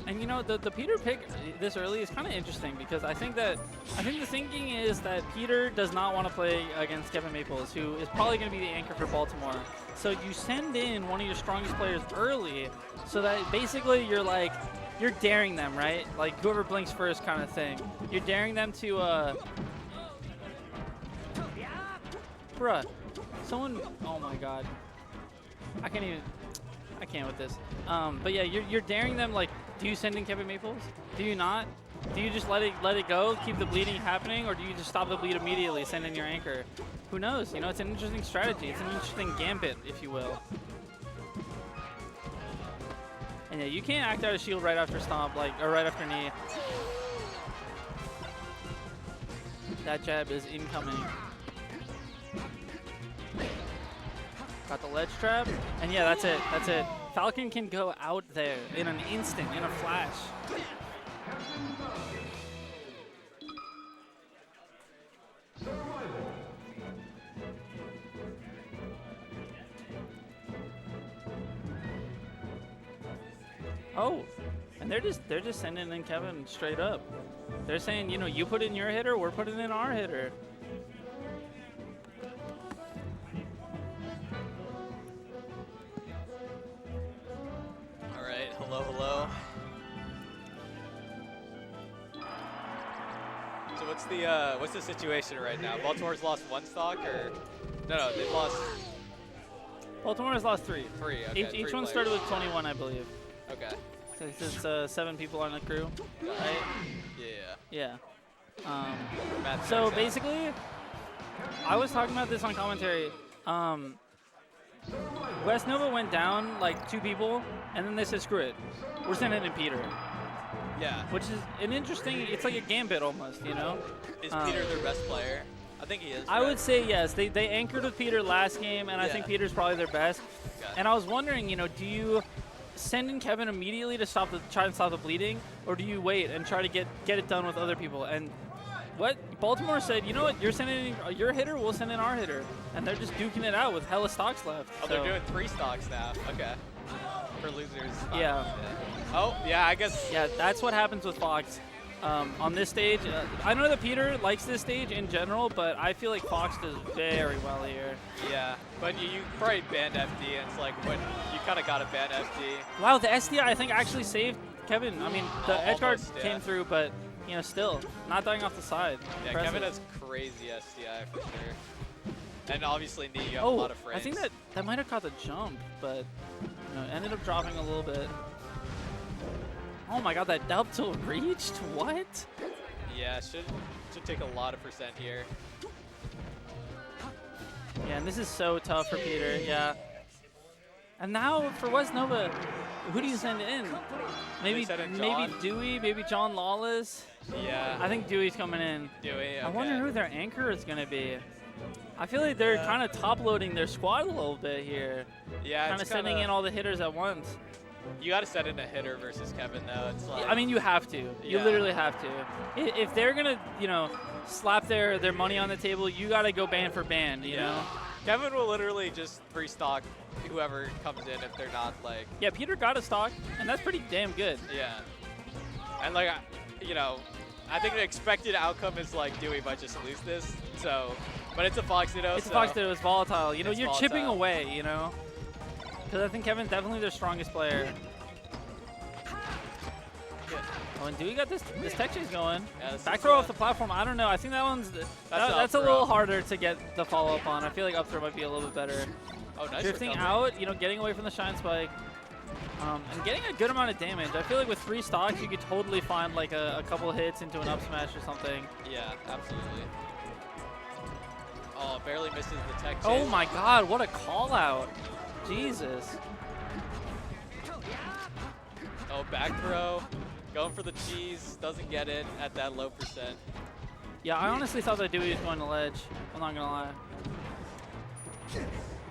And you know, the Peter pick this early is kind of interesting because I think the thinking is that Peter does not want to play against Kevin Maples, who is probably going to be the anchor for Baltimore. So you send in one of your strongest players early, so that basically you're daring them, right? Like whoever blinks first kind of thing. You're daring them to bruh, someone. Oh my God, I can't with this. But yeah, you're daring them. Like, do you send in Kevin Maples? Do you not? Do you just let it go, keep the bleeding happening, or do you just stop the bleed immediately, send in your anchor? Who knows? You know, it's an interesting strategy. It's an interesting gambit, if you will. And yeah, you can't act out a shield right after stomp, or right after knee. That jab is incoming. Got the ledge trap, and yeah, that's it. That's it. Falcon can go out there in an instant, in a flash. Oh, and they're just sending in Kevin straight up. They're saying, you know, you put in your hitter, we're putting in our hitter. All right, hello. So what's the situation right now? Baltimore's lost one stock, or no, they've lost. Baltimore has lost 3. 3. Okay, Each three one players. started with 21, I believe. Okay. So it's 7 people on the crew, right? Yeah. Yeah. Math So checks out. basically, I was talking about this on commentary. West Nova went down like 2 people, and then they said, screw it. We're sending in Peter. Yeah. Which is an interesting, it's like a gambit almost, you know? Is Peter their best player? I think he is. I right? would say yes. They anchored with Peter last game, and I think Peter's probably their best. Okay. And I was wondering, you know, do you send in Kevin immediately to try and stop the bleeding, or do you wait and try to get it done with other people? And what Baltimore said, you know what, you're sending in your hitter, we'll send in our hitter, and they're just duking it out with hella stocks left. Oh, so. they're doing 3 stocks now. Okay. For losers. Yeah. Oh, yeah, I guess. Yeah, that's what happens with Fox. On this stage, I know that Peter likes this stage in general, but I feel like Fox does very well here. Yeah, but you probably banned FD, and it's like when you kind of got to ban FD. Wow, the SDI I think actually saved Kevin. I mean, the edge guard Almost, came through, but you know, still not dying off the side. Yeah, Impressive. Kevin has crazy SDI for sure. And obviously, Nee, you have Oh, a lot of frames. I think that might have caught the jump, but you know, ended up dropping a little bit. Oh my god, that up tilt reached? What? Yeah, should take a lot of percent here. Yeah, and this is so tough for Peter, yeah. And now for West Nova, who do you send in? Maybe send in maybe John? Dewey, maybe John Lawless. Yeah. I think Dewey's coming in. Dewey, I wonder who their anchor is going to be. I feel like they're kind of top-loading their squad a little bit here. Yeah, Kind of sending in all the hitters at once. You got to set in a hitter versus Kevin, though. It's like. I mean, you have to. You Yeah. literally have to. If they're going to, you know, slap their money on the table, you got to go band for band, you know? Kevin will literally just 3-stock whoever comes in if they're not like. Yeah, Peter got a stock, and that's pretty damn good. Yeah. And like, you know, I think the expected outcome is like Dewey might just lose this. So, but it's a Fox Ditto. It's a Fox Ditto. It's volatile. You know, It's you're chipping volatile. away, you know? Because I think Kevin's definitely their strongest player. Oh, and Dewey got this tech chase going. Yeah, this Back is, throw off the platform. I don't know. I think that one's that's a up little throw. harder to get the follow up on. I feel like up throw might be a little bit better. Oh, nice Drifting recovery. out, you know, getting away from the shine spike, and getting a good amount of damage. I feel like with 3 stocks, you could totally find like a couple hits into an up smash or something. Yeah, absolutely. Oh, barely misses the tech chase. Oh my God! What a call out! Jesus. Oh, back throw. Going for the cheese. Doesn't get it at that low percent. Yeah, I honestly thought that Dewey was going to ledge. I'm not gonna lie.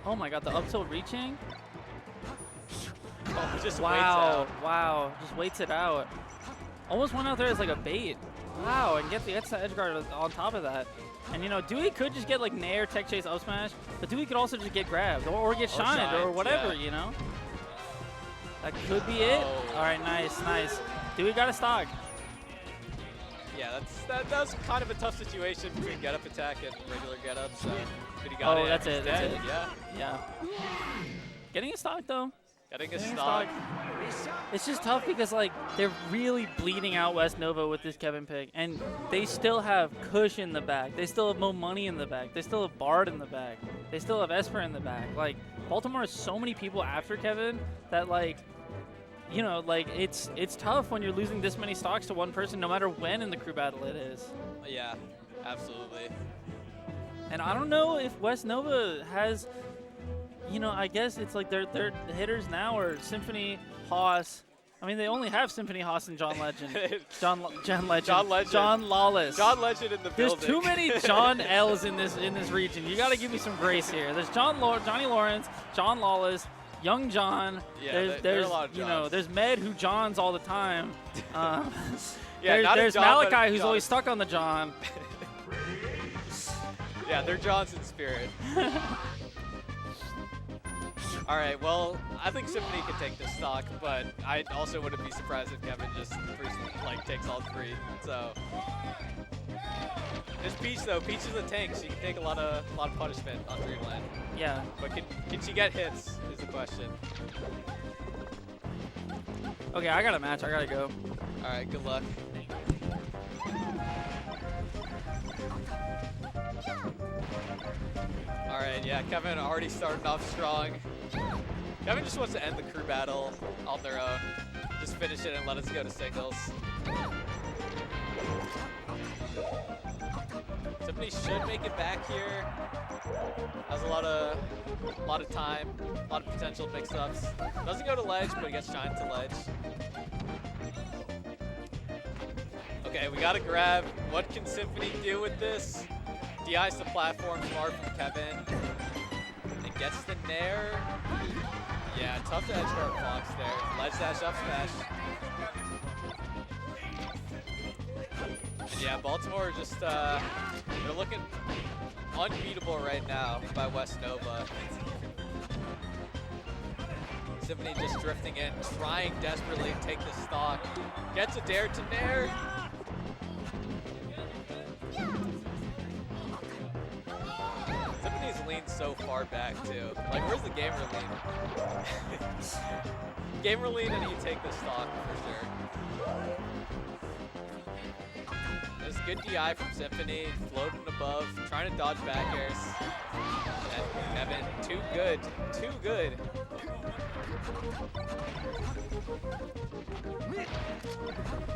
Oh my God, the up tilt reaching. Oh, just wow, waits out. wow, just waits it out. Almost went out there as like a bait. Wow, and gets the edge guard on top of that. And you know, Dewey could just get like nair, tech chase, up smash, but Dewey could also just get grabbed or get shined or whatever, you know? That could be it. All right, nice, nice. Dewey got a stock. Yeah, that was kind of a tough situation between get up attack and regular get up. So, but he got it. That's it. That's it. Yeah. Yeah. Getting a stock though. Getting a stock. It's just tough because like they're really bleeding out West Nova with this Kevin pick, and they still have Kush in the back. They still have Mo Money in the back. They still have Bard in the back. They still have Esper in the back. Like Baltimore has so many people after Kevin that like, you know, like it's tough when you're losing this many stocks to one person, no matter when in the crew battle it is. Yeah, absolutely. And I don't know if West Nova has, you know, I guess it's like their hitters now are Symphony, Haas. I mean, they only have Symphony, Haas, and John Legend. John Legend. John Lawless. John Legend in the There's building. too many John L's in this region. You got to give me some grace here. There's Johnny Lawrence, John Lawless, Young John. Yeah, there are a lot of you know, Johns. there's Med who Johns all the time. Yeah, there's not a John, but Malachi a who's John. always stuck on the John. Yeah, they're Johns in spirit. All All right, well, I think Symphony could take this stock, but I also wouldn't be surprised if Kevin just takes all three. So there's Peach though. Peach is a tank. She can take a lot of punishment on Dreamland. Yeah. But can she get hits? Is the question. Okay, I got a match. I gotta go. All right, good luck. All right, yeah, Kevin already started off strong. Kevin just wants to end the crew battle on their own. Just finish it and let us go to singles. Symphony should make it back here. Has a lot of time, a lot of potential mix-ups. Doesn't go to ledge, but he gets shined to ledge. Okay, we gotta grab. What can Symphony do with this? DI's the platform far from Kevin. And gets the nair. Yeah, tough to edge guard Fox there. Ledge dash, up smash. And yeah, Baltimore just, they're looking unbeatable right now by West Nova. Symphony just drifting in, trying desperately to take the stock. Gets a dare to nair. Symphony's leaned so far back too. Like, where's the gamer lean? Gamer lean and he take the stock for sure. There's good DI from Symphony, floating above, trying to dodge back airs. And Kevin, too good, too good.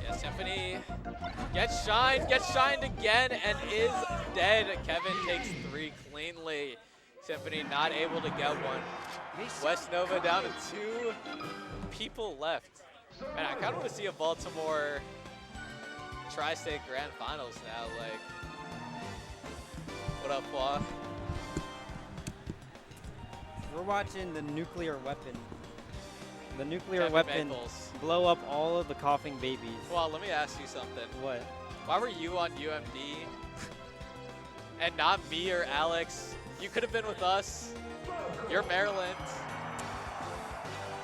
Yeah, Symphony gets shined again, and is dead. Kevin takes 3 cleanly. Symphony not able to get one. West Nova down to 2 people left. Man, I kind of want to see a Baltimore Tri-State Grand Finals now. Like, what up, Paul? We're watching the nuclear weapon. The nuclear Kevin weapon Maples. blow up all of the coughing babies. Well, let me ask you something. What? Why were you on UMD and not me or Alex? You could have been with us. You're Maryland.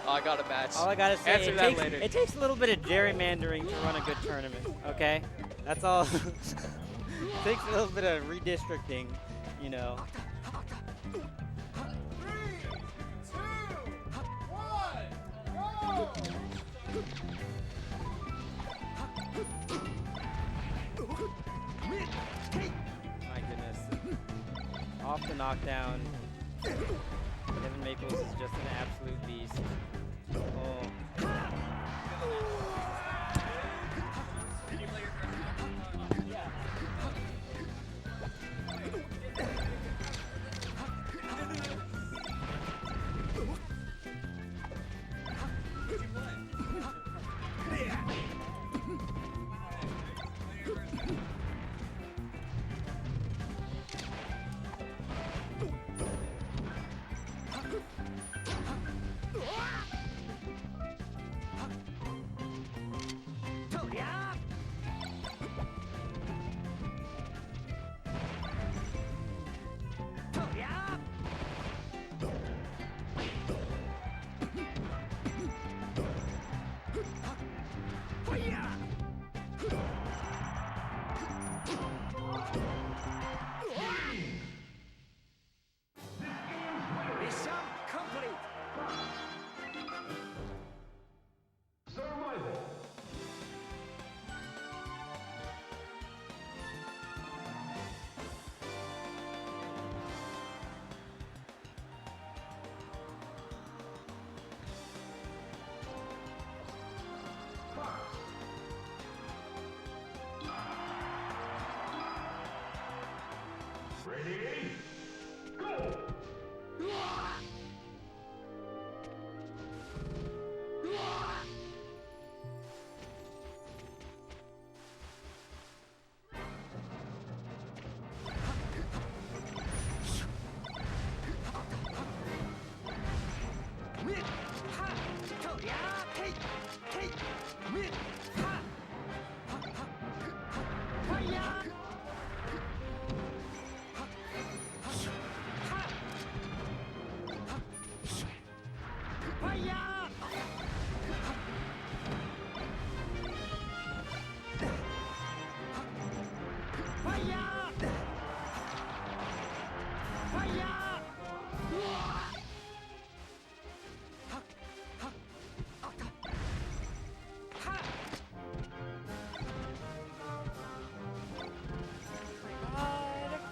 Oh, I got a match. All I gotta say, Answer that later. it takes a little bit of gerrymandering to run a good tournament, okay? That's all. It takes a little bit of redistricting, you know. My goodness. Off the knockdown. Kevin Maples is just an absolute beast. Oh. Ready? Go!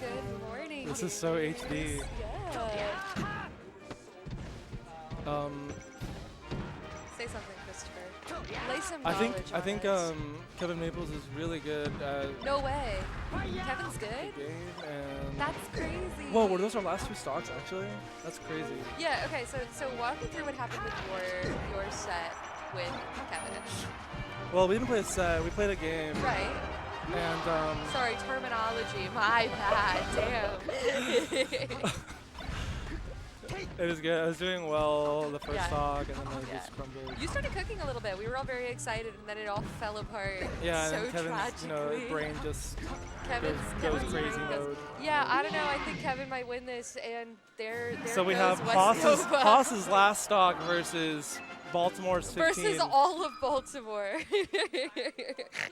Good morning. This is so HD. Say something, Christopher. Lay some I think knowledge on it. Kevin Maples is really good at No way. Kevin's good? the game and That's crazy. Whoa, were those our last 2 stocks actually? That's crazy. Yeah, okay, so walk me through what happened with your set with Kevin. Well, we didn't play a set, we played a game. Right. And Sorry, terminology, my bad, damn. it was good. I was doing well the first Yeah. stock and then I just crumbled. You started cooking a little bit. We were all very excited, and then it all fell apart. Yeah, so and then Kevin's tragically. brain just Kevin's goes brain crazy goes- mode. Yeah, I don't know. I think Kevin might win this, and there So we goes have West Nova. Haas's last stock versus Baltimore's 15. versus all of Baltimore.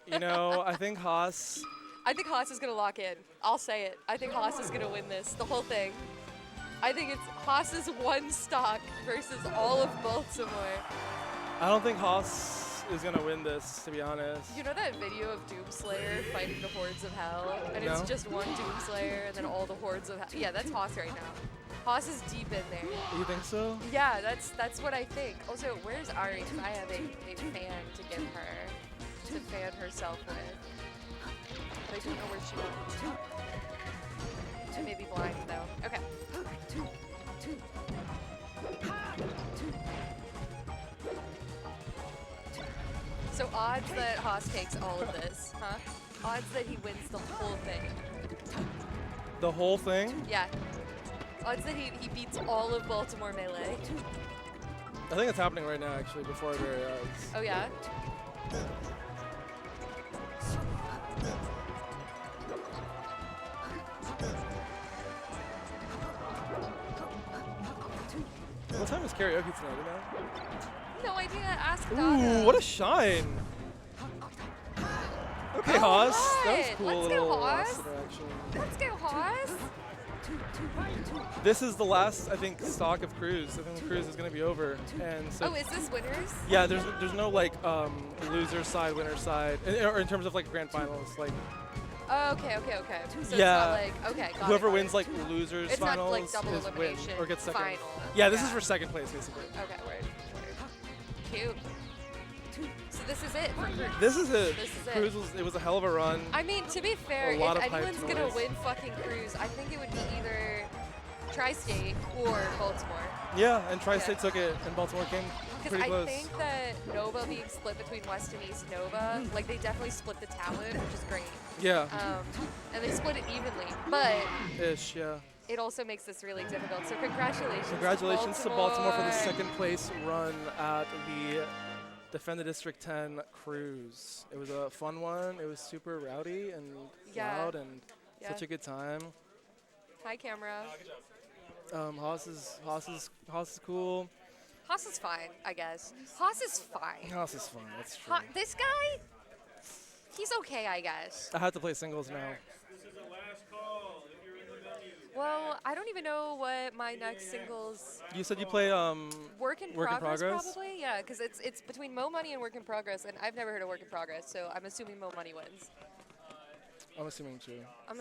You know, I think Haas. I think Haas is going to lock in. I'll say it. I think Haas is going to win this, the whole thing. I think it's Haas's 1 stock versus all of Baltimore. I don't think Haas is gonna win this, to be honest. You know that video of Doomslayer fighting the hordes of hell? And No. it's just one Doomslayer and then all the hordes of hell. Yeah, that's Haas right now. Haas is deep in there. You think so? Yeah, that's what I think. Also, where's Ari? 'Cause I have a fan to give her, to fan herself with. But I don't know where she went. She may be blind, though. Okay. So odds that Haas takes all of this, huh? Odds that he wins the whole thing. The whole thing? Yeah. Odds that he beats all of Baltimore Melee. I think it's happening right now, actually, before our very eyes. Oh yeah? What time is karaoke tonight, you know? No idea. Ask Dada. Ooh, what a shine! Okay, All Haas. That was right, cool. let's little go, Haas. interaction. Let's go, Haas. This is the last, I think, stock of Cruz. I think the Cruz is going to be over, and so. Oh, is this winners? Yeah, there's no like loser side, winner side, or in terms of like grand finals, like. Oh, okay. So Yeah. it's not like, okay, got Whoever it. wins like losers It's not finals like double is win elimination or gets second. final. Yeah, this is for second place basically. Okay, word. Cute. So this is it for Cruz. This is it. This is Cruz it. was a hell of a run. I mean, to be fair, A lot if of hype anyone's gonna noise. win fucking Cruz, I think it would be either Tri-State or Baltimore. Yeah, and Tri-State took it, and Baltimore came Because pretty I close. think that Nova being split between West and East Nova, like they definitely split the talent, which is great. Yeah. And they split it evenly, but Ish, yeah. it also makes this really difficult. So congratulations. Congratulations to Baltimore for the Baltimore. second place run at the Defend the District 10 Cruise. It was a fun one. It was super rowdy and Yeah. loud and Yeah. such a good time. Hi, camera. Haas is cool. Haas is fine, I guess. Haas is fine. Haas is fun. That's true. This guy, he's okay, I guess. I have to play singles now. Well, I don't even know what my next singles. You said you play Work in progress, probably. Yeah, because it's between Mo Money and Work in Progress, and I've never heard of Work in Progress, so I'm assuming Mo Money wins. I'm assuming too. I'm